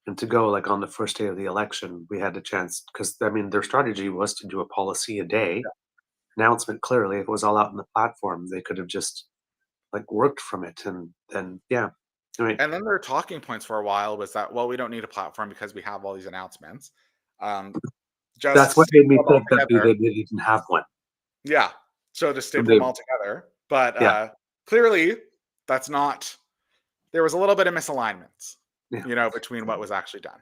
and to go like on the first day of the election, we had a chance. Because I mean, their strategy was to do a policy a day announcement. Clearly, if it was all out in the platform, they could have just like worked from it, and then right. And then their talking points for a while was that, well, we don't need a platform because we have all these announcements. That's what made me think that they didn't have one. Yeah, so to staple them all together. But clearly, that's not. There was a little bit of misalignments, between what was actually done.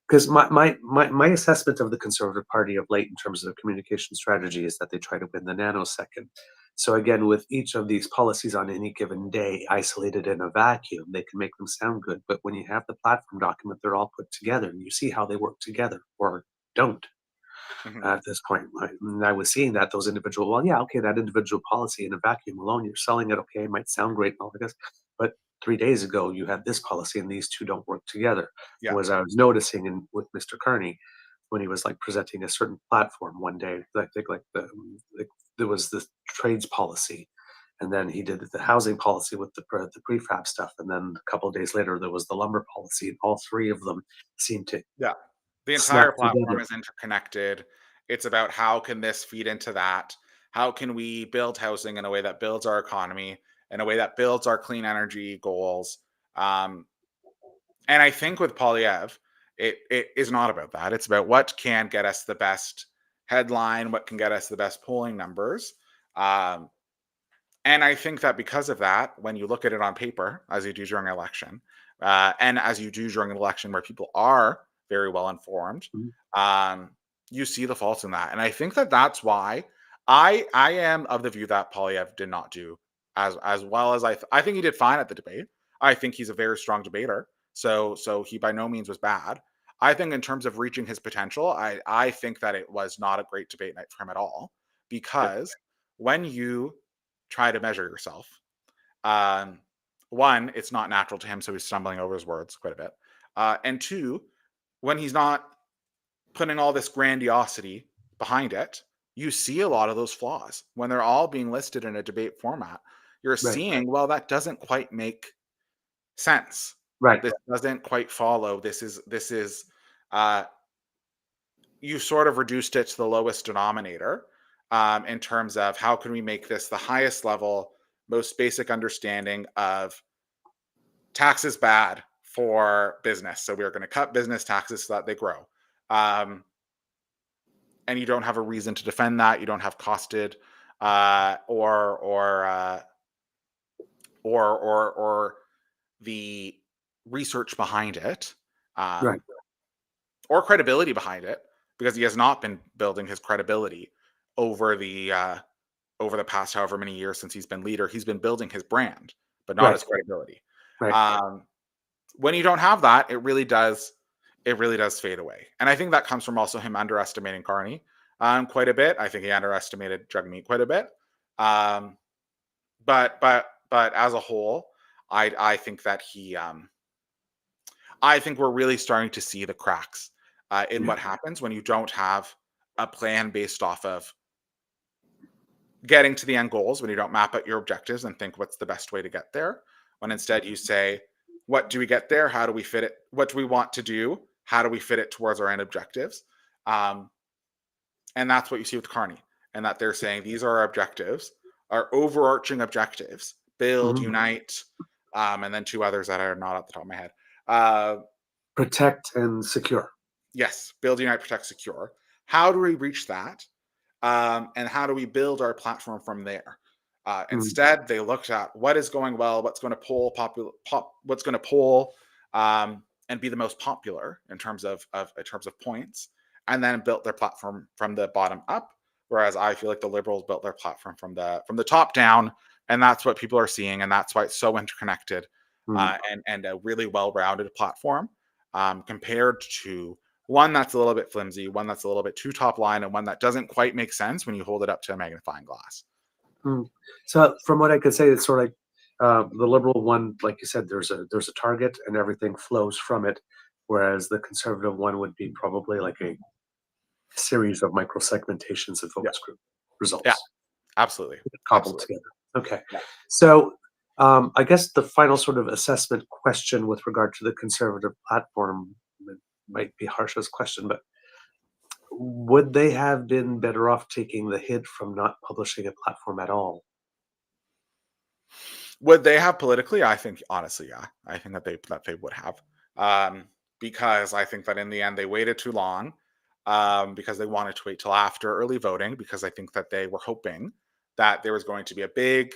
Because my assessment of the Conservative Party of late in terms of the communication strategy is that they try to win the nanosecond. So again, with each of these policies on any given day, isolated in a vacuum, they can make them sound good. But when you have the platform document, they're all put together, and you see how they work together or don't. At this point, I was seeing that those individual, that individual policy in a vacuum alone, you're selling it, okay, it might sound great and all this, but 3 days ago you had this policy and these two don't work together. Yeah. Was I was noticing with Mr. Carney when he was like presenting a certain platform one day, I think there was the trades policy, and then he did the housing policy with the prefab stuff, and then a couple of days later there was the lumber policy, and all three of them seemed to the entire platform is interconnected. It's about how can this feed into that? How can we build housing in a way that builds our economy, in a way that builds our clean energy goals? And I think with Poilievre, it is not about that. It's about what can get us the best headline, what can get us the best polling numbers. And I think that because of that, when you look at it on paper, as you do during an election, and as you do during an election where people are very well informed, you see the faults in that. And I think that that's why I am of the view that Poilievre did not do as well as I think he did fine at the debate. I think he's a very strong debater. So he by no means was bad. I think in terms of reaching his potential, I think that it was not a great debate night for him at all, because when you try to measure yourself, one, it's not natural to him, so he's stumbling over his words quite a bit. And two, when he's not putting all this grandiosity behind it, you see a lot of those flaws. When they're all being listed in a debate format, you're seeing, well, that doesn't quite make sense. Right. This doesn't quite follow. This is you sort of reduced it to the lowest denominator in terms of how can we make this the highest level, most basic understanding of taxes bad for business. So we're going to cut business taxes so that they grow. And you don't have a reason to defend that. You don't have costed or the research behind it, or credibility behind it, because he has not been building his credibility over the past however many years since he's been leader. He's been building his brand, but not his credibility. When you don't have that, it really does fade away. And I think that comes from also him underestimating Carney quite a bit. I think he underestimated Jagmeet quite a bit. But as a whole, I think that I think we're really starting to see the cracks in what happens when you don't have a plan based off of getting to the end goals, when you don't map out your objectives and think what's the best way to get there, when instead you say, what do we get there? How do we fit it? What do we want to do? How do we fit it towards our end objectives? And that's what you see with Carney, and that they're saying these are our objectives, our overarching objectives: build, unite, and then two others that are not at the top of my head. Protect and secure. Yes, build, unite, protect, secure. How do we reach that? And how do we build our platform from there? Instead, they looked at what is going well, what's going to what's going to pull, and be the most popular in terms of points, and then built their platform from the bottom up. Whereas I feel like the Liberals built their platform from the top down, and that's what people are seeing, and that's why it's so interconnected, and a really well-rounded platform, compared to one that's a little bit flimsy, one that's a little bit too top line, and one that doesn't quite make sense when you hold it up to a magnifying glass. So from what I could say, it's sort of like the Liberal one, like you said, there's a target and everything flows from it, whereas the Conservative one would be probably like a series of micro-segmentations of focus group results. Yeah, absolutely. Cobbled together. Okay. Yeah. So I guess the final sort of assessment question with regard to the Conservative platform might be Harsha's question, but would they have been better off taking the hit from not publishing a platform at all? Would they have politically? I think, honestly, yeah. I think that they would have, because I think that in the end they waited too long, because they wanted to wait till after early voting, because I think that they were hoping that there was going to be a big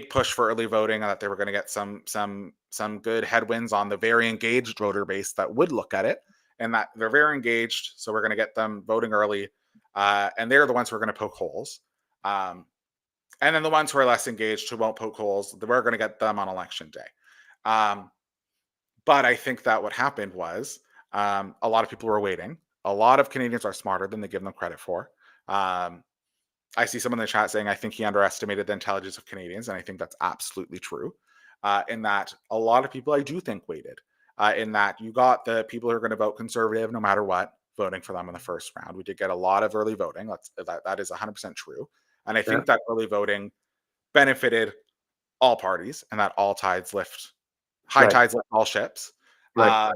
push for early voting, and that they were going to get some good headwinds on the very engaged voter base that would look at it, and that they're very engaged, so we're going to get them voting early, and they're the ones who are going to poke holes. And then the ones who are less engaged, who won't poke holes, we're going to get them on election day. But I think that what happened was a lot of people were waiting. A lot of Canadians are smarter than they give them credit for. I see someone in the chat saying, I think he underestimated the intelligence of Canadians, and I think that's absolutely true. In that a lot of people, I do think, waited. In that you got the people who are going to vote Conservative no matter what, voting for them in the first round. We did get a lot of early voting. That is 100% true. And I think that early voting benefited all parties, and that all tides lift, high tides lift all ships. Right.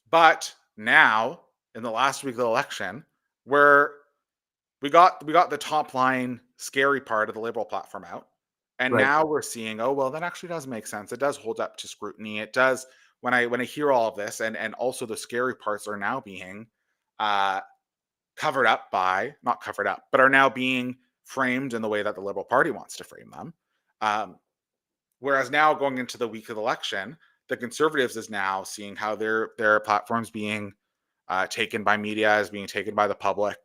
But now, in the last week of the election, we got the top line scary part of the Liberal platform out, and now we're seeing, oh well, that actually does make sense. It does hold up to scrutiny. It does. When I hear all of this, and also the scary parts are now being covered up by, not covered up, but are now being framed in the way that the Liberal Party wants to frame them. Whereas now, going into the week of the election, the Conservatives is now seeing how their platforms being taken by media, is being taken by the public,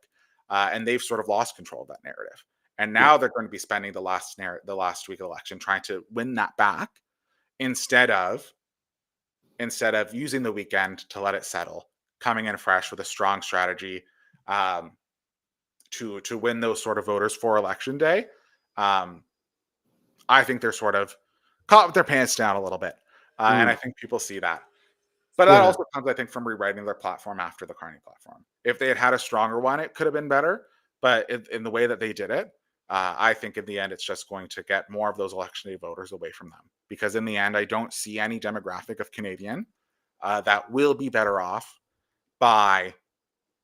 and they've sort of lost control of that narrative. And now they're going to be spending the last week of the election trying to win that back, instead of using the weekend to let it settle, coming in fresh with a strong strategy, to win those sort of voters for election day. I think they're sort of caught with their pants down a little bit, and I think people see that. But that also comes, I think, from rewriting their platform after the Carney platform. If they had had a stronger one, it could have been better. But in the way that they did it, I think in the end, it's just going to get more of those election day voters away from them. Because in the end, I don't see any demographic of Canadian that will be better off by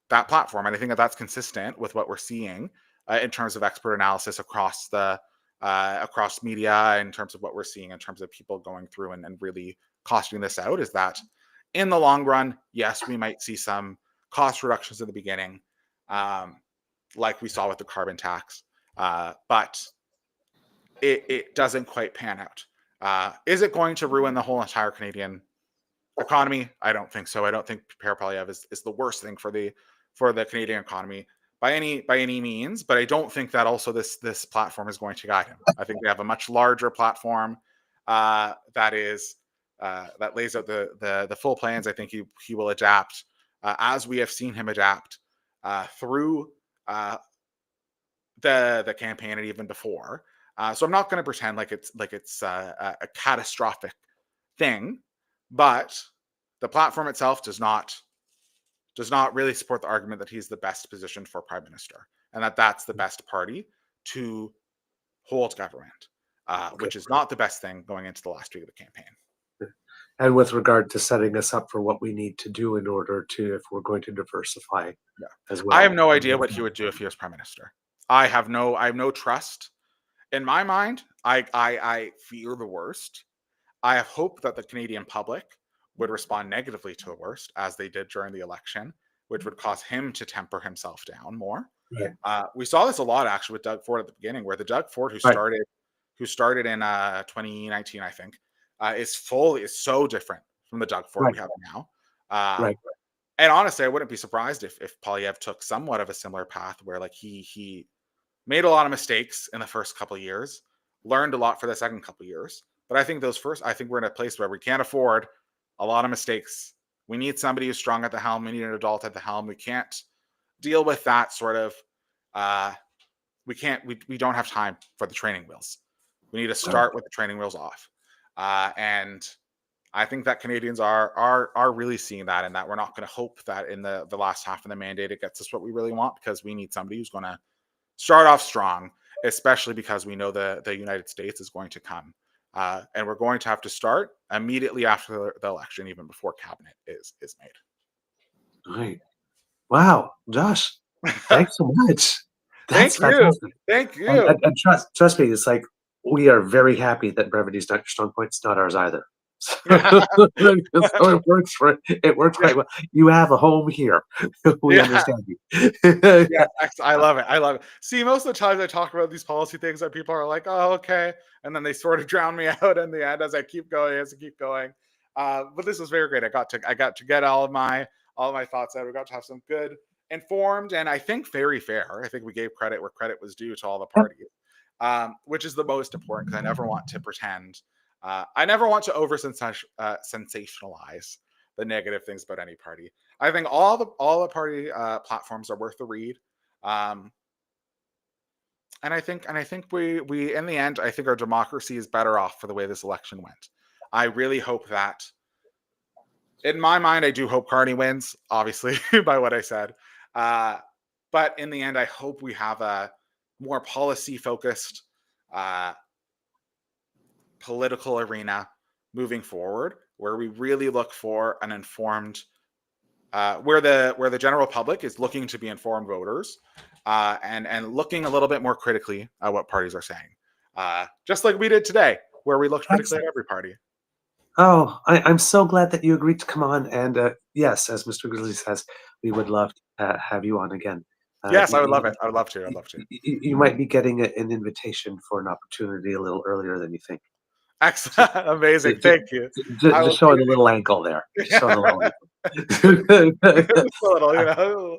that platform. And I think that that's consistent with what we're seeing in terms of expert analysis across media, in terms of what we're seeing in terms of people going through and really costing this out, is that in the long run, yes, we might see some cost reductions in the beginning, like we saw with the carbon tax, but it doesn't quite pan out. Is it going to ruin the whole entire Canadian economy? I don't think so. I don't think Pierre Poilievre is the worst thing for the Canadian economy by any means, but I don't think that also this platform is going to guide him. I think they have a much larger platform that lays out the full plans. I think he will adapt, as we have seen him adapt through the campaign and even before. So I'm not going to pretend like it's a catastrophic thing, but the platform itself does not really support the argument that he's the best positioned for prime minister, and that's the best party to hold government, which is not the best thing going into the last week of the campaign. And with regard to setting us up for what we need to do in order to, if we're going to diversify as well. I have no idea what he would do if he was prime minister. I have no trust. In my mind, I fear the worst. I have hope that the Canadian public would respond negatively to the worst, as they did during the election, which would cause him to temper himself down more. Right. We saw this a lot actually with Doug Ford at the beginning, where the Doug Ford who started in 2019, I think, is so different from the Doug Ford we have now. Right. And honestly, I wouldn't be surprised if Poilievre took somewhat of a similar path, where like he made a lot of mistakes in the first couple of years, learned a lot for the second couple of years. But I think I think we're in a place where we can't afford a lot of mistakes. We need somebody who's strong at the helm. We need an adult at the helm. We can't deal with that sort of. We don't have time for the training wheels. We need to start with the training wheels off. And I think that Canadians are really seeing that, and that we're not going to hope that in the last half of the mandate it gets us what we really want, because we need somebody who's going to start off strong, especially because we know the United States is going to come. And we're going to have to start immediately after the election, even before cabinet is made. Right. Wow, Josh, thanks so much. That's Thank you. fantastic. Thank you. And trust me, it's like we are very happy that brevity is not your strong point. It's not ours either. So, so it works quite well. You have a home here. We understand you. Yeah, I love it. I love it. See, most of the times I talk about these policy things that people are like, "Oh, okay," and then they sort of drown me out in the end as I keep going. But this was very great. I got to get all of my thoughts out. We got to have some good, informed, and I think very fair. I think we gave credit where credit was due to all the parties, which is the most important, because I never want to pretend. I never want to over sensationalize the negative things about any party. I think all the party platforms are worth the read, and I think we in the end, I think our democracy is better off for the way this election went. I really hope that, in my mind, I do hope Carney wins, obviously, by what I said. But in the end, I hope we have a more policy-focused political arena moving forward, where we really look for an informed, where the general public is looking to be informed voters, and looking a little bit more critically at what parties are saying, just like we did today, where we looked critically at every party. Oh, I'm so glad that you agreed to come on. And yes, as Mr. Grizzly says, we would love to have you on again. Yes, I would love it. I would love to. I'd love to. You might be getting an invitation for an opportunity a little earlier than you think. Excellent. Amazing. Thank you. Just showing a little ankle there. Showing a little ankle.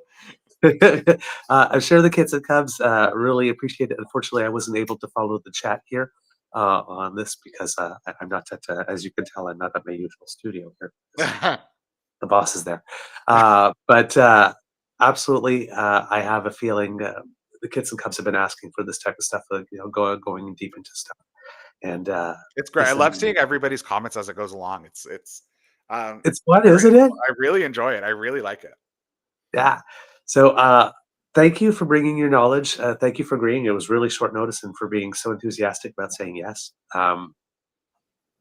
I'm sure the kids and Cubs really appreciate it. Unfortunately, I wasn't able to follow the chat here on this because I'm not at, as you can tell, I'm not at my usual studio here. The boss is there. But absolutely, I have a feeling the kids and Cubs have been asking for this type of stuff, going deep into stuff. And it's great. I love seeing everybody's comments as it goes along. It's fun, isn't it? I really enjoy it. I really like it. Yeah. So thank you for bringing your knowledge. Thank you for agreeing. It was really short notice, and for being so enthusiastic about saying yes.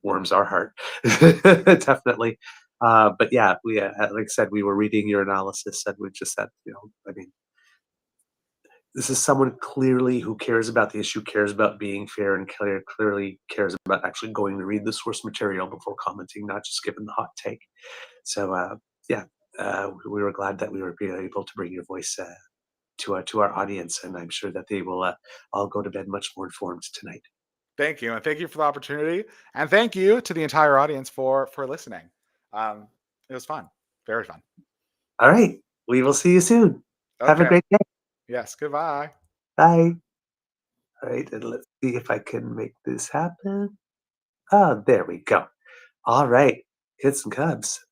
Warms our heart, definitely. But yeah, we like I said, we were reading your analysis, and we just said, I mean, this is someone clearly who cares about the issue, cares about being fair, and clearly cares about actually going to read the source material before commenting, not just giving the hot take. So yeah, we were glad that we were able to bring your voice to our audience, and I'm sure that they will all go to bed much more informed tonight. Thank you, and thank you for the opportunity, and thank you to the entire audience for listening. It was fun, very fun. All right, we will see you soon. Okay. Have a great day. Yes, goodbye. Bye. All right, and let's see if I can make this happen. Oh, there we go. All right, kids and Cubs.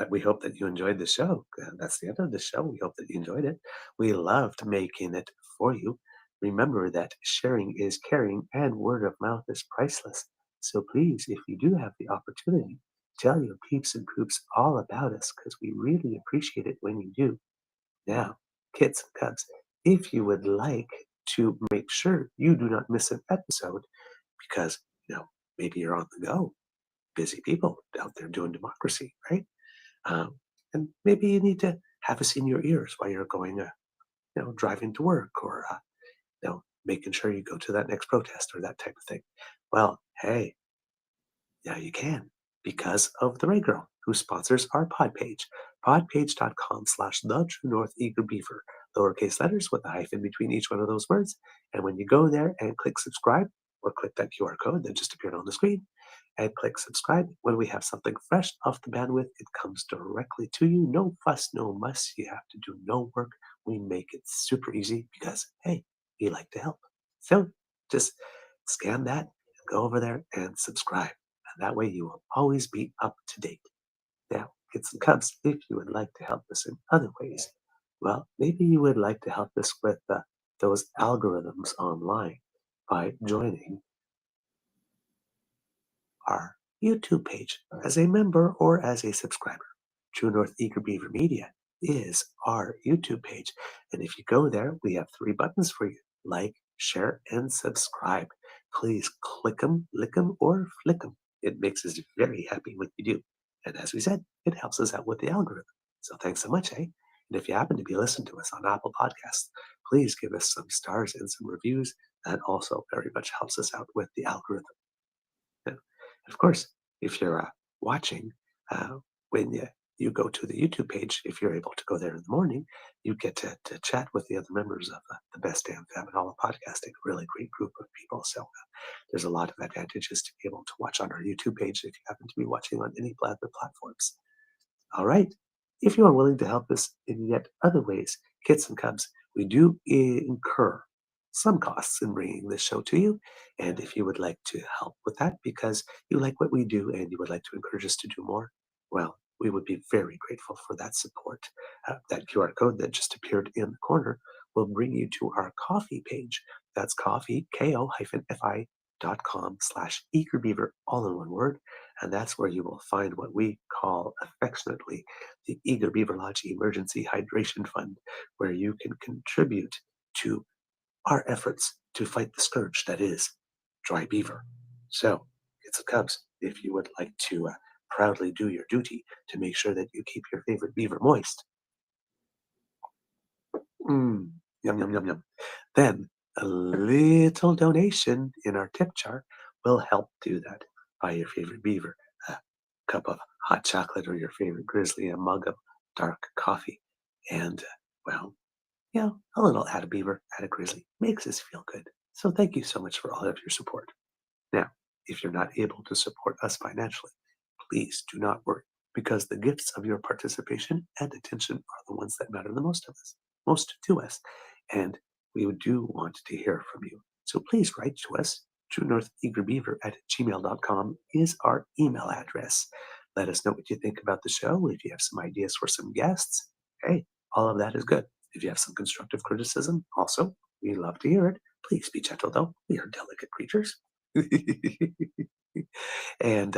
We hope that you enjoyed the show. That's the end of the show. We hope that you enjoyed it. We loved making it for you. Remember that sharing is caring, and word of mouth is priceless. So please, if you do have the opportunity, tell your peeps and poops all about us, because we really appreciate it when you do. Now, kids and Cubs, if you would like to make sure you do not miss an episode because, maybe you're on the go. Busy people out there doing democracy, right? And maybe you need to have us in your ears while you're going, driving to work or, making sure you go to that next protest or that type of thing. Well, hey, now you can because of the Ray Girl who sponsors our pod page, podpage.com/the-true-north-eager-beaver, lowercase letters with a hyphen between each one of those words. And when you go there and click subscribe or click that QR code that just appeared on the screen and click subscribe, when we have something fresh off the bandwidth, it comes directly to you. No fuss, no muss. You have to do no work. We make it super easy because, hey, we like to help. So just scan that, go over there and subscribe. And that way you will always be up to date. Now, kids and cubs, if you would like to help us in other ways, well, maybe you would like to help us with those algorithms online by joining our YouTube page as a member or as a subscriber. True North Eager Beaver Media is our YouTube page. And if you go there, we have 3 buttons for you: like, share, and subscribe. Please click them, lick them, or flick them. It makes us very happy when you do. And as we said, it helps us out with the algorithm. So thanks so much, eh? And if you happen to be listening to us on Apple Podcasts, please give us some stars and some reviews. That also very much helps us out with the algorithm. And of course, if you're watching, when you go to the YouTube page, if you're able to go there in the morning, you get to chat with the other members of the Best Damn Fam and all of podcasting, a really great group of people. So there's a lot of advantages to be able to watch on our YouTube page if you happen to be watching on any other platforms. All right. If you are willing to help us in yet other ways, kits and cubs, we do incur some costs in bringing this show to you. And if you would like to help with that because you like what we do and you would like to encourage us to do more, well, we would be very grateful for that support. That QR code that just appeared in the corner will bring you to our coffee page. That's coffee, ko-fi.com/eagerbeaver, all in one word. And that's where you will find what we call affectionately the Eager Beaver Lodge Emergency Hydration Fund, where you can contribute to our efforts to fight the scourge that is dry beaver. So, kids and cubs, if you would like to proudly do your duty to make sure that you keep your favorite beaver moist, yum, yum, yum, yum, then a little donation in our tip jar will help do that. Buy your favorite beaver a cup of hot chocolate or your favorite grizzly a mug of dark coffee. And, a little add a beaver, add a grizzly makes us feel good. So thank you so much for all of your support. Now, if you're not able to support us financially, please do not worry, because the gifts of your participation and attention are the ones that matter the most to us. And we do want to hear from you. So please write to us. truenortheagerbeaver@gmail.com is our email address. Let us know what you think about the show. If you have some ideas for some guests, hey, all of that is good. If you have some constructive criticism, also, we love to hear it. Please be gentle, though. We are delicate creatures. And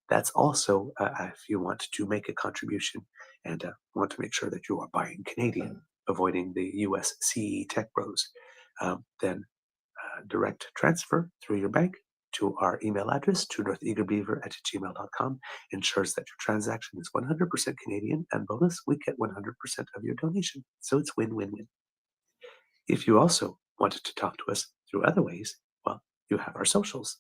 that's also if you want to make a contribution and want to make sure that you are buying Canadian, avoiding the US CE Tech Bros, then direct transfer through your bank to our email address, truenortheagerbeaver@gmail.com, ensures that your transaction is 100% Canadian, and bonus, we get 100% of your donation. So it's win-win-win. If you also wanted to talk to us through other ways, well, you have our socials.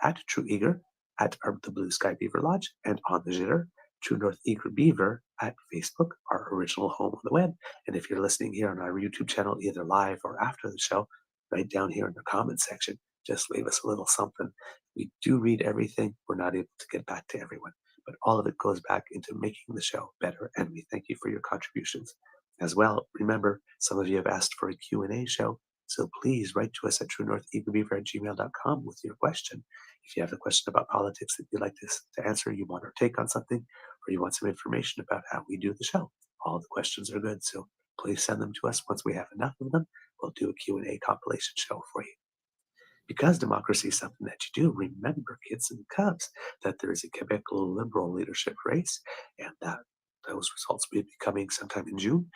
At TrueEager, at the Blue Sky Beaver Lodge, and on the Jitter, True North Eager Beaver at Facebook, our original home on the web. And if you're listening here on our YouTube channel, either live or after the show, right down here in the comment section, just leave us a little something. We do read everything. We're not able to get back to everyone, but all of it goes back into making the show better, and we thank you for your contributions. As well, remember, some of you have asked for a Q&A show, so please write to us at truenortheagerbeaver@gmail.com with your question. If you have a question about politics that you'd like us to answer, you want our take on something, or you want some information about how we do the show, all the questions are good, so please send them to us. Once we have enough of them, we'll do a Q&A compilation show for you. Because democracy is something that you do, remember, kids and cubs, that there is a Quebec Liberal leadership race, and that those results will be coming sometime in June.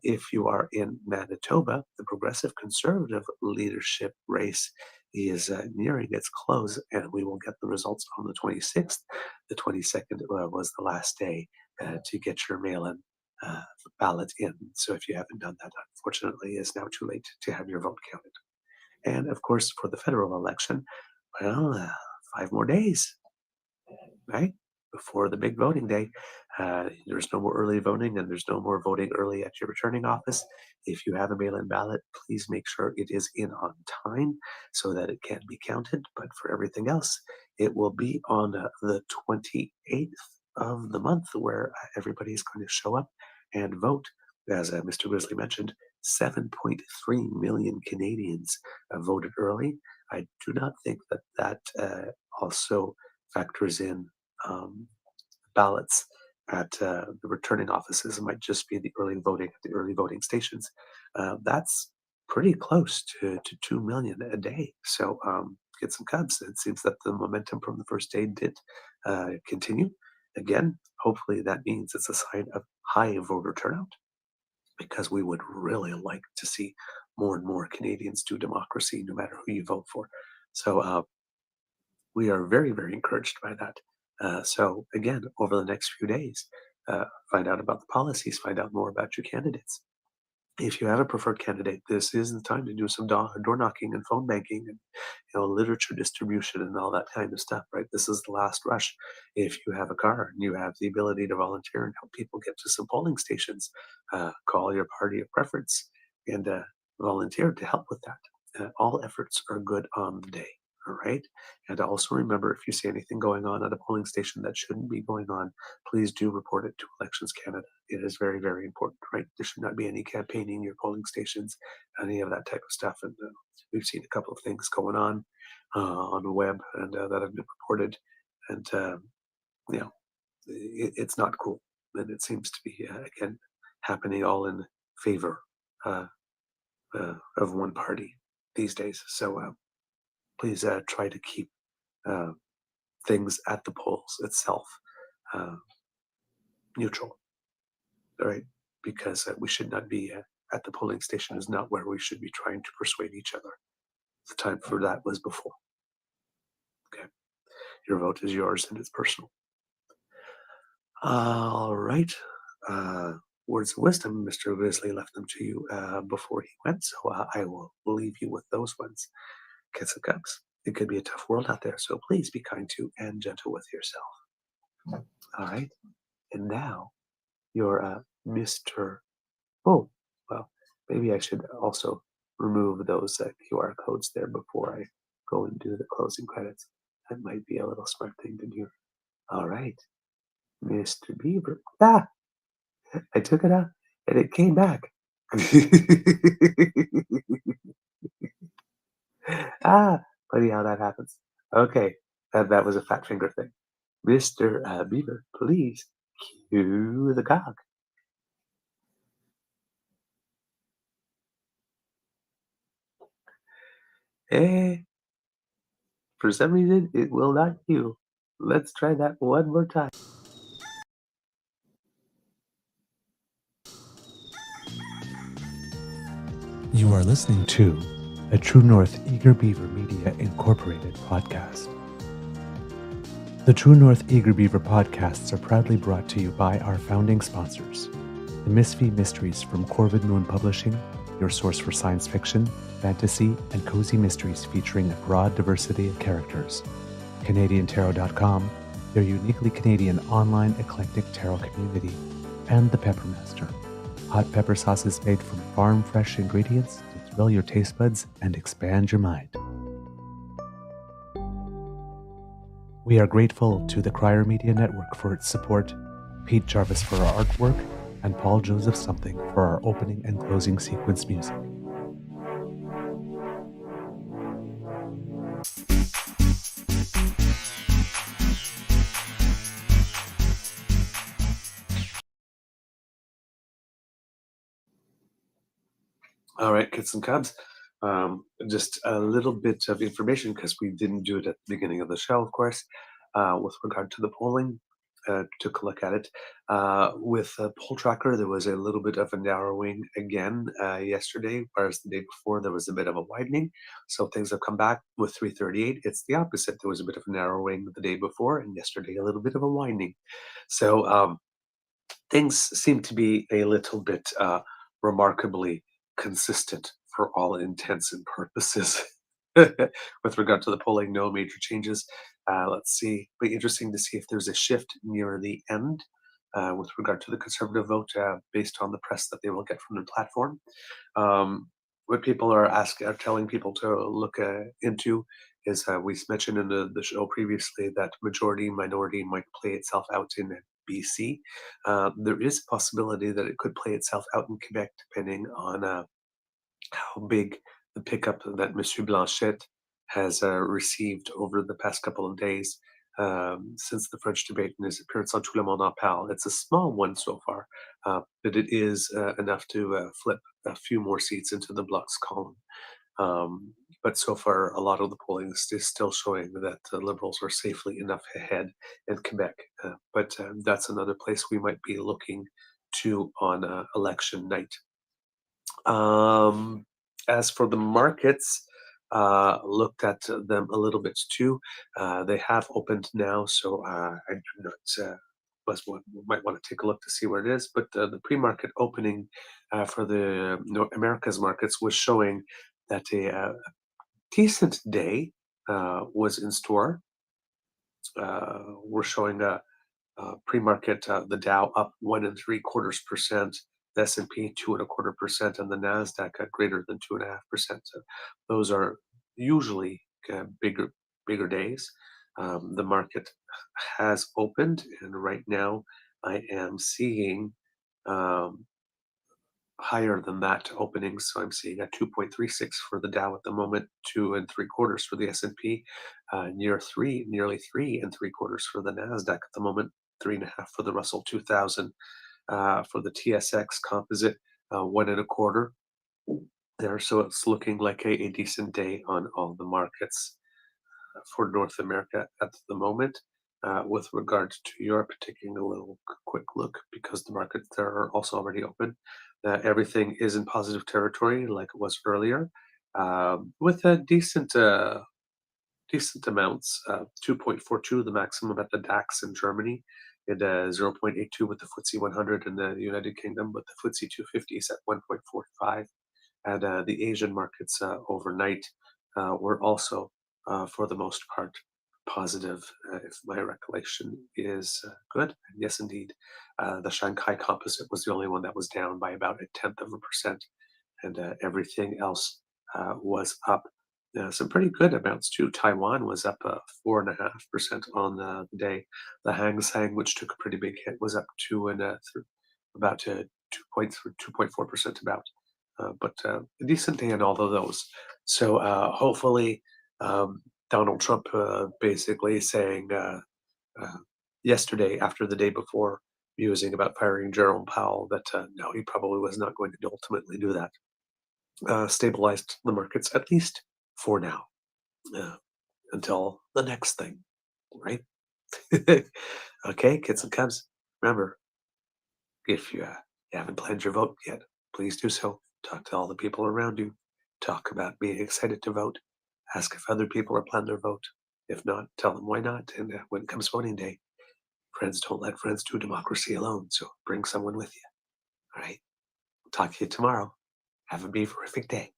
If you are in Manitoba, the Progressive Conservative leadership race is nearing its close, and we will get the results on the 26th. The 22nd was the last day to get your mail-in ballot in. So if you haven't done that, unfortunately, it's now too late to have your vote counted. And of course, for the federal election, well, 5 more days, right? Before the big voting day. There's no more early voting and there's no more voting early at your returning office. If you have a mail-in ballot, please make sure it is in on time so that it can be counted. But for everything else, it will be on the 28th of the month where everybody is going to show up and vote. As Mr. Grizzly mentioned, 7.3 million Canadians voted early. I do not think that also factors in ballots at the returning offices. It might just be the early voting at the early voting stations. That's pretty close to 2 million a day. So get some cubs. It seems that the momentum from the first day did continue. Again, hopefully that means it's a sign of high voter turnout, because we would really like to see more and more Canadians do democracy, no matter who you vote for. So we are very, very encouraged by that. So again, over the next few days, find out about the policies, find out more about your candidates. If you have a preferred candidate, this is the time to do some door knocking and phone banking and literature distribution and all that kind of stuff, right? This is the last rush. If you have a car and you have the ability to volunteer and help people get to some polling stations, call your party of preference and volunteer to help with that. All efforts are good on the day. All right. And also remember, if you see anything going on at a polling station that shouldn't be going on, please do report it to Elections Canada. It is very, very important, right? There should not be any campaigning in your polling stations, any of that type of stuff. And we've seen a couple of things going on the web and that have been reported. And, it's not cool. And it seems to be, again, happening all in favor of one party these days. So, please try to keep things at the polls itself neutral, all right? Because we should not be at the polling station is not where we should be trying to persuade each other. The time for that was before. Okay, your vote is yours and it's personal. All right. Words of wisdom, Mr. Grizzly left them to you before he went, so I will leave you with those ones. Kids and cubs. It could be a tough world out there, so please be kind to and gentle with yourself. All right. And now, your Mr. Oh, well, maybe I should also remove those QR codes there before I go and do the closing credits. That might be a little smart thing to do. All right. Mr. Beaver. Ah! I took it out and it came back. Funny how that happens. Okay, that was a fat finger thing. Mr. Beaver, please cue the cog. For some reason, it will not cue. Let's try that one more time. You are listening to a True North Eager Beaver Media Incorporated podcast. The True North Eager Beaver podcasts are proudly brought to you by our founding sponsors, the Misfit Mysteries from Corvid Moon Publishing, your source for science fiction, fantasy, and cozy mysteries featuring a broad diversity of characters, CanadianTarot.com, their uniquely Canadian online eclectic tarot community, and the Peppermaster, hot pepper sauces made from farm-fresh ingredients to thrill your taste buds and expand your mind. We are grateful to the Crier Media Network for its support, Pete Jarvis for our artwork, and Paul Joseph Something for our opening and closing sequence music. All right, kids and cubs. Just a little bit of information because we didn't do it at the beginning of the show, of course, with regard to the polling. took a look at it. With Poll Tracker, there was a little bit of a narrowing again yesterday, whereas the day before there was a bit of a widening. So things have come back with 338. It's the opposite. There was a bit of a narrowing the day before, and yesterday a little bit of a widening. So things seem to be a little bit remarkably consistent for all intents and purposes. With regard to the polling, no major changes. Let's see. Be interesting to see if there's a shift near the end with regard to the Conservative vote, based on the press that they will get from the platform. What people are telling people to look into is we mentioned in the show previously that majority minority might play itself out in BC. There is a possibility that it could play itself out in Quebec, depending on how big the pickup that Monsieur Blanchette has received over the past couple of days since the French debate and his appearance on Tout le monde en parle. It's a small one so far, but it is enough to flip a few more seats into the Blocs column. But so far, a lot of the polling is still showing that the Liberals are safely enough ahead in Quebec. But that's another place we might be looking to on election night. As for the markets, looked at them a little bit too. They have opened now, so I do not. Might want to take a look to see where it is. But the pre-market opening for the North America's markets was showing that a decent day was in store. We're showing a pre-market the Dow up 1.75%, the S&P 2.25%, and the Nasdaq at greater than 2.5%. So those are usually bigger days. The market has opened, and right now I am seeing higher than that openings. So I'm seeing a 2.36 for the Dow at the moment, 2.75 for the S&P, nearly 3.75 for the Nasdaq at the moment, 3.5 for the Russell 2000, for the TSX Composite, 1.25 there. So it's looking like a decent day on all the markets for North America at the moment. With regard to Europe, taking a little quick look because the markets there are also already open. Everything is in positive territory like it was earlier, with a decent amounts. 2.42 the maximum at the DAX in Germany, and 0.82 with the FTSE 100 in the United Kingdom, but the FTSE 250 is at 1.45. And the Asian markets overnight were also, for the most part, positive, if my recollection is good. And yes, indeed, the Shanghai Composite was the only one that was down by about 0.1%, and everything else was up. Some pretty good amounts too. Taiwan was up 4.5% on the day. The Hang Seng, which took a pretty big hit, was up about 2.4% about. But a decent day in all of those. So hopefully, Donald Trump basically saying yesterday, after the day before, musing about firing Jerome Powell, that no, he probably was not going to ultimately do that. Stabilized the markets, at least for now, until the next thing, right? Okay, kids and cubs, remember, if you haven't planned your vote yet, please do so. Talk to all the people around you. Talk about being excited to vote. Ask if other people are planning their vote. If not, tell them why not. And when it comes voting day, friends don't let friends do democracy alone. So bring someone with you. All right. Talk to you tomorrow. Have a beaverific day.